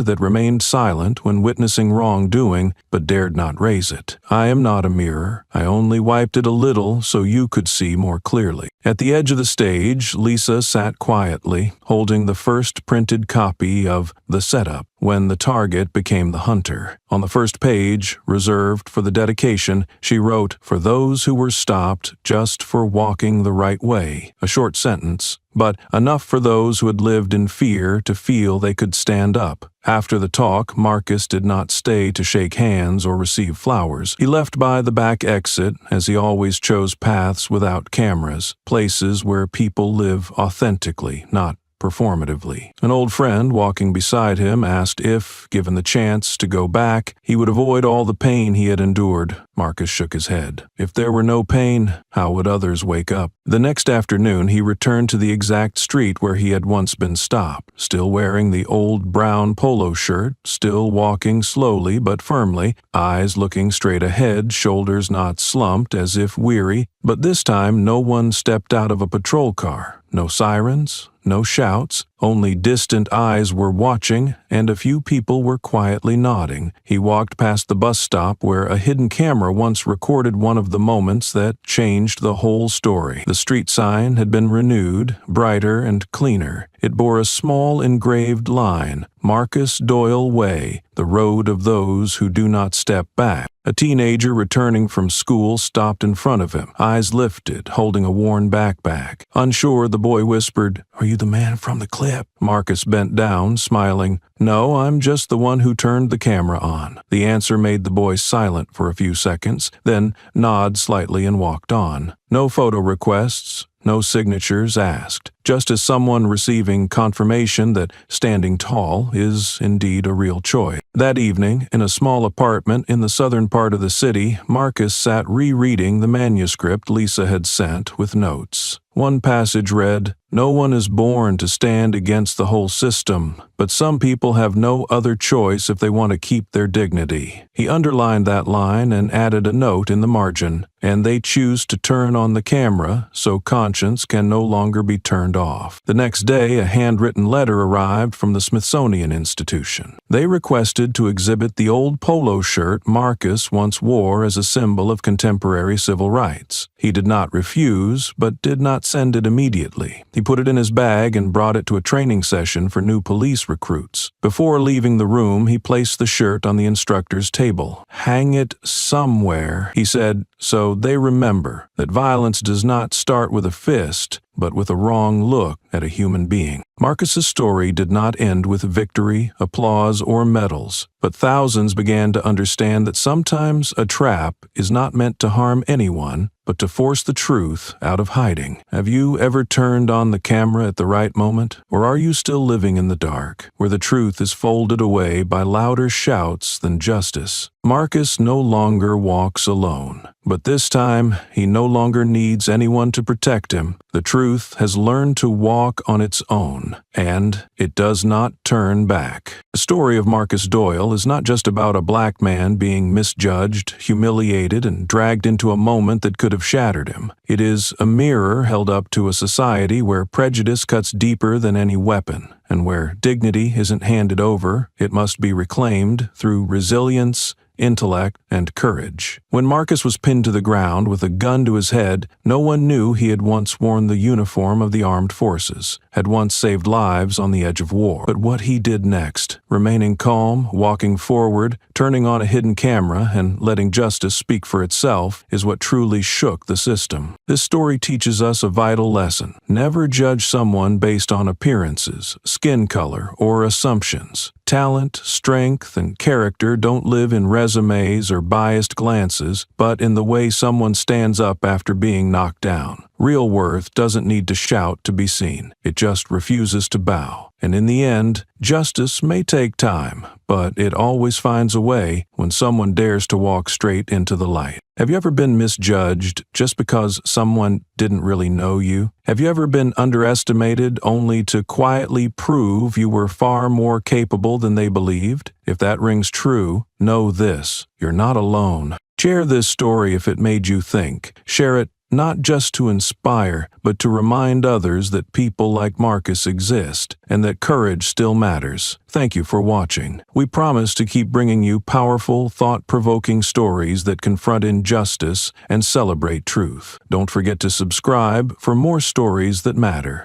that remained silent when witnessing wrongdoing but dared not raise it. "I am not a mirror. I only wiped it a little so you could see more clearly." At the edge of the stage, Lisa sat quietly, holding the first printed copy of The Setup, when the target became the hunter. On the first page, reserved for the dedication, she wrote, "For those who were stopped just for walking the right way." A short sentence, but enough for those who had lived in fear to feel they could stand up. After the talk, Marcus did not stay to shake hands or receive flowers. He left by the back exit, as he always chose paths without cameras, places where people live authentically, not performatively. An old friend walking beside him asked if, given the chance to go back, he would avoid all the pain he had endured. Marcus shook his head. If there were no pain, how would others wake up? The next afternoon, he returned to the exact street where he had once been stopped, still wearing the old brown polo shirt, still walking slowly but firmly, eyes looking straight ahead, shoulders not slumped as if weary, but this time no one stepped out of a patrol car. No sirens, no shouts, only distant eyes were watching, and a few people were quietly nodding. He walked past the bus stop where a hidden camera once recorded one of the moments that changed the whole story. The street sign had been renewed, brighter and cleaner. It bore a small engraved line, "Marcus Doyle Way, the road of those who do not step back." A teenager returning from school stopped in front of him, eyes lifted, holding a worn backpack. Unsure, the boy whispered, "Are you the man from the clip?" Marcus bent down, smiling. "No, I'm just the one who turned the camera on." The answer made the boy silent for a few seconds, then nod slightly and walked on. No photo requests, no signatures asked, just as someone receiving confirmation that standing tall is indeed a real choice. That evening, in a small apartment in the southern part of the city, Marcus sat rereading the manuscript Lisa had sent with notes. One passage read, "No one is born to stand against the whole system, but some people have no other choice if they want to keep their dignity." He underlined that line and added a note in the margin, "And they choose to turn on the camera so conscience can no longer be turned off." The next day, a handwritten letter arrived from the Smithsonian Institution. They requested to exhibit the old polo shirt Marcus once wore as a symbol of contemporary civil rights. He did not refuse, but did not send it immediately. He put it in his bag and brought it to a training session for new police recruits. Before leaving the room, he placed the shirt on the instructor's table. "Hang it somewhere," he said, "so they remember that violence does not start with a fist, but with a wrong look at a human being." Marcus's story did not end with victory, applause, or medals, but thousands began to understand that sometimes a trap is not meant to harm anyone, but to force the truth out of hiding. Have you ever turned on the camera at the right moment? Or are you still living in the dark, where the truth is folded away by louder shouts than justice? Marcus no longer walks alone. But this time, he no longer needs anyone to protect him. The truth has learned to walk on its own, and it does not turn back. The story of Marcus Doyle is not just about a black man being misjudged, humiliated, and dragged into a moment that could have shattered him. It is a mirror held up to a society where prejudice cuts deeper than any weapon, and where dignity isn't handed over, it must be reclaimed through resilience, intellect, and courage. When Marcus was pinned to the ground with a gun to his head, no one knew he had once worn the uniform of the armed forces, had once saved lives on the edge of war. But what he did next, remaining calm, walking forward, turning on a hidden camera, and letting justice speak for itself, is what truly shook the system. This story teaches us a vital lesson. Never judge someone based on appearances, skin color, or assumptions. Talent, strength, and character don't live in resumes or biased glances, but in the way someone stands up after being knocked down. Real worth doesn't need to shout to be seen. It just refuses to bow. And in the end, justice may take time, but it always finds a way when someone dares to walk straight into the light. Have you ever been misjudged just because someone didn't really know you? Have you ever been underestimated only to quietly prove you were far more capable than they believed? If that rings true, know this: you're not alone. Share this story if it made you think. Share it not just to inspire, but to remind others that people like Marcus exist and that courage still matters. Thank you for watching. We promise to keep bringing you powerful, thought-provoking stories that confront injustice and celebrate truth. Don't forget to subscribe for more stories that matter.